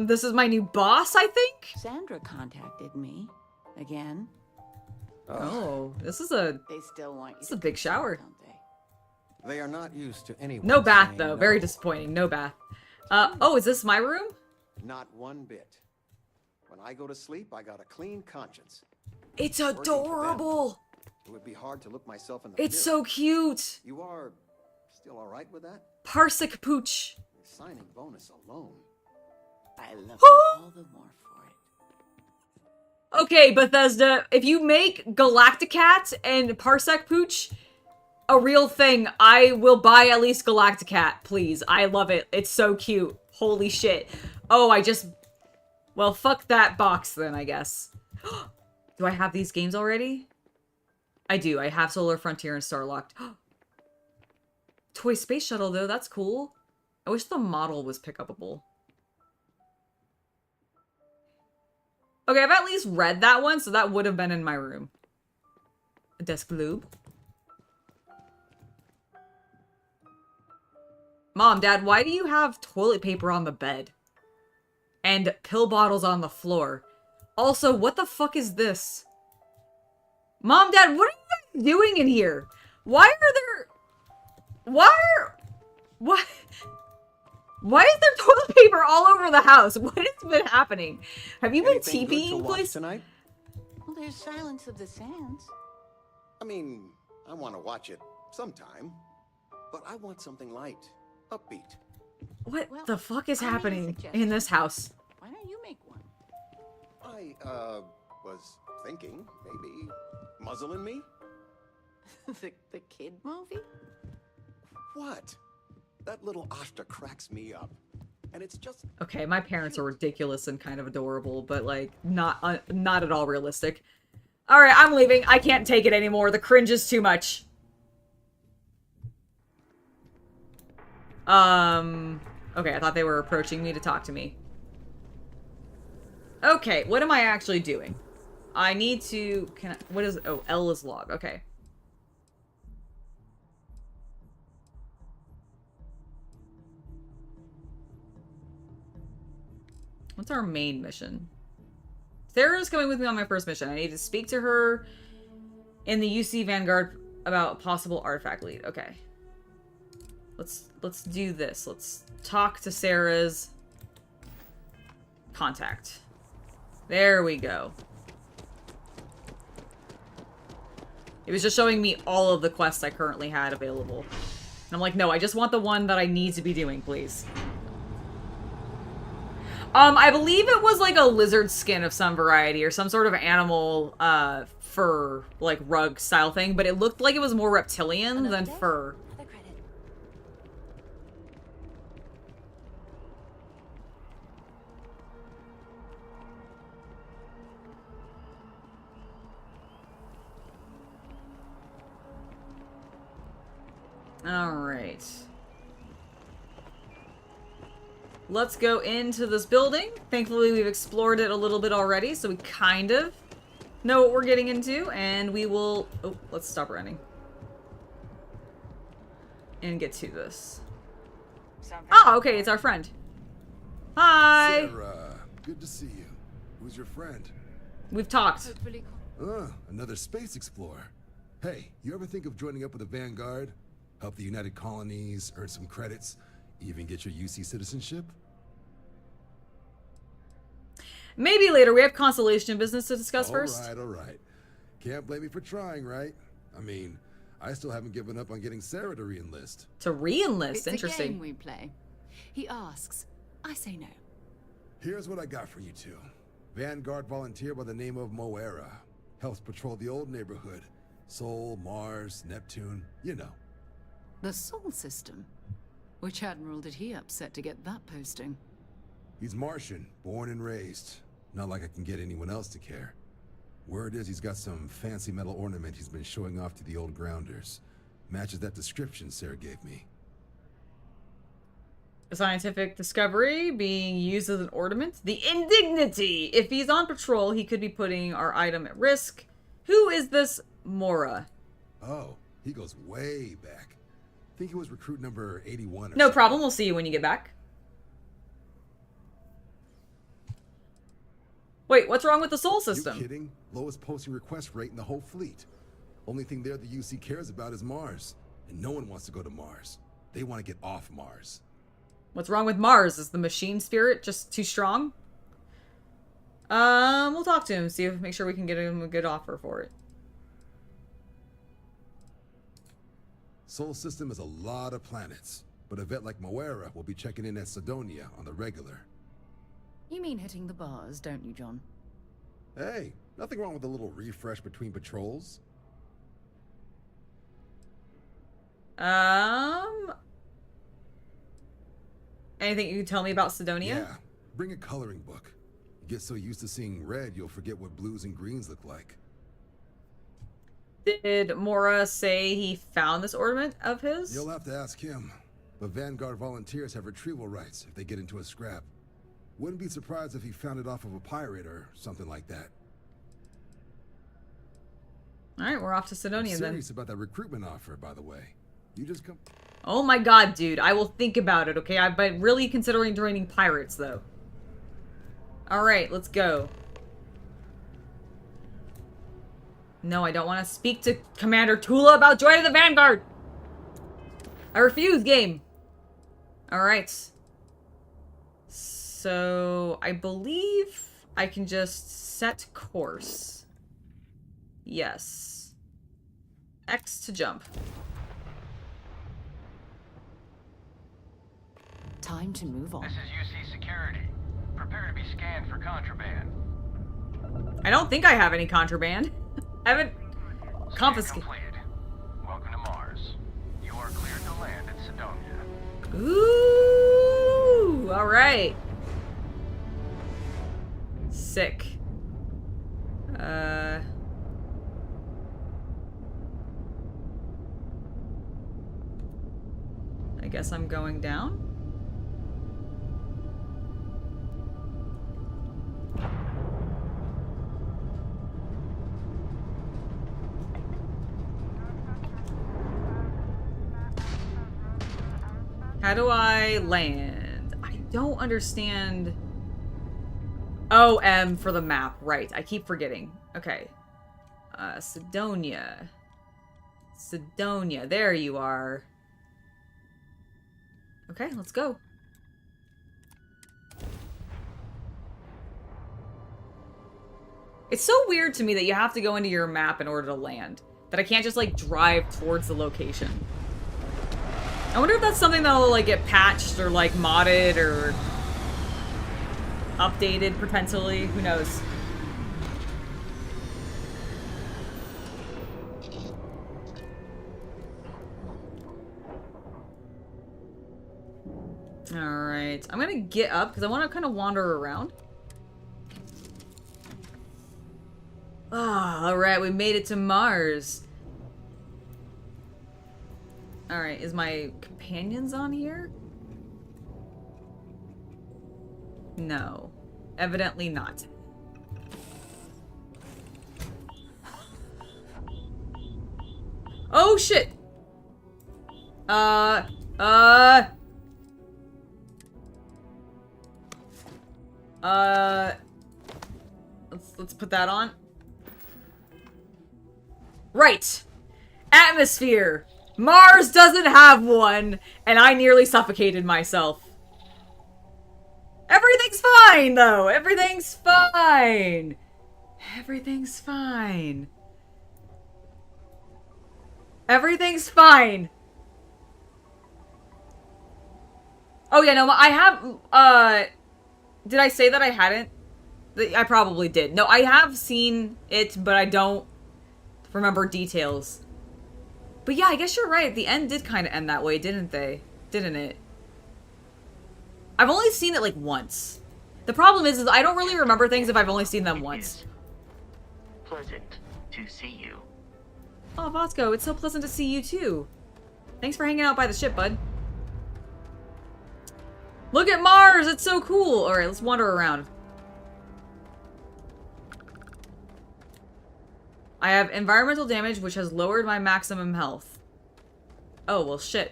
This is my new boss, I think. Sandra contacted me again. Oh, this is a. They still want you. This is a big shower. They are not used to anyone. No bath saying though. no. Very disappointing. No bath. Oh, is this my room? Not one bit. When I go to sleep, I got a clean conscience. It's Working for adorable. them, it would be hard to look myself in the It's mirror. so cute. You are still all right with that? Parsec pooch. The signing bonus alone. I love you all the more for it. Okay, Bethesda, if you make Galacticat and Parsec Pooch a real thing, I will buy at least Galacticat, please. I love it. It's so cute. Holy shit. Oh, well, fuck that box then, I guess. Do I have these games already? I do. I have Solar Frontier and Starlocked. Toy Space Shuttle, though. That's cool. I wish the model was pick-upable. Okay, I've at least read that one, so that would have been in my room. A desk lube. Mom, Dad, why do you have toilet paper on the bed? And pill bottles on the floor? Also, what the fuck is this? Mom, Dad, what are you guys doing in here? Why is there toilet paper all over the house? What has been happening? Have you been Anything good to TPing, watch please? tonight? Well, there's Silence of the Sands. I mean, I want to watch it sometime, but I want something light, upbeat. What the fuck is happening in this house? Why don't you make one? I, was thinking maybe Muzzle and Me? the kid movie? What? That little Ashta cracks me up. And it's just... Okay, my parents are ridiculous and kind of adorable, but like not at all realistic. All right, I'm leaving. I can't take it anymore. The cringe is too much. Okay, I thought they were approaching me to talk to me. Okay, what am I actually doing? I need to... what is... Oh, L is log. Okay. What's our main mission? Sarah's coming with me on my first mission. I need to speak to her in the UC Vanguard about a possible artifact lead. Okay. Let's do this. Let's talk to Sarah's contact. There we go. It was just showing me all of the quests I currently had available. And I'm like, no, I just want the one that I need to be doing, please. I believe it was like a lizard skin of some variety or some sort of animal, fur, like rug style thing, but it looked like it was more reptilian than fur. Alright. Let's go into this building. Thankfully, we've explored it a little bit already, so we kind of know what we're getting into, and we will... Oh, let's stop running. And get to this. Oh, okay, it's our friend. Hi! Sarah, good to see you. Who's your friend? We've talked. Another space explorer. Hey, you ever think of joining up with the Vanguard? Help the United Colonies, earn some credits, even get your UC citizenship? Maybe later. We have constellation business to discuss first. All right. Can't blame me for trying, right? I mean, I still haven't given up on getting Sarah to re-enlist. To re-enlist? It's Interesting. a game we play. He asks. I say no. Here's what I got for you two. Vanguard volunteer by the name of Moera. Helps patrol the old neighborhood. Sol, Mars, Neptune, you know. The Sol system? Which admiral did he upset to get that posting? He's Martian, born and raised. Not like I can get anyone else to care. Word is he's got some fancy metal ornament he's been showing off to the old grounders. Matches that description Sarah gave me. A scientific discovery being used as an ornament? The indignity! If he's on patrol, he could be putting our item at risk. Who is this Mora? Oh, he goes way back. Think he was recruit number 81 or No problem, we'll see you when you get back. Wait, what's wrong with the Sol system? You kidding? Lowest posting request rate in the whole fleet. Only thing there the UC cares about is Mars. And no one wants to go to Mars. They want to get off Mars. What's wrong with Mars? Is the machine spirit just too strong? We'll talk to him, make sure we can get him a good offer for it. Sol system is a lot of planets, but a vet like Moera will be checking in at Sidonia on the regular. You mean hitting the bars, don't you, John? Hey, nothing wrong with a little refresh between patrols. Anything you can tell me about Sidonia? Yeah, bring a coloring book. You get so used to seeing red, you'll forget what blues and greens look like. Did Mora say he found this ornament of his? You'll have to ask him. But Vanguard volunteers have retrieval rights if they get into a scrap. Wouldn't be surprised if he found it off of a pirate or something like that. Alright, we're off to Sidonia then. Serious about that recruitment offer, by the way. You just come... Oh my god, dude. I will think about it, okay? I've been really considering joining pirates, though. Alright, let's go. No, I don't want to speak to Commander Tula about joining the Vanguard! I refuse, game! Alright. So, I believe I can just set course. Yes. X to jump. Time to move on. This is UC Security. Prepare to be scanned for contraband. I don't think I have any contraband. I haven't confiscated. Welcome to Mars. You are cleared to land at Sidonia. Ooh, all right. Sick. I guess I'm going down. How do I land? I don't understand. Oh, M for the map. Right. I keep forgetting. Okay. Sidonia. Sidonia. There you are. Okay, let's go. It's so weird to me that you have to go into your map in order to land. That I can't just, like, drive towards the location. I wonder if that's something that'll, like, get patched or, like, modded or updated, potentially. Who knows? Alright. I'm gonna get up, because I want to kind of wander around. Ah, alright. We made it to Mars. Alright, is my companions on here? No. Evidently not. Oh, shit! Let's put that on. Right! Atmosphere. Mars doesn't have one, and I nearly suffocated myself. Everything's fine, though. Everything's fine. Everything's fine. Everything's fine. Oh, yeah, no, I have, did I say that I hadn't? I probably did. No, I have seen it, but I don't remember details. But yeah, I guess you're right. The end did kind of end that way, didn't they? Didn't it? I've only seen it, like, once. The problem is I don't really remember things if I've only seen them once. Pleasant to see you. Oh, Vasco, it's so pleasant to see you, too. Thanks for hanging out by the ship, bud. Look at Mars! It's so cool! Alright, let's wander around. I have environmental damage, which has lowered my maximum health. Oh, well, shit.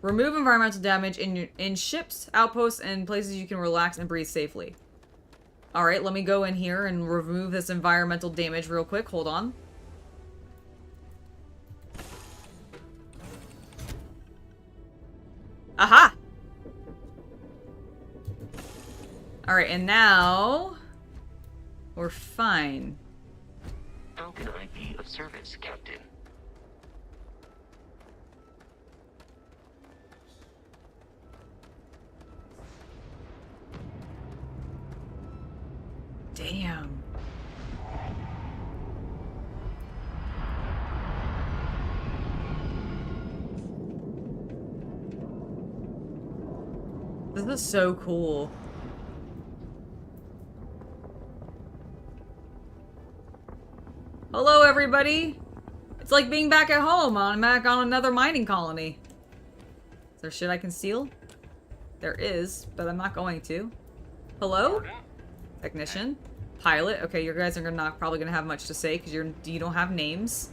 Remove environmental damage in ships, outposts, and places you can relax and breathe safely. Alright, let me go in here and remove this environmental damage real quick. Hold on. Aha! Alright, and now we're fine. How can I be of service, Captain? Damn. This is so cool. Hello, everybody. It's like being back at home. I'm back on another mining colony. Is there shit I can steal? There is, but I'm not going to. Hello? Technician. Pilot. Okay, you guys are not probably gonna have much to say because you don't have names.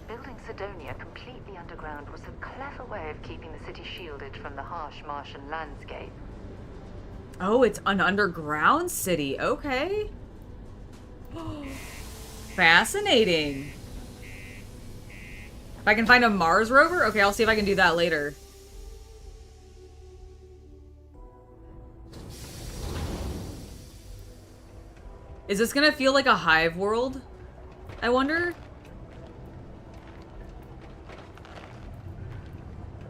Building Sidonia completely underground was a clever way of keeping the city shielded from the harsh Martian landscape. Oh, it's an underground city. Okay. Fascinating. If I can find a Mars rover? Okay, I'll see if I can do that later. Is this gonna feel like a hive world? I wonder?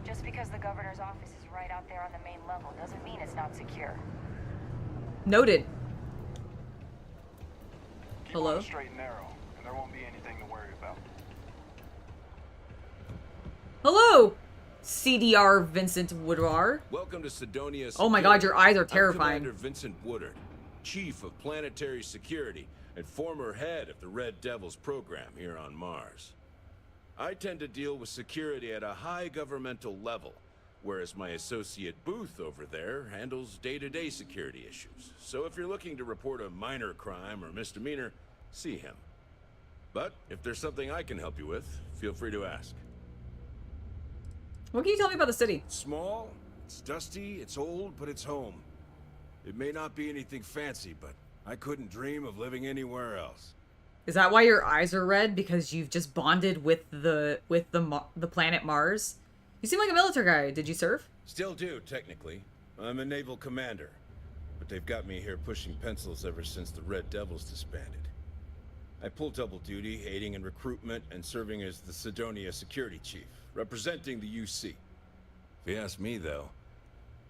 Just because the governor's office is right out there on the main level doesn't mean it's not secure. Noted. Keep Hello? on the straight and narrow, and there won't be anything to worry about. Hello, CDR Vincent Woodard. Welcome to Sidonia. Oh my god, your eyes are terrifying. I'm Commander Vincent Woodard, Chief of Planetary Security and former head of the Red Devils program here on Mars. I tend to deal with security at a high governmental level, whereas my associate Booth over there handles day-to-day security issues. So if you're looking to report a minor crime or misdemeanor, see him. But if there's something I can help you with, feel free to ask. What can you tell me about the city? It's small, it's dusty, it's old, but it's home. It may not be anything fancy, but I couldn't dream of living anywhere else. Is that why your eyes are red? Because you've just bonded with the planet Mars? You seem like a military guy. Did you serve? Still do, technically. I'm a naval commander. But they've got me here pushing pencils ever since the Red Devils disbanded. I pull double duty, aiding in recruitment and serving as the Sidonia security chief, representing the UC. If you ask me, though,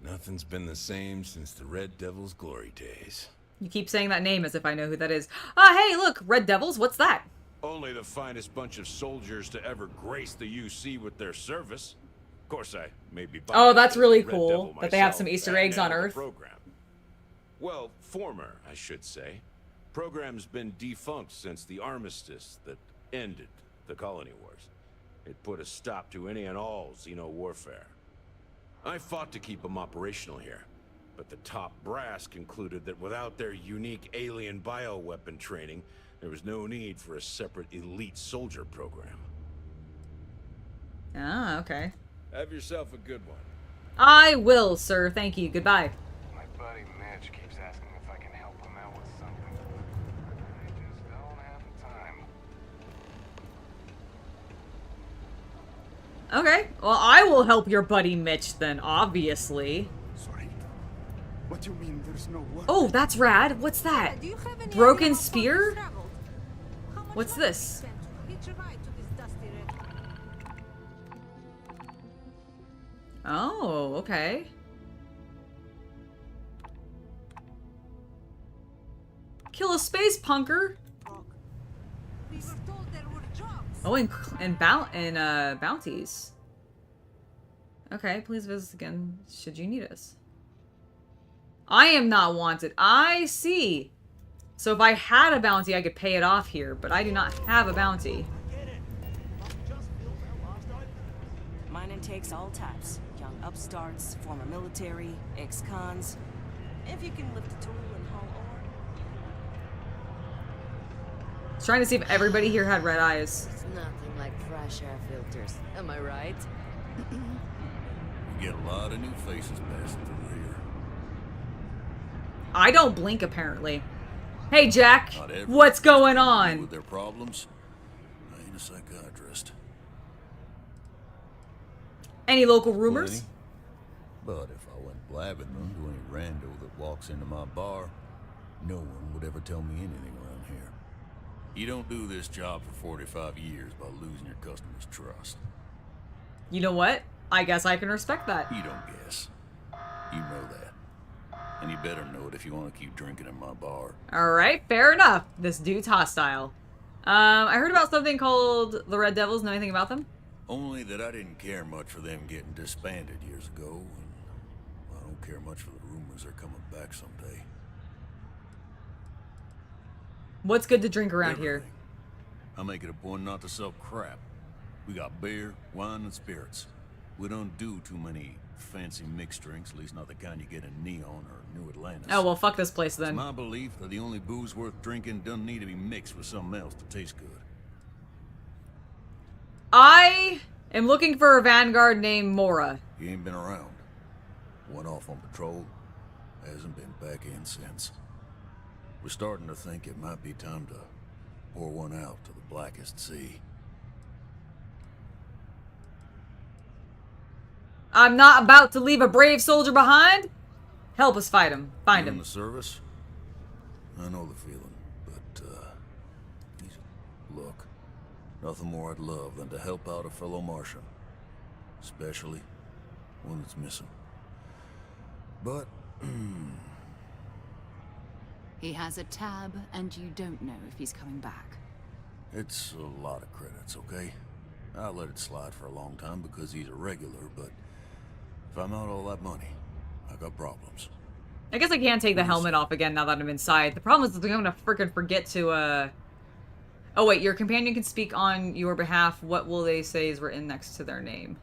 nothing's been the same since the Red Devils' glory days. You keep saying that name as if I know who that is. Ah, hey, look, Red Devils, what's that? Only the finest bunch of soldiers to ever grace the UC with their service. Of course, I may be biased. Oh, that's really Red cool Devil that they have myself, some Easter and eggs on now the Earth. Program. Well, former, I should say. Program's been defunct since the armistice that ended the colony wars. It put a stop to any and all Xeno warfare. I fought to keep them operational here, but the top brass concluded that without their unique alien bioweapon training, there was no need for a separate elite soldier program. Ah, okay. Have yourself a good one. I will, sir. Thank you. Goodbye. My buddy Mitch keeps asking if I can help him out with something. I just don't have the time. Okay. Well, I will help your buddy Mitch then, obviously. Sorry. What do you mean there's no work? Oh, that's rad. What's that? Broken spear? What's this? Oh, okay. Kill a space punker. Oh, and bounties. Okay, please visit again should you need us. I am not wanted. I see. So if I had a bounty, I could pay it off here, but I do not have a bounty. Mining takes all types. Young upstarts, former military, ex-cons. If you can lift a tool and haul ore. I was trying to see if everybody here had red eyes. It's nothing like fresh air filters. Am I right? We get a lot of new faces passing through here. I don't blink, apparently. Hey, Jack. What's going on? With their problems, I ain't a psychiatrist. Any local rumors? But if I went blabbing them to any rando that walks into my bar, no one would ever tell me anything around here. You don't do this job for 45 years by losing your customers' trust. You know what? I guess I can respect that. You don't guess. You know that. And you better know it if you want to keep drinking in my bar. Alright, fair enough. This dude's hostile. I heard about something called the Red Devils. Know anything about them? Only that I didn't care much for them getting disbanded years ago, and I don't care much for the rumors they're coming back someday. What's good to drink around here? I make it a point not to sell crap. We got beer, wine, and spirits. We don't do too many fancy mixed drinks, at least not the kind you get in Neon or New Atlantis. Oh, well, fuck this place then. It's my belief that the only booze worth drinking doesn't need to be mixed with something else to taste good. I am looking for a vanguard named Mora. He ain't been around. Went off on patrol. Hasn't been back in since. We're starting to think it might be time to pour one out to the blackest sea. I'm not about to leave a brave soldier behind. Help us fight him. Find him. In the service? I know the feeling, but, look, nothing more I'd love than to help out a fellow Martian. Especially one that's missing. But, He has a tab, and you don't know if he's coming back. it's a lot of credits, okay? I let it slide for a long time because he's a regular, but if I'm out all that money, I got problems. I guess I can't take the helmet off again now that I'm inside. The problem is that I'm gonna freaking forget to, Oh wait, your companion can speak on your behalf. What will they say is written next to their name?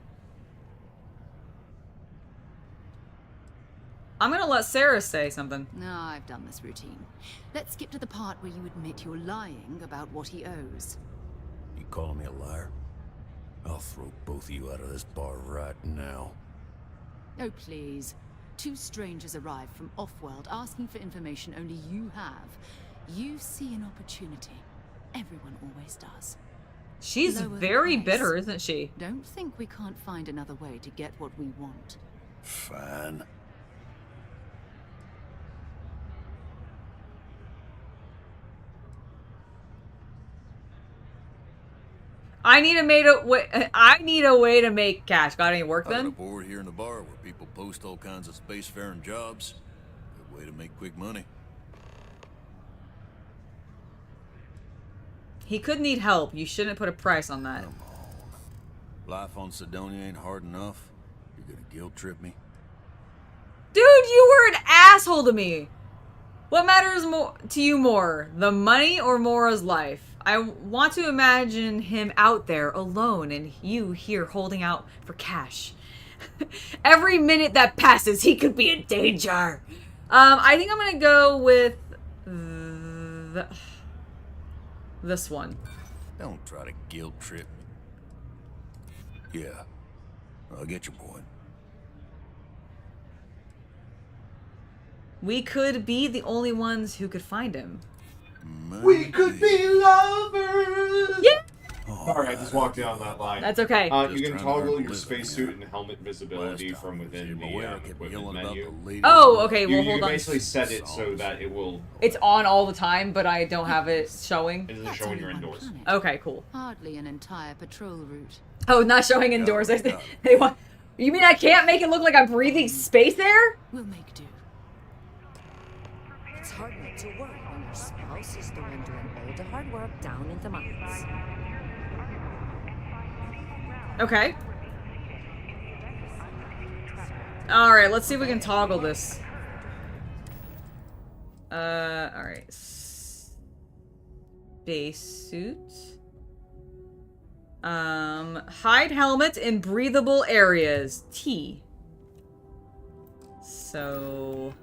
I'm gonna let Sarah say something. No, I've done this routine. Let's skip to the part where you admit you're lying about what he owes. You calling me a liar? I'll throw both of you out of this bar right now. Oh, please. Two strangers arrive from off-world asking for information only you have. You see an opportunity. Everyone always does. She's Lower the very price. bitter, isn't she? Don't think we can't find another way to get what we want. Fine. I need a way to make cash. Got any work I got a then? board here in the bar where people post all kinds of spacefaring jobs. Good way to make quick money. He could need help. You shouldn't put a price on that. Life on Sidonia ain't hard enough. You're gonna guilt trip me? Dude, you were an asshole to me. What matters more to you more, the money or Mora's life? I want to imagine him out there alone and you here holding out for cash. Every minute that passes, he could be in danger. I think I'm gonna go with this one. Don't try to guilt trip me. Yeah, I get your point. We could be the only ones who could find him. We could be lovers! Yeah! Sorry, I just walked in on that line. That's okay. You can toggle your spacesuit and helmet visibility from within the equipment menu. Oh, okay. Well, you hold can on. basically set it so that it will... It's on all the time, but I don't have it showing. It doesn't show when you're indoors. Okay, cool. Hardly an entire patrol route. Oh, not showing indoors. They want. You mean I can't make it look like I'm breathing space air? We'll make do. It's hard not to worry when your spouse is the one doing all the hard work down in the mines. Okay. Alright, let's see if we can toggle this. Alright. Spacesuit. Hide helmet in breathable areas. T. So...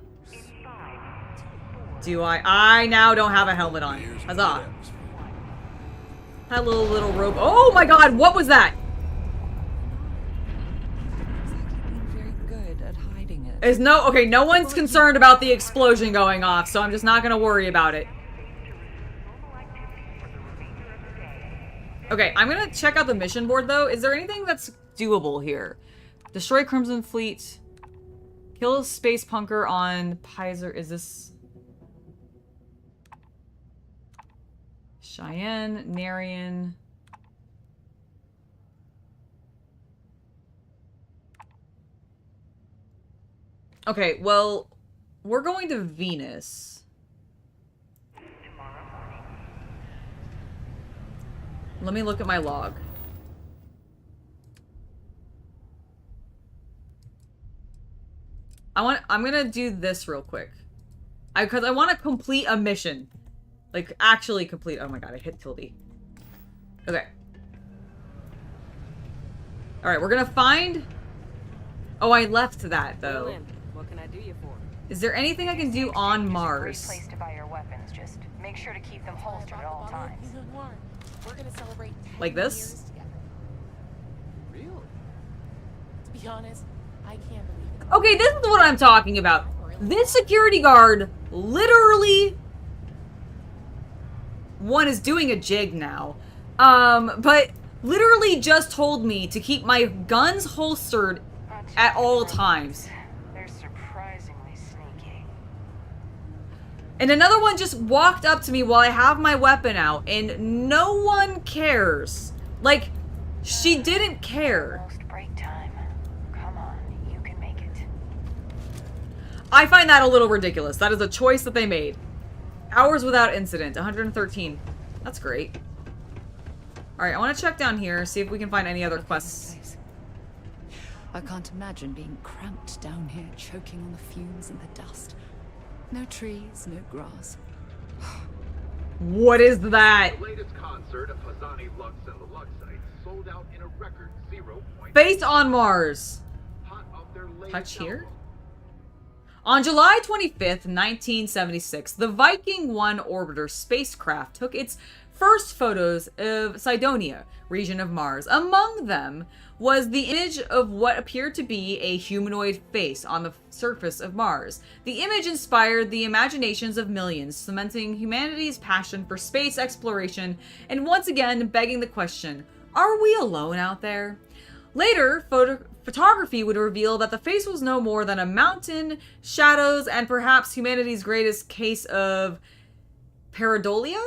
Do I now don't have a helmet on. Huzzah. Hello, little robe. Oh my god, what was that? Is no okay, no one's concerned about the explosion going off, so I'm just not gonna worry about it. Okay, I'm gonna check out the mission board though. Is there anything that's doable here? Destroy Crimson Fleet. Kill a space punker on Pizer. Is this Cheyenne, Narian? Okay, well, we're going to Venus. Let me look at my log. I'm gonna do this real quick. Because I want to complete a mission. Like, actually complete. Oh my god, I hit tilde. Okay. Alright, we're gonna find... Oh, I left that, though. What can I do you for? Is there anything I can do on Mars? Great place to buy your weapons. Just make sure to keep them holstered at all times. We're gonna celebrate 10 Like this? years together. Really? To be honest, I can't believe it. Okay, this is what I'm talking about. This security guard literally... One is doing a jig now. But literally just told me to keep my guns holstered at all times. They're surprisingly sneaky. And another one just walked up to me while I have my weapon out, and no one cares. Like, she didn't care. Almost break time. Come on, you can make it. I find that a little ridiculous. That is a choice that they made. Hours without incident, 113. That's great. Alright, I want to check down here, see if we can find any other quests. I can't imagine being cramped down here, choking on the fumes and the dust. No trees, no grass. What is that? The latest concert of Hazani Lux and the Luxite sold out in a record 0. Based on Mars. Touch here? On July 25th, 1976, the Viking 1 orbiter spacecraft took its first photos of Cydonia, region of Mars. Among them was the image of what appeared to be a humanoid face on the surface of Mars. The image inspired the imaginations of millions, cementing humanity's passion for space exploration and once again begging the question, are we alone out there? Later, photography would reveal that the face was no more than a mountain, shadows, and perhaps humanity's greatest case of pareidolia?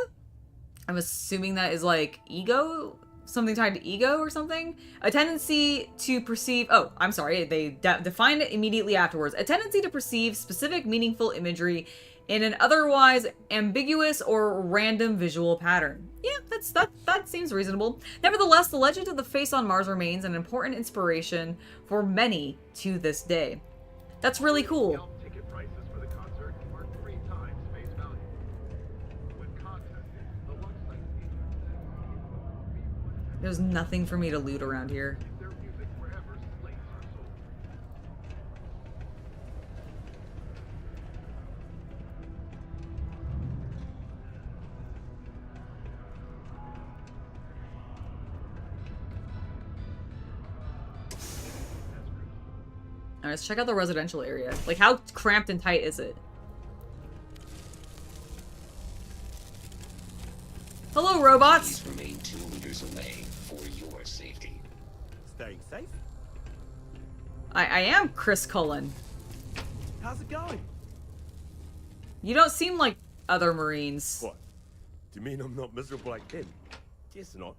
I'm assuming that is like ego? Something tied to ego or something? A tendency to perceive... Oh, I'm sorry. They defined it immediately afterwards. A tendency to perceive specific meaningful imagery in an otherwise ambiguous or random visual pattern. Yeah, that seems reasonable. Nevertheless, the legend of the face on Mars remains an important inspiration for many to this day. That's really cool. Ticket prices for the concert are 3 times face value. When contested, the Luxite There's nothing for me to loot around here. their music wherever slates are sold. Alright, let's check out the residential area. Like, how cramped and tight is it? Hello, robots! years away for your safety. Staying safe? I am Chris Cullen. How's it going? You don't seem like other Marines. What? Do you mean I'm not miserable like them? Guess not.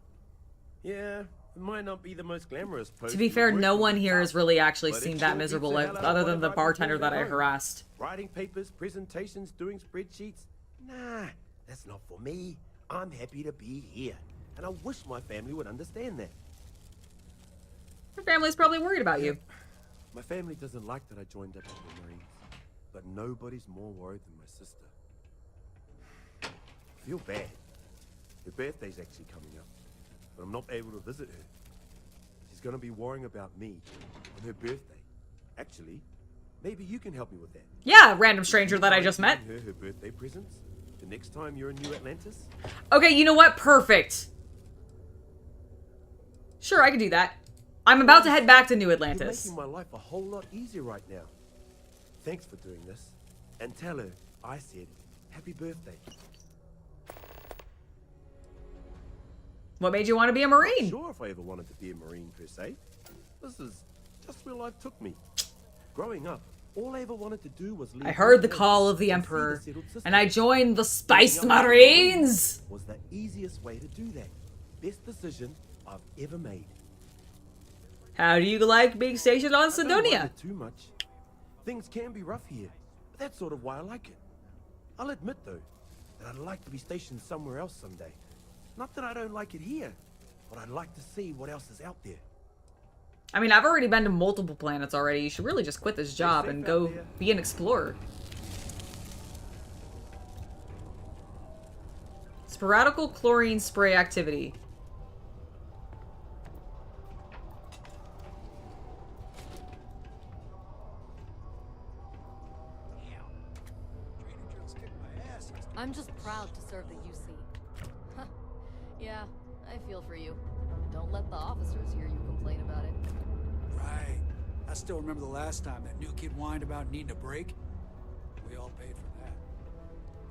Yeah, it might not be the most glamorous post. To be fair, no one here has really actually seen that miserable life, other than the bartender that I harassed. Writing papers, presentations, doing spreadsheets. Nah, that's not for me. I'm happy to be here, and I wish my family would understand that. Your family's probably worried about you. My family doesn't like that I joined up with the Marines, but nobody's more worried than my sister. I feel bad. Her birthday's actually coming up, but I'm not able to visit her. She's gonna be worrying about me on her birthday. Actually, maybe you can help me with that. Yeah, random stranger that I just met. Her birthday presents the next time you're in New Atlantis. Okay, you know what? Perfect. Sure, I can do that. I'm about to head back to New Atlantis. You're making my life a whole lot easier right now. Thanks for doing this. And tell her I said happy birthday. What made you want to be a Marine? I'm not sure if I ever wanted to be a Marine per se. This is just where life took me. Growing up, all I ever wanted to do was leave. I heard the call of the Emperor, and I joined the Spice Marines! Was the easiest way to do that. Best decision I've ever made. How do you like being stationed on I don't Sidonia? mind it too much. Things can be rough here, but that's sort of why I like it. I'll admit, though, that I'd like to be stationed somewhere else someday. Not that I don't like it here, but I'd like to see what else is out there. I mean, I've already been to multiple planets already. You should really just quit this job and go be an explorer. Sporadical chlorine spray activity. I'm just proud to serve the UC. Yeah, I feel for you. Don't let the officers hear you complain about it. Right. I still remember the last time that new kid whined about needing a break. We all paid for that.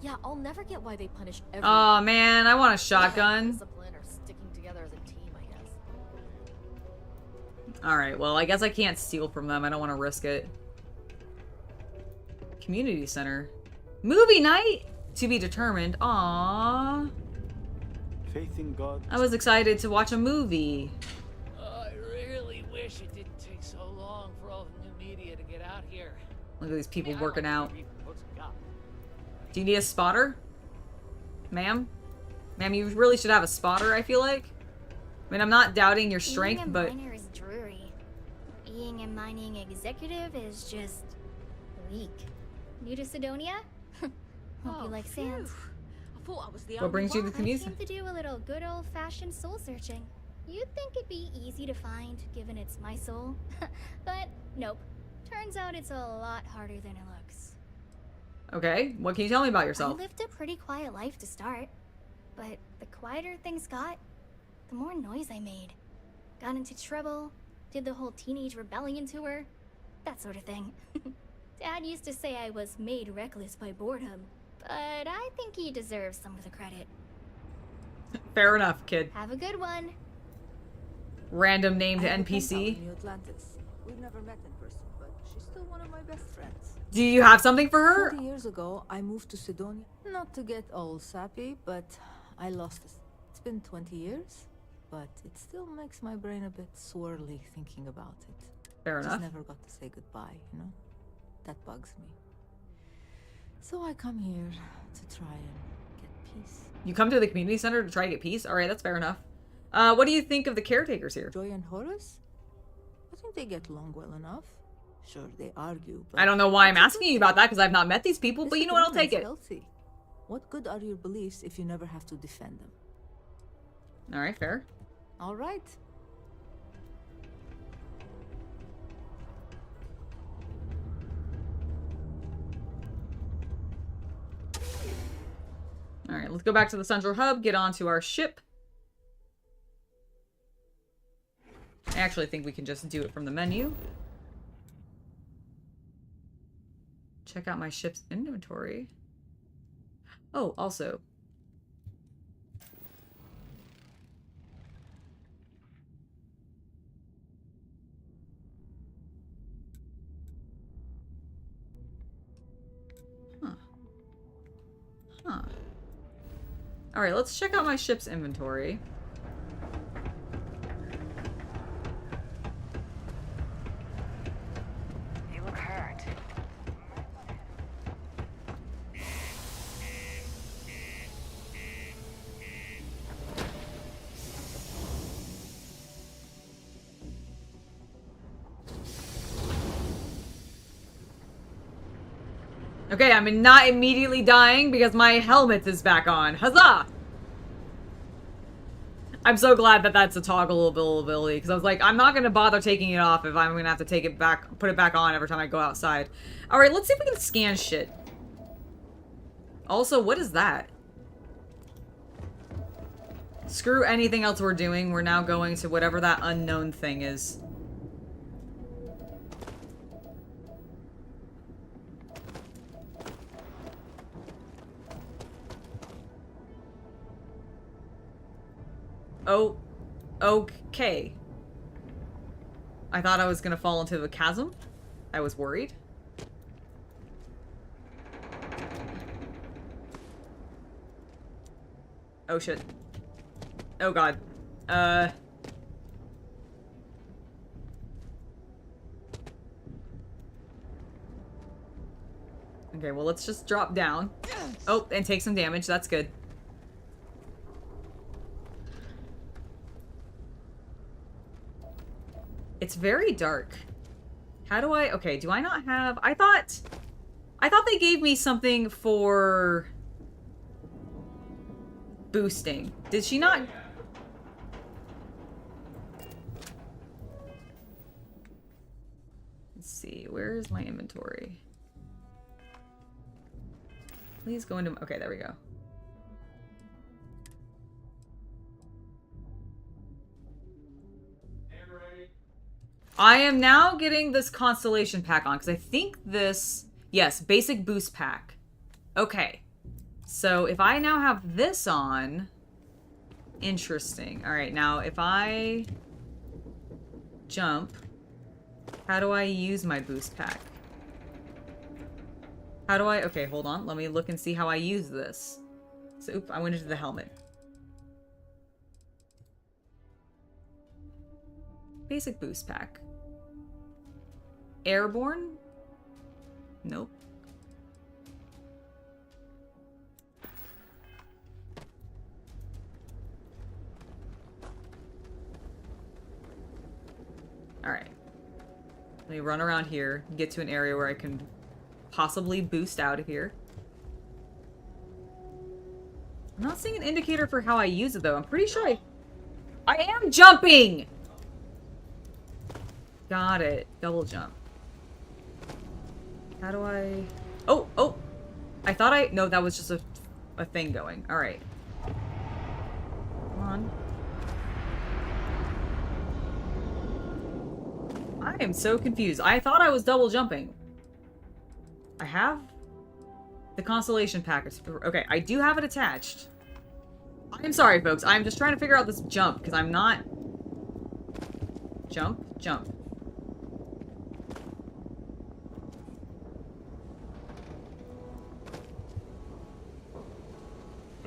Yeah, I'll never get why they punish everyone. Oh man, I want a shotgun. Discipline or sticking together as a team, I guess. Alright, well, I guess I can't steal from them. I don't want to risk it. Community center. Movie night? To be determined. Aww. Faith in God. I was excited to watch a movie. I really wish it didn't take so long for all the new media to get out here. Look at these people working out. Do you need a spotter? Ma'am? Ma'am, you really should have a spotter, I feel like. I mean, I'm not doubting your strength, but... Being a miner is dreary. Being a mining executive is just... weak. New to Sidonia? Hope you like sands. I thought I was the What brings you to the I community? came to do a little good old-fashioned soul searching. You'd think it'd be easy to find, given it's my soul. But nope. Turns out it's a lot harder than it looks. Okay, what can you tell me about yourself? I lived a pretty quiet life to start. But the quieter things got, the more noise I made. Got into trouble, did the whole teenage rebellion tour, that sort of thing. Dad used to say I was made reckless by boredom, but I think he deserves some of the credit. Fair enough, kid. Have a good one. Random named I have a pen pal NPC. in New Atlantis. We've never met in person, but she's still one of my best friends. Do you have something for her? 40 years ago, I moved to Sidonia. Not to get all sappy, but I lost it. It's been 20 years, but it still makes my brain a bit swirly thinking about it. Fair enough. Just never got to say goodbye, you know? That bugs me. So I come here to try and get peace. You come to the community center to try to get peace? Alright, that's fair enough. What do you think of the caretakers here? Joy and Horace? I think they get along well enough. Sure, they argue, but... I don't know why I'm asking you about that, because I've not met these people, but you know what, I'll take it. Healthy. What good are your beliefs if you never have to defend them? Alright, fair. Alright. Alright, let's go back to the central hub, get onto our ship. I actually think we can just do it from the menu. Check out my ship's inventory. Oh, also. Alright, let's check out my ship's inventory. You look hurt. Okay, I'm not immediately dying because my helmet is back on. Huzzah! I'm so glad that that's a toggleable ability, because I was like, I'm not going to bother taking it off if I'm going to have to take it back, put it back on every time I go outside. Alright, let's see if we can scan shit. Also, what is that? Screw anything else we're doing. We're now going to whatever that unknown thing is. Oh, okay. I thought I was gonna fall into the chasm. I was worried. Oh shit. Oh god. Okay, well let's just drop down. Oh, and take some damage. That's good. It's very dark. How do I... Okay, do I not have... I thought they gave me something for... boosting. Did she not... Let's see. Where is my inventory? Please go into... Okay, there we go. I am now getting this constellation pack on, because I think this... Yes, basic boost pack. Okay. So, if I now have this on... Interesting. Alright, now, if I... jump... How do I use my boost pack? How do I... Okay, hold on. Let me look and see how I use this. So, oop, I went into the helmet. Basic boost pack. Airborne? Nope. Alright. Let me run around here, get to an area where I can possibly boost out of here. I'm not seeing an indicator for how I use it, though. I'm pretty sure I am jumping! Got it. Double jump. How do I... Oh, oh! I thought I... No, that was just a thing going. Alright. Come on. I am so confused. I thought I was double jumping. I have the constellation package. Okay, I do have it attached. I'm sorry, folks. I'm just trying to figure out this jump, because I'm not... Jump, jump.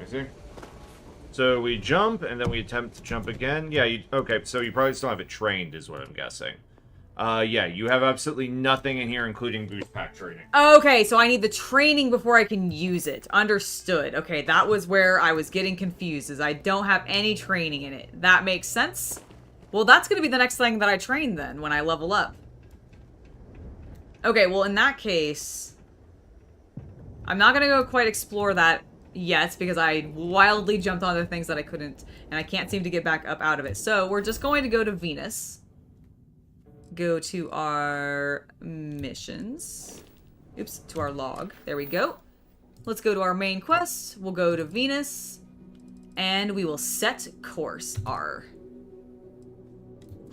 See? So we jump, and then we attempt to jump again. Yeah, okay, so you probably still have it trained, is what I'm guessing. Yeah, you have absolutely nothing in here, including boost pack training. Okay, so I need the training before I can use it. Understood. Okay, that was where I was getting confused, is I don't have any training in it. That makes sense. Well, that's going to be the next thing that I train, then, when I level up. Okay, well, in that case... I'm not going to go quite explore that yet, because I wildly jumped on other things that I couldn't, and I can't seem to get back up out of it. So we're just going to go to Venus. Go to our missions. Oops, to our log. There we go. Let's go to our main quest. We'll go to Venus, and we will set course.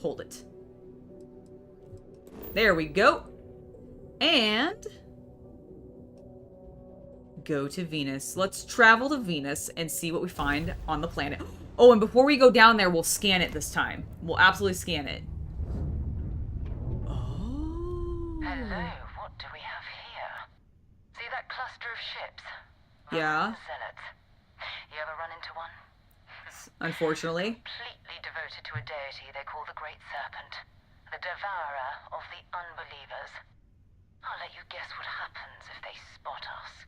Hold it. There we go. And... go to Venus. Let's travel to Venus and see what we find on the planet. Oh, and before we go down there, we'll scan it this time. We'll absolutely scan it. Oh. Hello, what do we have here? See that cluster of ships? Yeah. Zealots. You ever run run into one. Unfortunately. Completely devoted to a deity they call the Great Serpent, the devourer of the unbelievers. I'll let you guess what happens if they spot us.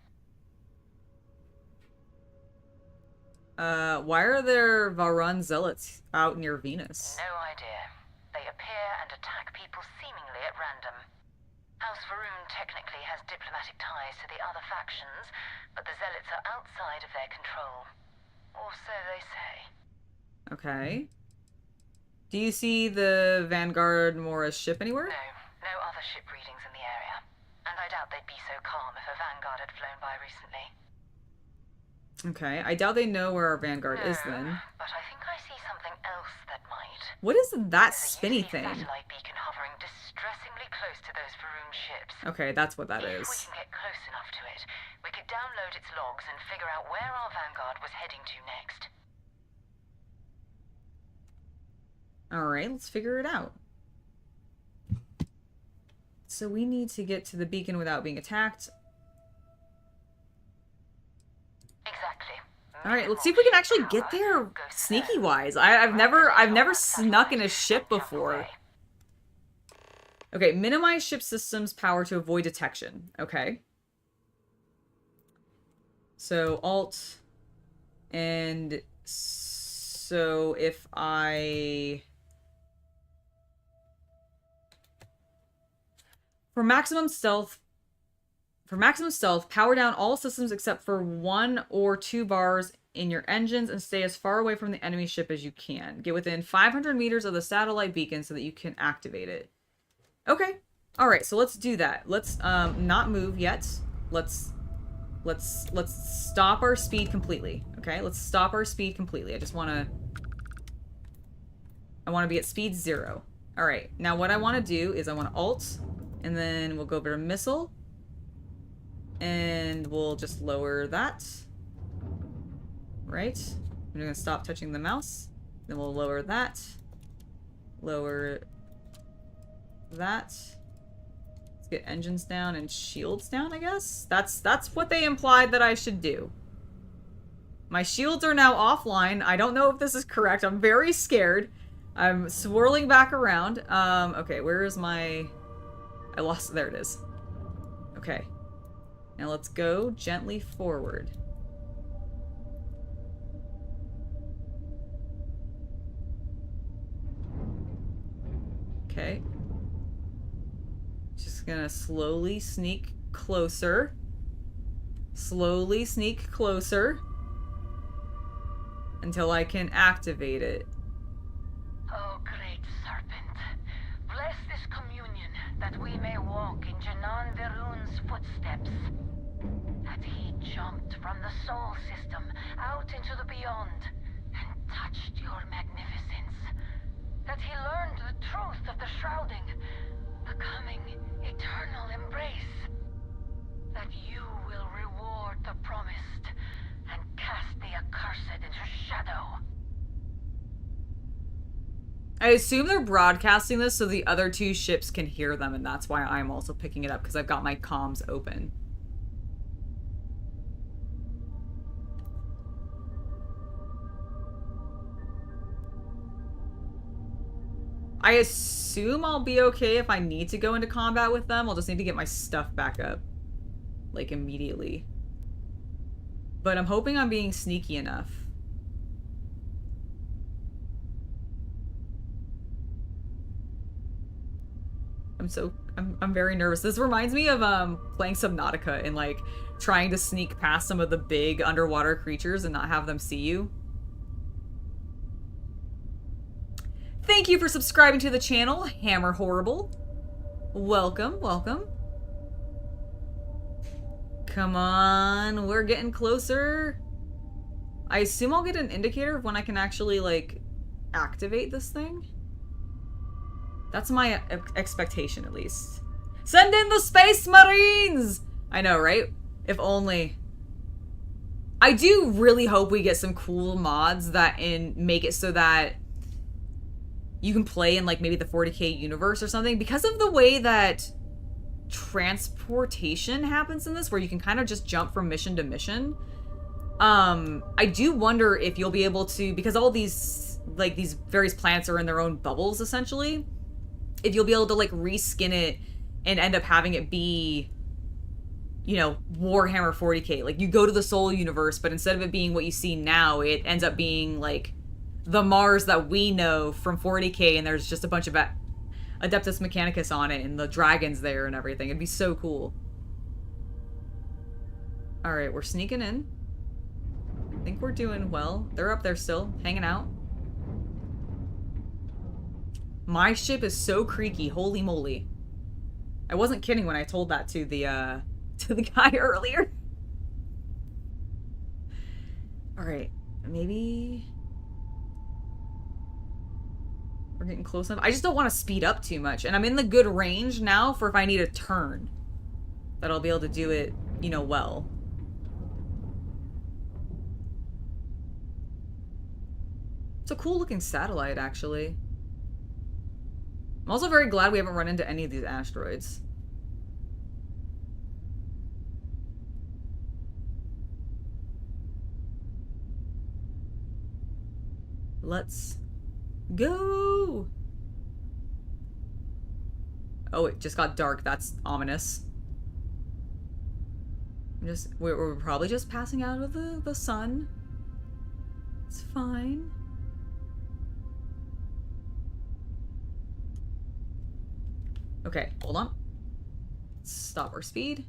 Why are there Varun zealots out near Venus? No idea. They appear and attack people seemingly at random. House Varun technically has diplomatic ties to the other factions, but the zealots are outside of their control. Or so they say. Okay. Do you see the Vanguard Mora's ship anywhere? No other ship readings in the area. And I doubt they'd be so calm if a Vanguard had flown by recently. Okay, I doubt they know where our Vanguard is then. But I think I see something else that might. What is that spinny thing? Satellite beacon hovering distressingly close to those Varun ships. Okay, that's what that is. If we can get close enough to it, we could download its logs and figure out where our Vanguard was heading to next. Alright, let's figure it out. So we need to get to the beacon without being attacked. Alright, let's see if we can actually get there sneaky-wise. I've never snuck in a ship before. Okay, minimize ship systems power to avoid detection. Okay. So, Alt. And so if I... For maximum stealth, power down all systems except for 1 or 2 bars in your engines and stay as far away from the enemy ship as you can. Get within 500 meters of the satellite beacon so that you can activate it. Okay. Alright, so let's do that. Let's not move yet. Let's stop our speed completely. Okay, let's stop our speed completely. I want to be at speed 0. Alright, now what I want to do is I want to Alt, and then we'll go over to Missile. And we'll just lower that. Right? I'm gonna stop touching the mouse. Then we'll lower that. Lower that. Let's get engines down and shields down, I guess? That's what they implied that I should do. My shields are now offline. I don't know if this is correct. I'm very scared. I'm swirling back around. Okay, where is my... I lost... There it is. Okay. Now let's go gently forward. Okay. Just gonna slowly sneak closer. Slowly sneak closer. Until I can activate it. Oh, great serpent. Bless this communion that we may walk in Janan Verun's footsteps. That he jumped from the soul system out into the beyond and touched your magnificence. That he learned the truth of the shrouding, the coming eternal embrace. That you will reward the promised and cast the accursed into shadow. I assume they're broadcasting this so the other 2 ships can hear them, and that's why I'm also picking it up, because I've got my comms open. I assume I'll be okay if I need to go into combat with them. I'll just need to get my stuff back up. Like, immediately. But I'm hoping I'm being sneaky enough. I'm very nervous. This reminds me of playing Subnautica and like trying to sneak past some of the big underwater creatures and not have them see you. Thank you for subscribing to the channel, Hammer Horrible. Welcome, welcome. Come on, we're getting closer. I assume I'll get an indicator of when I can actually like activate this thing. That's my expectation, at least. Send in the Space Marines! I know, right? If only. I do really hope we get some cool mods that make it so that you can play in, like, maybe the 40k universe or something. Because of the way that transportation happens in this, where you can kind of just jump from mission to mission, I do wonder if you'll be able to, because all these, like, these various planets are in their own bubbles, essentially, if you'll be able to, like, reskin it and end up having it be, you know, Warhammer 40k. Like, you go to the Soul universe, but instead of it being what you see now, it ends up being, like, the Mars that we know from 40k, and there's just a bunch of Adeptus Mechanicus on it, and the dragons there and everything. It'd be so cool. Alright, we're sneaking in. I think we're doing well. They're up there still, hanging out. My ship is so creaky, holy moly. I wasn't kidding when I told that to the guy earlier. Alright, maybe... we're getting close enough. I just don't want to speed up too much. And I'm in the good range now for if I need a turn. That I'll be able to do it, you know, well. It's a cool looking satellite, actually. I'm also very glad we haven't run into any of these asteroids. Let's go! Oh, it just got dark. That's ominous. We're probably just passing out of the sun. It's fine. Okay, hold on. Stop our speed.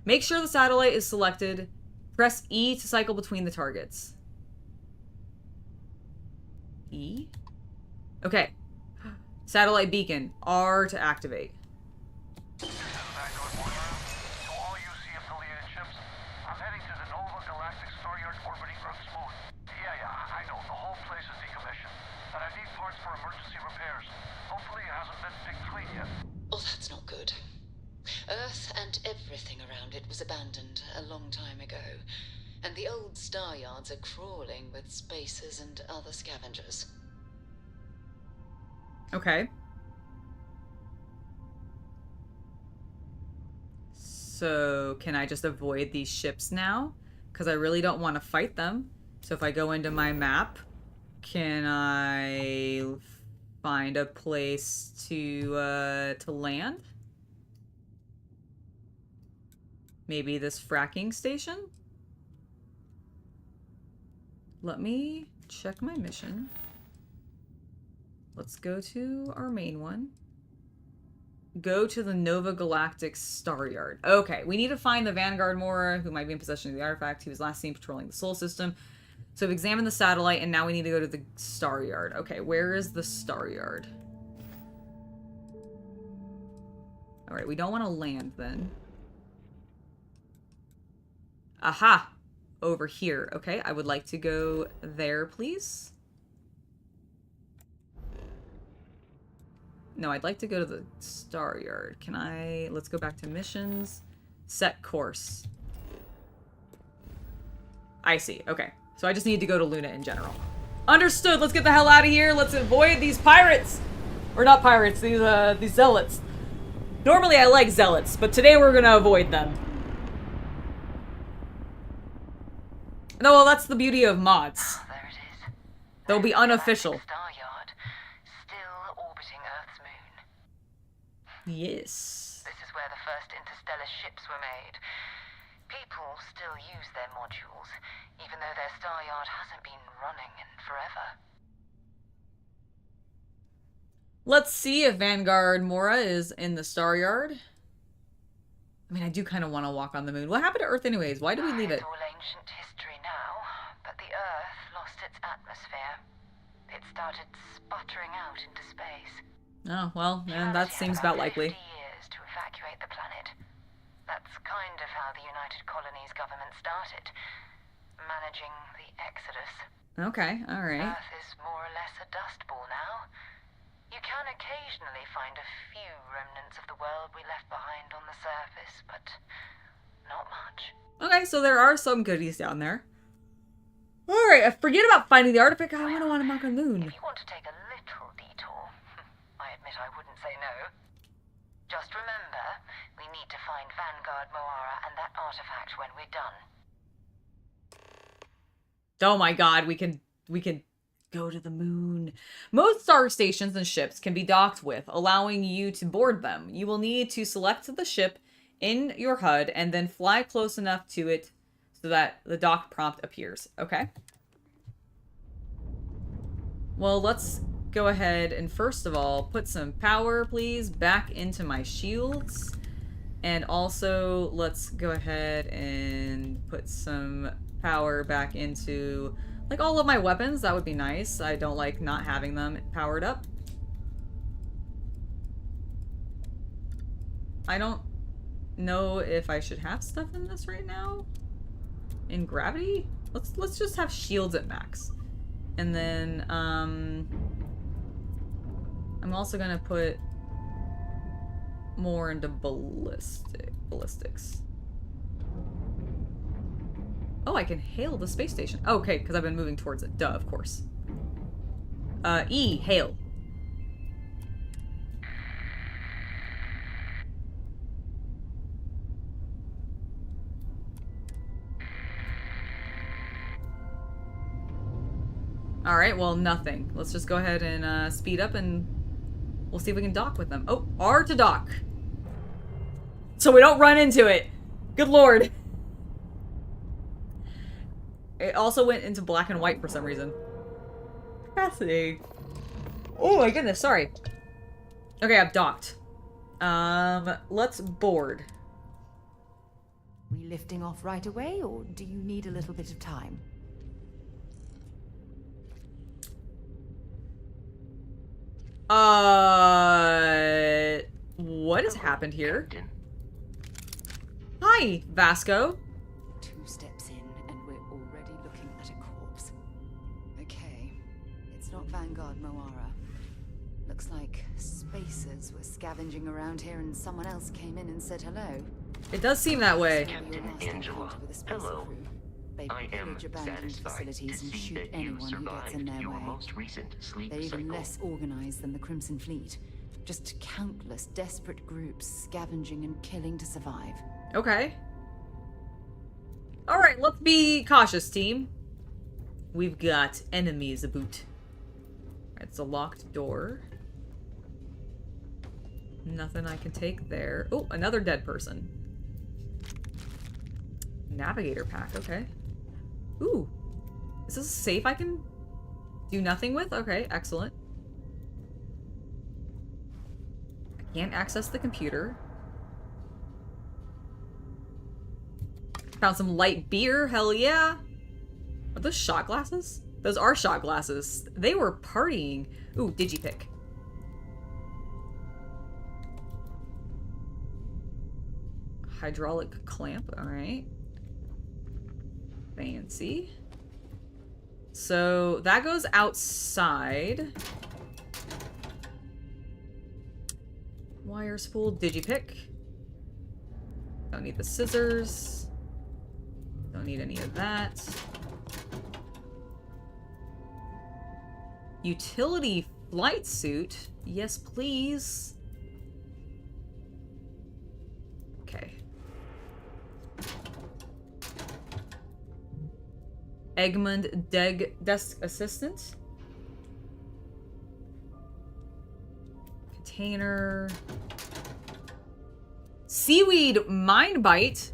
Make sure the satellite is selected. Press E to cycle between the targets. E? Okay. Satellite beacon. R to activate. Oh, that's not good. Earth and everything around it was abandoned a long time ago, and the old star yards are crawling with spacers and other scavengers. Okay. So, can I just avoid these ships now? Because I really don't want to fight them. So if I go into my map, can I find a place to land? Maybe this fracking station? Let me check my mission. Let's go to our main one. Go to the Nova Galactic Star Yard. Okay, we need to find the Vanguard Mora, who might be in possession of the artifact. He was last seen patrolling the Sol system. So we've examined the satellite, and now we need to go to the Star Yard. Okay, where is the Star Yard? Alright, we don't want to land then. Aha! Over here. Okay, I would like to go there, please. No, I'd like to go to the Star Yard. Can I... let's go back to missions. Set course. I see. Okay. So I just need to go to Luna in general. Understood. Let's get the hell out of here. Let's avoid these pirates. Or not pirates. These zealots. Normally I like zealots, but today we're gonna avoid them. No, well, that's the beauty of mods. There it is. They'll be unofficial. Star Yard, still orbiting Earth's moon. Yes. This is where the first interstellar ships were made. People still use their modules, even though their Star Yard hasn't been running in forever. Let's see if Vanguard Mora is in the Star Yard. I mean, I do kind of want to walk on the moon. What happened to Earth anyways? Why did we leave it? It's all ancient history now, but the Earth lost its atmosphere. It started sputtering out into space. Oh, well, and that seems about likely. 50 years to evacuate the planet. That's kind of how the United Colonies government started, managing the exodus. Okay, alright. Earth is more or less a dust ball now. You can occasionally find a few remnants of the world we left behind on the surface, but not much. Okay, so there are some goodies down there. Alright, forget about finding the artifact. I want to mark on the moon. If you want to take a little detour, I admit I wouldn't say no. Just remember, we need to find Vanguard Moara and that artifact when we're done. Oh my god, we can go to the moon. Most star stations and ships can be docked with, allowing you to board them. You will need to select the ship in your HUD and then fly close enough to it so that the dock prompt appears. Okay. Well, let's go ahead and first of all put some power, please, back into my shields. And also, let's go ahead and put some power back into, like, all of my weapons. That would be nice. I don't like not having them powered up. I don't know if I should have stuff in this right now. In gravity? Let's just have shields at max. And then, I'm also gonna put more into ballistics. Oh, I can hail the space station. Oh, okay, because I've been moving towards it. Duh, of course. Hail. Alright, well, nothing. Let's just go ahead and speed up and we'll see if we can dock with them. Oh, R to dock. So we don't run into it. Good lord. It also went into black and white for some reason. Fascinating. Oh my goodness, sorry. Okay, I've docked. Let's board. We lifting off right away, or do you need a little bit of time? What has happened here? Hi, Vasco. 2 steps in, and we're already looking at a corpse. Okay, it's not Vanguard Moara. Looks like spacers were scavenging around here and someone else came in and said hello. It does seem that way. Captain Angela, hello. They pillage abandoned facilities and shoot anyone who gets in their way. They're even less organized than the Crimson Fleet. Just countless desperate groups scavenging and killing to survive. Okay. Alright, let's be cautious, team. We've got enemies about. It's a locked door. Nothing I can take there. Oh, another dead person. Navigator pack, okay. Ooh. Is this a safe I can do nothing with? Okay, excellent. I can't access the computer. Found some light beer, hell yeah. Are those shot glasses? Those are shot glasses. They were partying. Ooh, digipick. Hydraulic clamp, alright. Fancy. So that goes outside. Wire spool, digipick. Don't need the scissors. Don't need any of that. Utility flight suit. Yes, please. Okay. Egmont desk assistant. Container. Seaweed mind bite.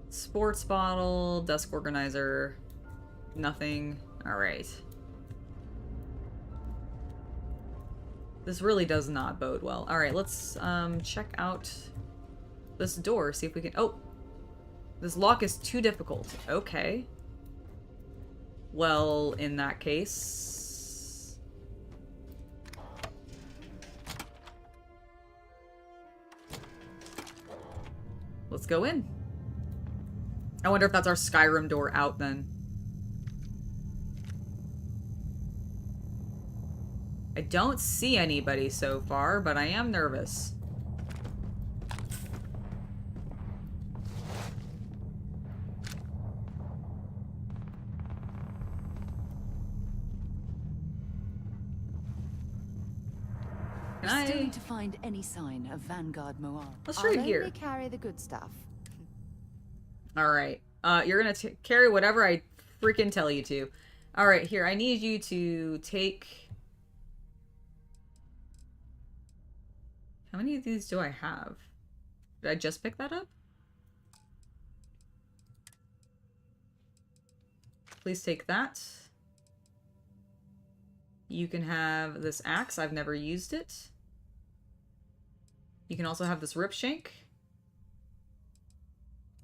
Sports bottle. Desk organizer. Nothing. Alright. This really does not bode well. Alright, let's check out this door. See if we can... Oh! This lock is too difficult. Okay. Well, in that case... let's go in. I wonder if that's our Skyrim door out then. I don't see anybody so far, but I am nervous. We're still need to find any sign of Vanguard Moab. Let's trade gear. Only carry the good stuff. All right. You're gonna carry whatever I freaking tell you to. All right, here. I need you to take. How many of these do I have? Did I just pick that up? Please take that. You can have this axe. I've never used it. You can also have this rip shank.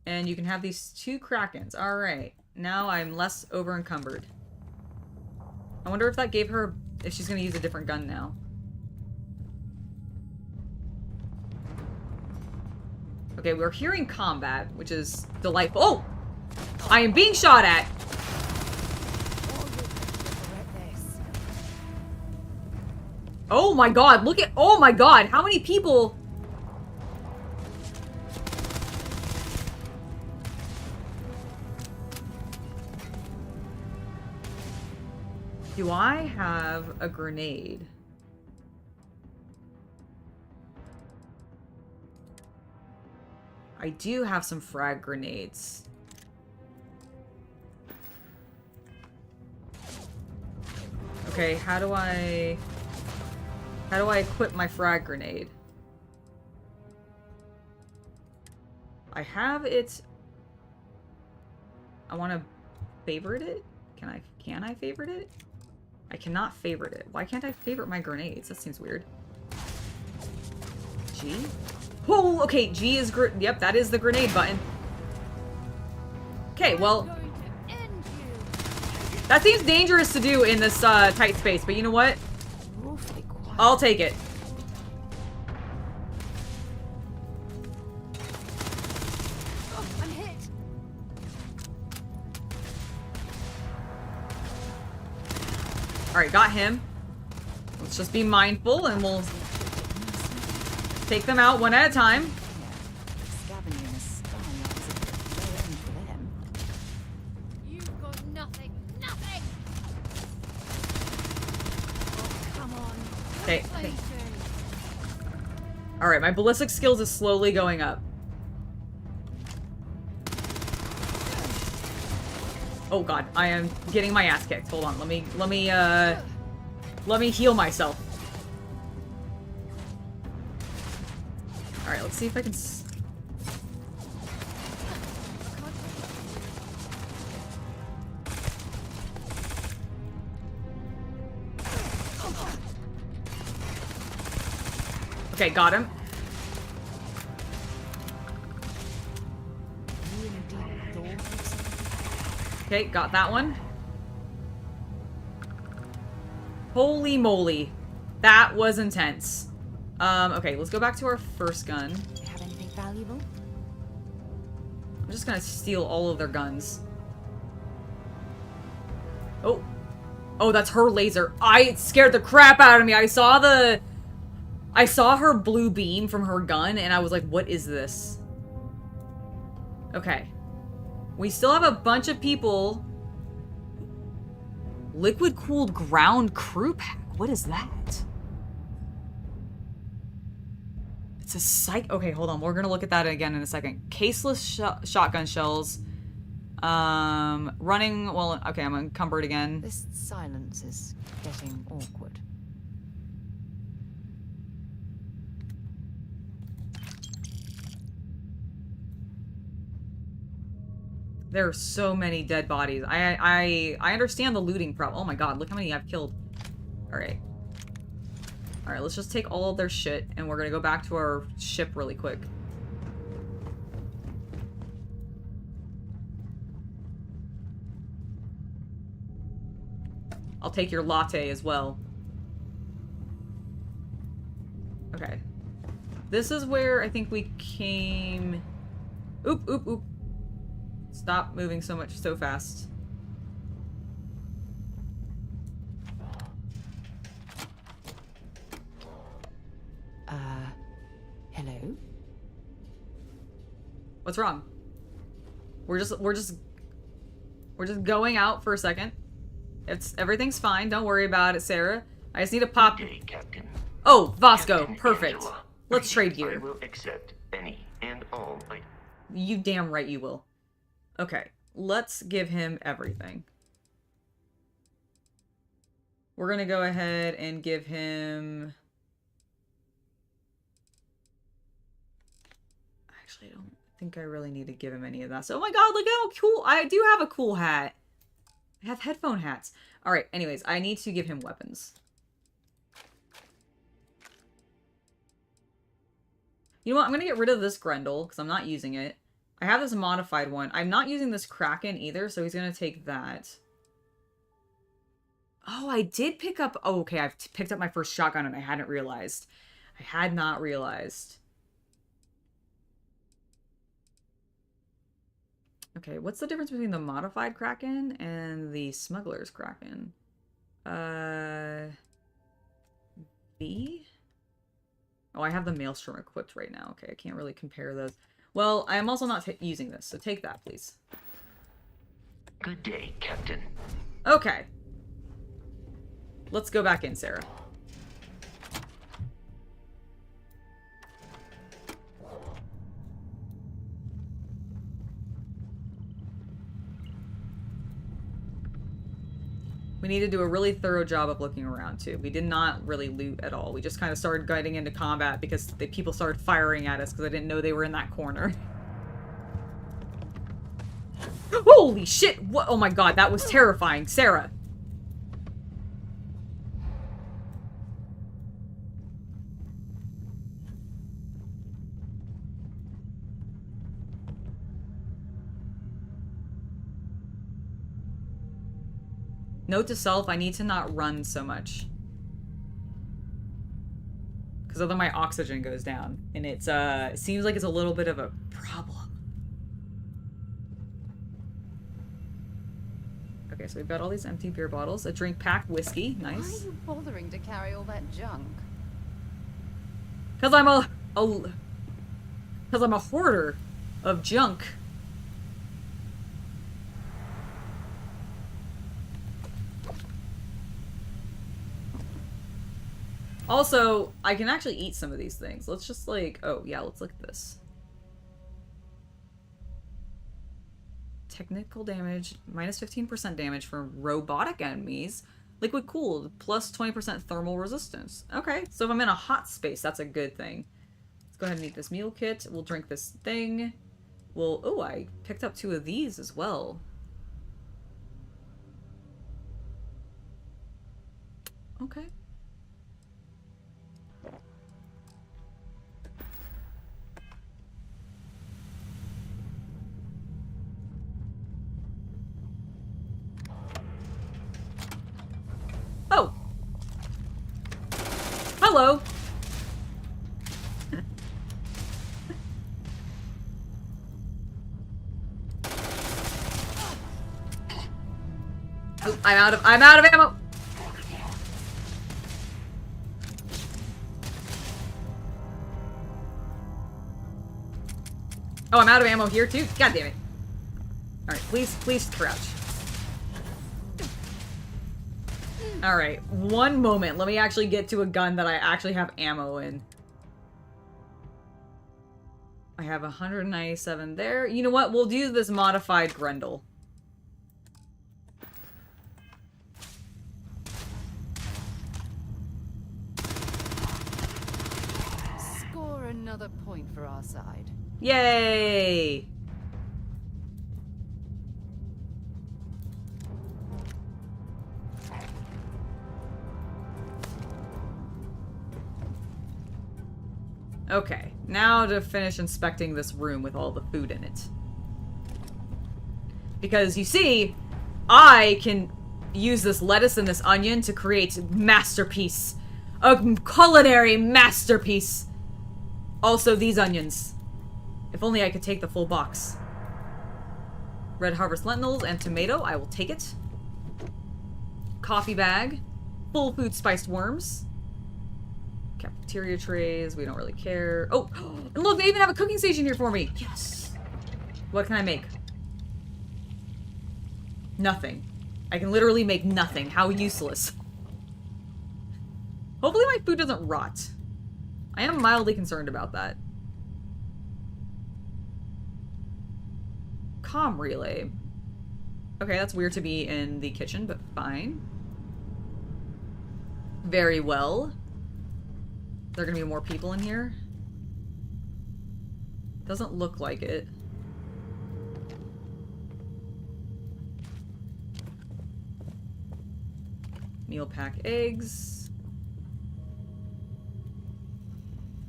And you can have these 2 krakens. All right. Now I'm less over encumbered. I wonder if that gave her, if she's going to use a different gun now. Okay, we're hearing combat, which is delightful. Oh! I am being shot at! Oh my god, look at- oh my god, how many people- Do I have a grenade? I do have some frag grenades. Okay, how do I equip my frag grenade? I have it. I want to favorite it. Can I favorite it? I cannot favorite it. Why can't I favorite my grenades? That seems weird. G? Oh, okay, G is yep, that is the grenade button. Okay, well, that seems dangerous to do in this tight space, but you know what? I'll take it. Oh, I'm hit. Alright, got him. Let's just be mindful and we'll take them out one at a time. You've got nothing. Nothing! Oh, come on. Okay. Alright, my ballistic skills is slowly going up. Oh god, I am getting my ass kicked. Hold on, let me heal myself. Alright, let's see if I can okay, got him. Okay, got that one. Holy moly. That was intense. Okay, let's go back to our first gun. Do you have anything valuable? I'm just gonna steal all of their guns. Oh. Oh, that's her laser. It scared the crap out of me. I saw her blue beam from her gun, and I was like, what is this? Okay. We still have a bunch of people. Liquid-cooled ground crew pack. What is that? It's a psych. Okay, hold on. We're gonna look at that again in a second. Caseless shotgun shells. Running. Well, okay, I'm encumbered again. This silence is getting awkward. There are so many dead bodies. I understand the looting problem. Oh my god, look how many I've killed. Alright. Alright, let's just take all of their shit, and we're gonna go back to our ship really quick. I'll take your latte as well. Okay. This is where I think we came... Oop, oop, oop. Stop moving so fast. Hello? What's wrong? We're just going out for a second. Everything's fine. Don't worry about it, Sarah. I just need to pop. Good day, Captain. Oh, Vasco. Perfect. Let's trade I gear. will accept any and all items. You damn right you will. Okay, let's give him everything. We're gonna go ahead and give him... Actually, I don't think I really need to give him any of that. So, oh my god, look how cool. I do have a cool hat. I have headphone hats. Alright, anyways, I need to give him weapons. You know what? I'm gonna get rid of this Grendel, because I'm not using it. I have this modified one. I'm not using this Kraken either, so he's gonna take that. Oh, I did pick up... Oh, okay, I've picked up my first shotgun and I hadn't realized. I had not realized. Okay, what's the difference between the modified Kraken and the smuggler's Kraken? B? Oh, I have the Maelstrom equipped right now. Okay, I can't really compare those. Well, I am also not using this, so take that, please. Good day, Captain. Okay. Let's go back in, Sarah. We need to do a really thorough job of looking around, too. We did not really loot at all. We just kind of started getting into combat because the people started firing at us because I didn't know they were in that corner. Holy shit! What? Oh my god, that was terrifying. Sarah. Note to self, I need to not run so much. Because otherwise my oxygen goes down. And it's, it seems like it's a little bit of a problem. Okay, so we've got all these empty beer bottles. A drink-packed whiskey. Nice. Why are you bothering to carry all that junk? Because I'm a hoarder of junk. Also, I can actually eat some of these things. Let's just like... Oh, yeah, let's look at this. Technical damage, minus 15% damage for robotic enemies. Liquid cooled, plus 20% thermal resistance. Okay, so if I'm in a hot space, that's a good thing. Let's go ahead and eat this meal kit. We'll drink this thing. We'll... Oh, I picked up 2 of these as well. Okay. Oh! Hello! Oh, I'm out of ammo! Oh, I'm out of ammo here too? God damn it. Alright, please crouch. Alright, one moment. Let me actually get to a gun that I actually have ammo in. I have 197 there. You know what? We'll do this modified Grendel. Score another point for our side. Yay! Okay, now to finish inspecting this room with all the food in it. Because, you see, I can use this lettuce and this onion to create masterpiece. A culinary masterpiece. Also, these onions. If only I could take the full box. Red Harvest lentils and tomato, I will take it. Coffee bag. Full food spiced worms. Cafeteria trays, we don't really care. Oh, and look, they even have a cooking station here for me. Yes. What can I make? Nothing. I can literally make nothing. How useless. Hopefully my food doesn't rot. I am mildly concerned about that. Comm relay. Okay, that's weird to be in the kitchen, but fine. Very well. There are gonna be more people in here? Doesn't look like it. Meal pack eggs.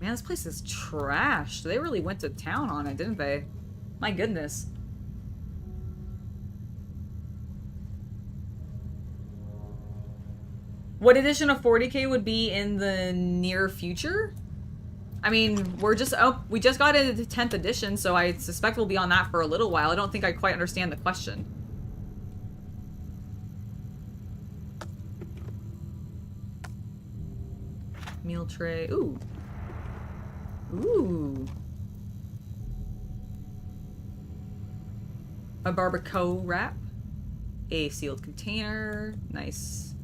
Man, this place is trash. They really went to town on it, didn't they? My goodness. What edition of 40K would be in the near future? I mean, we just got into 10th edition, so I suspect we'll be on that for a little while. I don't think I quite understand the question. Meal tray. Ooh. Ooh. A barbacoa wrap. A sealed container. Nice.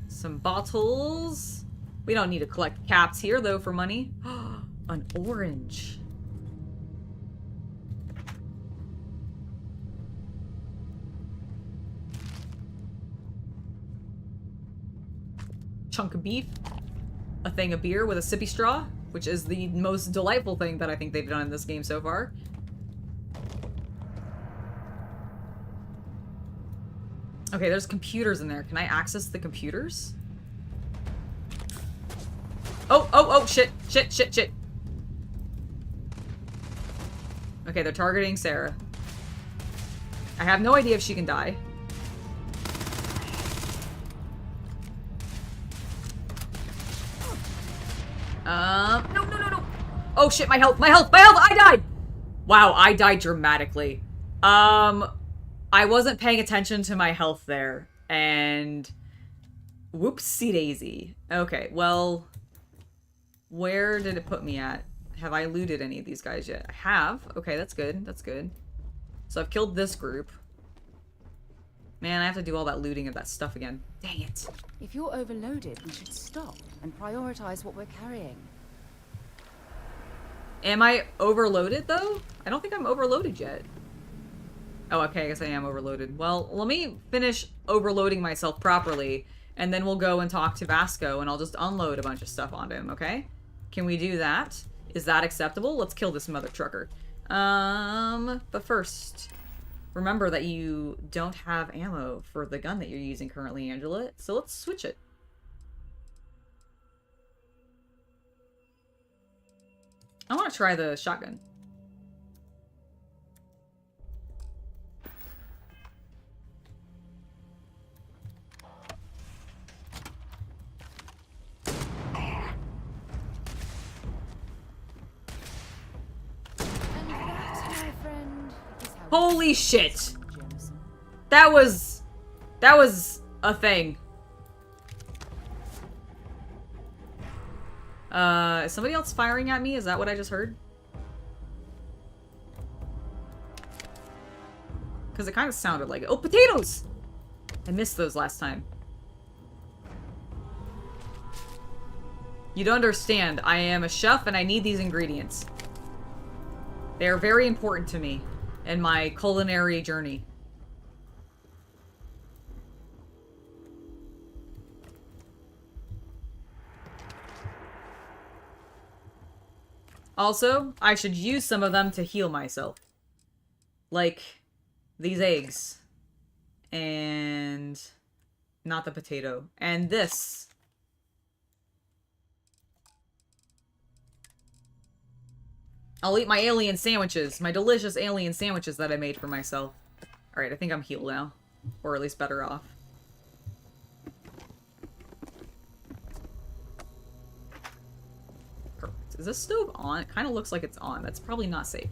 Some bottles. We don't need to collect caps here, though, for money. An orange. Chunk of beef. A thing of beer with a sippy straw, which is the most delightful thing that I think they've done in this game so far. Okay, there's computers in there. Can I access the computers? Oh, shit. Okay, they're targeting Sarah. I have no idea if she can die. No. Oh shit, my health, I died! Wow, I died dramatically. I wasn't paying attention to my health there, and whoopsie daisy. Okay, well, where did it put me at? Have I looted any of these guys yet? I have. Okay, that's good. That's good. So I've killed this group. Man, I have to do all that looting of that stuff again. Dang it. If you're overloaded, we should stop and prioritize what we're carrying. Am I overloaded, though? I don't think I'm overloaded yet. Oh, okay, I guess I am overloaded. Well, let me finish overloading myself properly, and then we'll go and talk to Vasco, and I'll just unload a bunch of stuff onto him, okay? Can we do that? Is that acceptable? Let's kill this mother trucker. But first, remember that you don't have ammo for the gun that you're using currently, Angela, so let's switch it. I want to try the shotgun. Holy shit! That was a thing. Is somebody else firing at me? Is that what I just heard? Because it kind of sounded like it. Oh, potatoes! I missed those last time. You don't understand. I am a chef and I need these ingredients. They are very important to me in my culinary journey. Also, I should use some of them to heal myself. Like these eggs. And not the potato. And this. I'll eat my alien sandwiches. My delicious alien sandwiches that I made for myself. Alright, I think I'm healed now. Or at least better off. Perfect. Is this stove on? It kind of looks like it's on. That's probably not safe.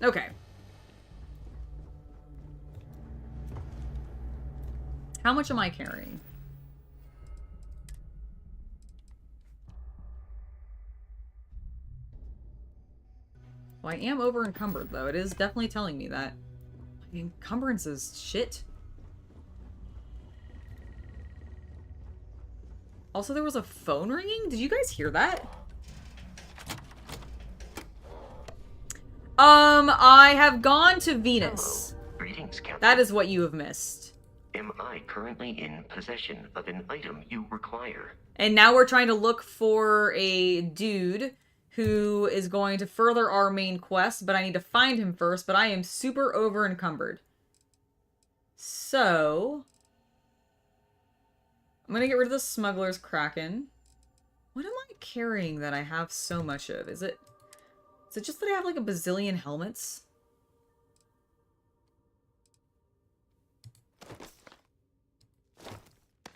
Okay. How much am I carrying? Well, I am over encumbered though. It is definitely telling me that. I mean, encumbrance is shit. Also, there was a phone ringing. Did you guys hear that? I have gone to Venus. Hello. Greetings, Captain. That is what you have missed. Am I currently in possession of an item you require? And now we're trying to look for a dude who is going to further our main quest, but I need to find him first, but I am super over encumbered. So I'm gonna get rid of the smuggler's kraken. What am I carrying that I have so much of? Is it just that I have like a bazillion helmets?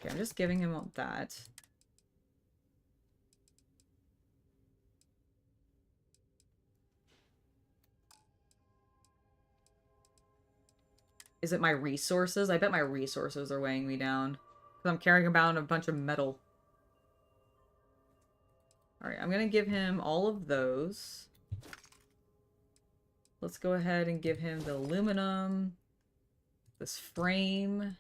Okay, I'm just giving him that. Is it my resources? I bet my resources are weighing me down. Because I'm carrying about a bunch of metal. Alright, I'm going to give him all of those. Let's go ahead and give him the aluminum. This frame.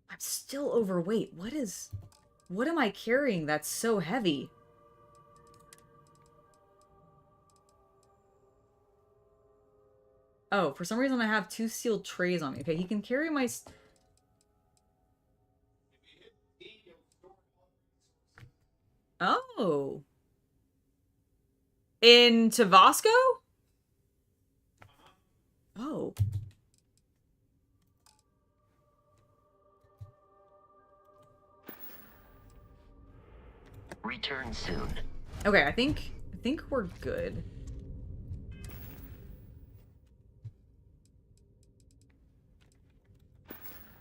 I'm still overweight. What am I carrying that's so heavy? Oh, for some reason I have 2 sealed trays on me. Okay, he can carry my... Oh. In Tabasco? Oh. Return soon. Okay, I think we're good.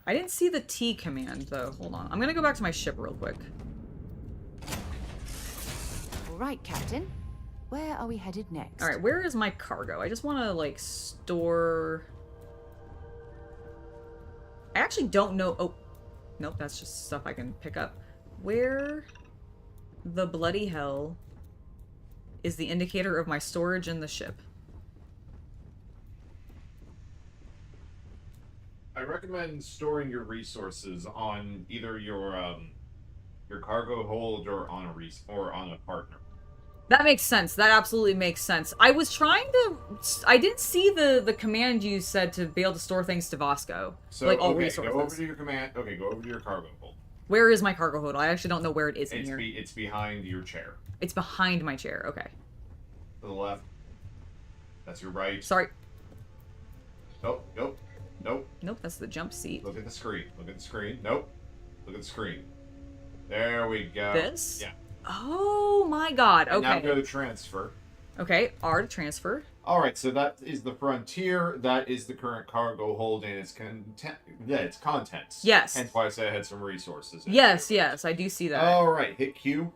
I didn't see the T command, though. Hold on. I'm gonna go back to my ship real quick. All right, Captain. Where are we headed next? Alright, where is my cargo? I just want to, like, store... I actually don't know... Oh. Nope, that's just stuff I can pick up. Where the bloody hell is the indicator of my storage in the ship? I recommend storing your resources on either your cargo hold or on a partner. That makes sense. That absolutely makes sense. I was trying to... I didn't see the command you said to be able to store things to Vasco. So, like all okay, resources. go over to your command. Okay, go over to your cargo hold. Where is my cargo hold? I actually don't know where it is in here. It's behind your chair. It's behind my chair. Okay. To the left. That's your right. Sorry. Nope, nope, nope. Nope, that's the jump seat. Look at the screen. Look at the screen. Nope. Look at the screen. There we go. This? Yeah. Oh my god. Okay. And now go to transfer. Okay, R to transfer. Alright, so that is the frontier. That is the current cargo hold and its its contents. Yes. Hence why I said I had some resources. Yes, yes, I do see that. Alright, hit Q.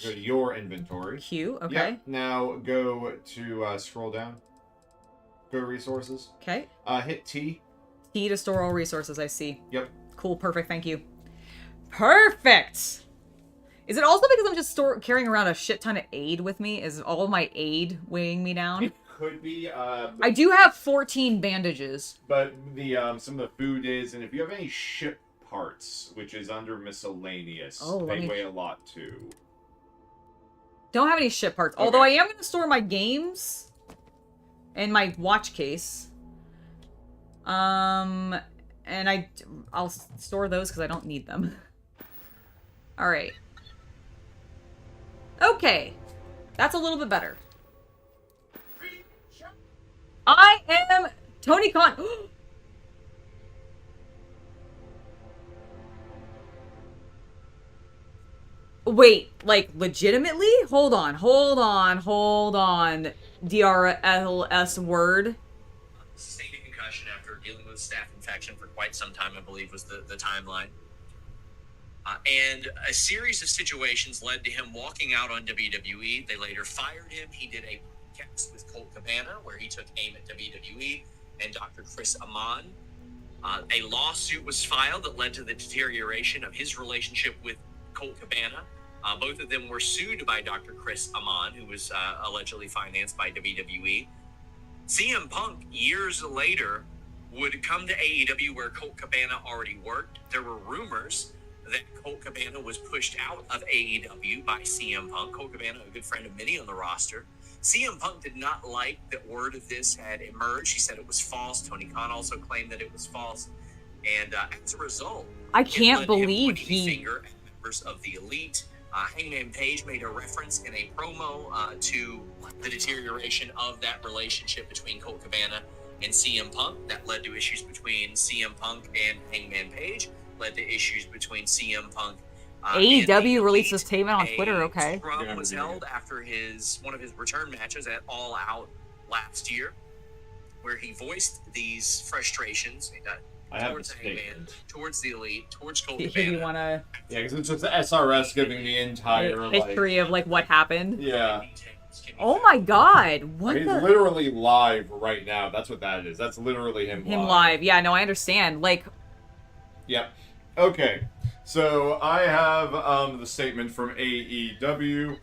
Go to your inventory. Q, okay. Yep. Now go to scroll down. Go to resources. Okay. Hit T. T to store all resources, I see. Yep. Cool, perfect, thank you. Perfect! Is it also because I'm just carrying around a shit ton of aid with me? Is all my aid weighing me down? It could be. I do have 14 bandages. But the some of the food is, and if you have any ship parts, which is under miscellaneous, they weigh a lot too. Don't have any ship parts. Okay. Although I am going to store my games and my watch case. And I'll store those because I don't need them. All right. Okay. That's a little bit better. I am Tony Khan. Wait, like legitimately? Hold on. DRLS word. Sustained a concussion after dealing with staph infection for quite some time, I believe was the timeline. And a series of situations led to him walking out on WWE. They later fired him. He did a podcast with Colt Cabana where he took aim at WWE and Dr. Chris Amon. A lawsuit was filed that led to the deterioration of his relationship with Colt Cabana. Both of them were sued by Dr. Chris Amon, who was allegedly financed by WWE. CM Punk, years later, would come to AEW where Colt Cabana already worked. There were rumors that Colt Cabana was pushed out of AEW by CM Punk. Colt Cabana, a good friend of many on the roster. CM Punk did not like that word of this had emerged. He said it was false. Tony Khan also claimed that it was false. And as a result, I can't believe finger at members of the Elite. Hangman Page made a reference in a promo to the deterioration of that relationship between Colt Cabana and CM Punk. That led to issues between CM Punk and Hangman Page. Led to issues between CM Punk. AEW released this statement on Twitter. Okay. Scrum was held after one of his return matches at All Out last year, where he voiced these frustrations towards Hangman, towards the Elite, towards Colt Cabana. You wanna? Yeah, because it's just the SRS giving the entire history of like what happened. Yeah. Oh my God! What? He's literally live right now. That's what that is. That's literally him live. Yeah, no, I understand. Like. Yep. Okay. So I have the statement from AEW.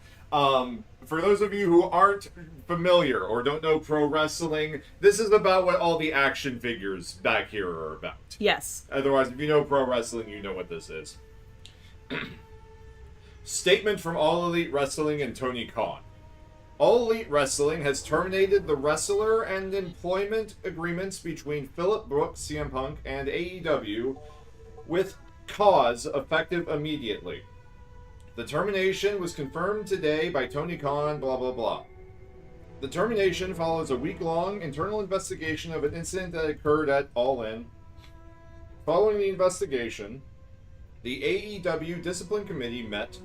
For those of you who aren't familiar or don't know pro wrestling, this is about what all the action figures back here are about. Yes. Otherwise, if you know pro wrestling, you know what this is. Statement from All Elite Wrestling and Tony Khan. All Elite Wrestling has terminated the wrestler and employment agreements between Phillip Brooks, CM Punk, and AEW with cause effective immediately. The termination was confirmed today by Tony Khan, blah, blah, blah. The termination follows a week-long internal investigation of an incident that occurred at All In. Following the investigation, the AEW Discipline Committee met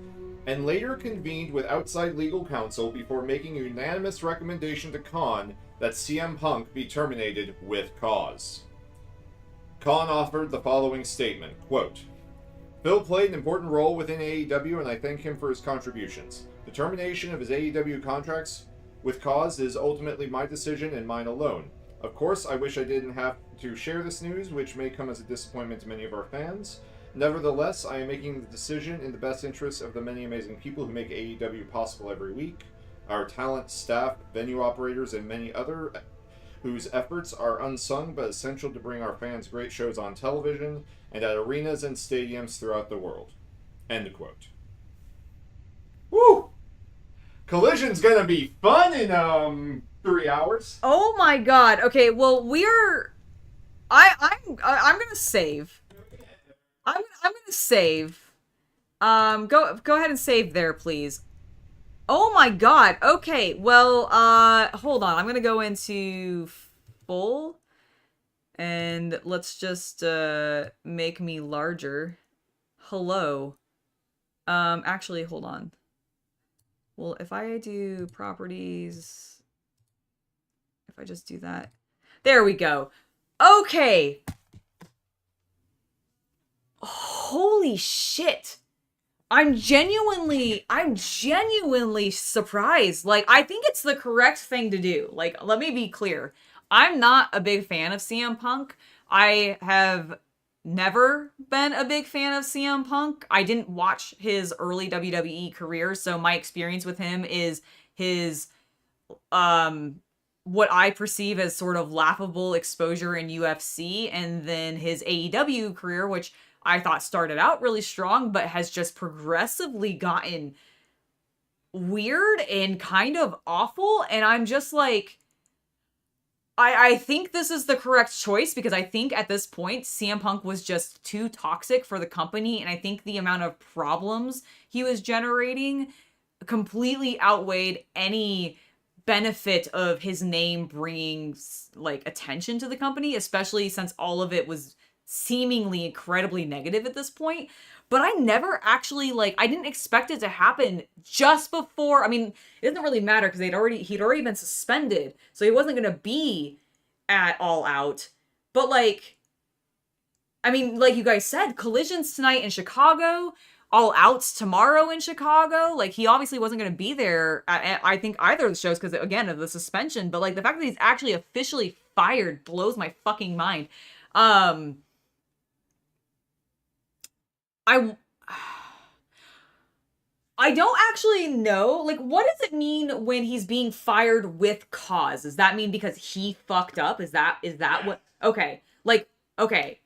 and later convened with outside legal counsel before making a unanimous recommendation to Khan that CM Punk be terminated with cause. Khan offered the following statement, quote, Phil played an important role within AEW and I thank him for his contributions. The termination of his AEW contracts with cause is ultimately my decision and mine alone. Of course, I wish I didn't have to share this news, which may come as a disappointment to many of our fans. Nevertheless, I am making the decision in the best interest of the many amazing people who make AEW possible every week, our talent, staff, venue operators, and many other whose efforts are unsung but essential to bring our fans great shows on television and at arenas and stadiums throughout the world. End quote. Woo! Collision's gonna be fun in 3 hours. Oh my God. Okay, well I'm gonna save. I'm gonna save. Go ahead and save there, please. Oh my God. Okay, well, hold on. I'm gonna go into full. And let's just make me larger. Hello. Actually, hold on. Well, if I do properties, if I just do that. There we go. Okay. Holy shit. I'm genuinely surprised. Like, I think it's the correct thing to do. Like, let me be clear. I'm not a big fan of CM Punk. I have never been a big fan of CM Punk. I didn't watch his early WWE career, so my experience with him is his, what I perceive as sort of laughable exposure in UFC, and then his AEW career, which I thought started out really strong, but has just progressively gotten weird and kind of awful, and I'm just like, I think this is the correct choice because I think at this point, CM Punk was just too toxic for the company, and I think the amount of problems he was generating completely outweighed any benefit of his name bringing, like, attention to the company, especially since all of it was seemingly incredibly negative at this point. But I never actually, like, I didn't expect it to happen just before. I mean, it doesn't really matter because he'd already been suspended, so he wasn't going to be at All Out. But, like, I mean, like you guys said, Collision's tonight in Chicago, All Out's tomorrow in Chicago. Like, he obviously wasn't going to be there at, I think, either of the shows because, again, of the suspension. But, like, the fact that he's actually officially fired blows my fucking mind. I don't actually know. Like, what does it mean when he's being fired with cause? Does that mean because he fucked up? Is that what? Okay. Like, okay.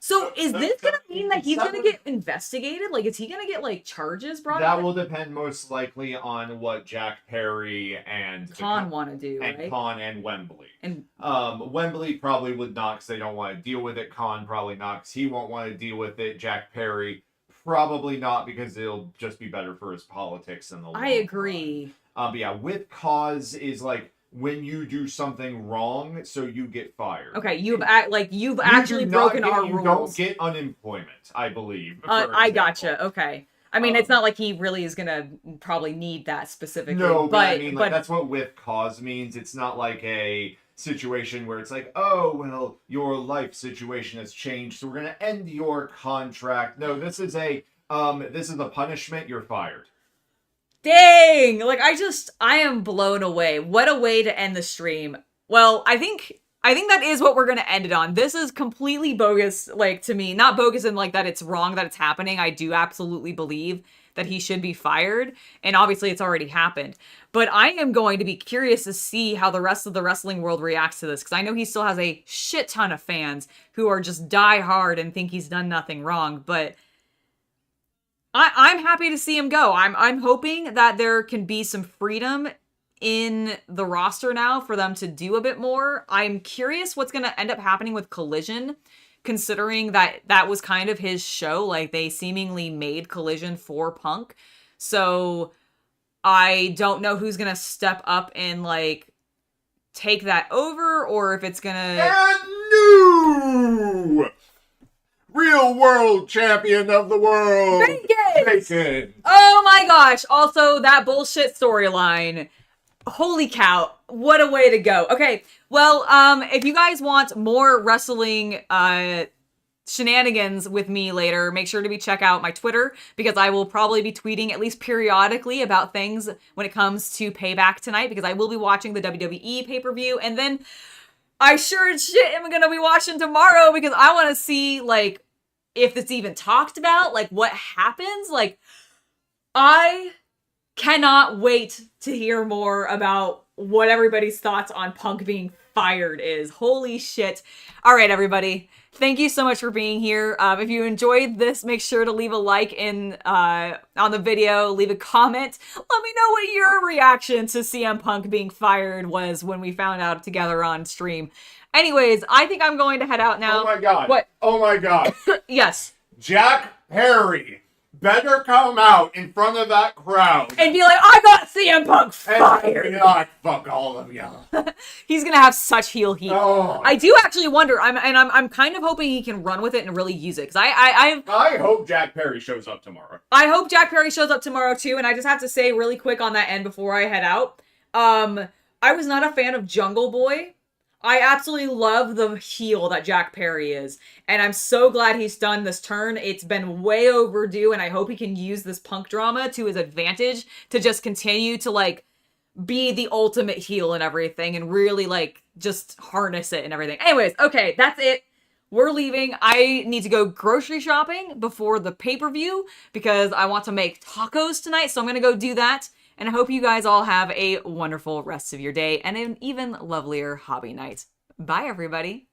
So is this gonna mean that he's gonna get investigated? Like, is he gonna get, like, charges brought up? That will depend most likely on what Jack Perry and Khan want to do, and right? Khan and Wembley. And Wembley probably would not because they don't want to deal with it. Khan probably not because he won't want to deal with it. Jack Perry probably not because it'll just be better for his politics in the long I agree. But yeah, with cause is like when you do something wrong, so you get fired. Okay, you've actually broken our rules. You don't get unemployment, I believe. I gotcha. Okay. I mean, it's not like he really is gonna probably need that specifically. No, but I mean, like, that's what with cause means. It's not like a situation where it's like, oh, well, your life situation has changed, so we're gonna end your contract. No, this is a punishment. You're fired. Dang! Like, I am blown away. What a way to end the stream. Well, I think that is what we're gonna end it on. This is completely bogus, like, to me. Not bogus in, like, that it's wrong that it's happening. I do absolutely believe that he should be fired, and obviously it's already happened. But I am going to be curious to see how the rest of the wrestling world reacts to this, because I know he still has a shit ton of fans who are just die hard and think he's done nothing wrong, but I'm happy to see him go. I'm hoping that there can be some freedom in the roster now for them to do a bit more. I'm curious what's going to end up happening with Collision, considering that was kind of his show. Like, they seemingly made Collision for Punk. So I don't know who's going to step up and, like, take that over, or if it's going to... And new real world champion of the world, Bacon. Oh my gosh. Also, that bullshit storyline. Holy cow. What a way to go. Okay. Well, if you guys want more wrestling shenanigans with me later, make sure to check out my Twitter, because I will probably be tweeting at least periodically about things when it comes to Payback tonight, because I will be watching the WWE pay-per-view, and then I sure as shit am gonna be watching tomorrow, because I want to see, like, if it's even talked about, like, what happens. Like, I cannot wait to hear more about what everybody's thoughts on Punk being fired is. Holy shit. All right, everybody. Thank you so much for being here. If you enjoyed this, make sure to leave a like on the video, leave a comment. Let me know what your reaction to CM Punk being fired was when we found out together on stream. Anyways, I think I'm going to head out now. Oh my god. What? Oh my god. Yes. Jack Perry better come out in front of that crowd and be like, I got CM Punk fired. And God, fuck all of y'all. He's gonna have such heel heat. Oh. I do actually wonder. I'm kind of hoping he can run with it and really use it, because I hope Jack Perry shows up tomorrow. I hope Jack Perry shows up tomorrow too. And I just have to say really quick on that end before I head out. I was not a fan of Jungle Boy. I absolutely love the heel that Jack Perry is, and I'm so glad he's done this turn. It's been way overdue, and I hope he can use this Punk drama to his advantage to just continue to, like, be the ultimate heel and everything, and really, like, just harness it and everything. Anyways, okay, that's it. We're leaving. I need to go grocery shopping before the pay-per-view because I want to make tacos tonight, so I'm gonna go do that. And I hope you guys all have a wonderful rest of your day and an even lovelier hobby night. Bye, everybody.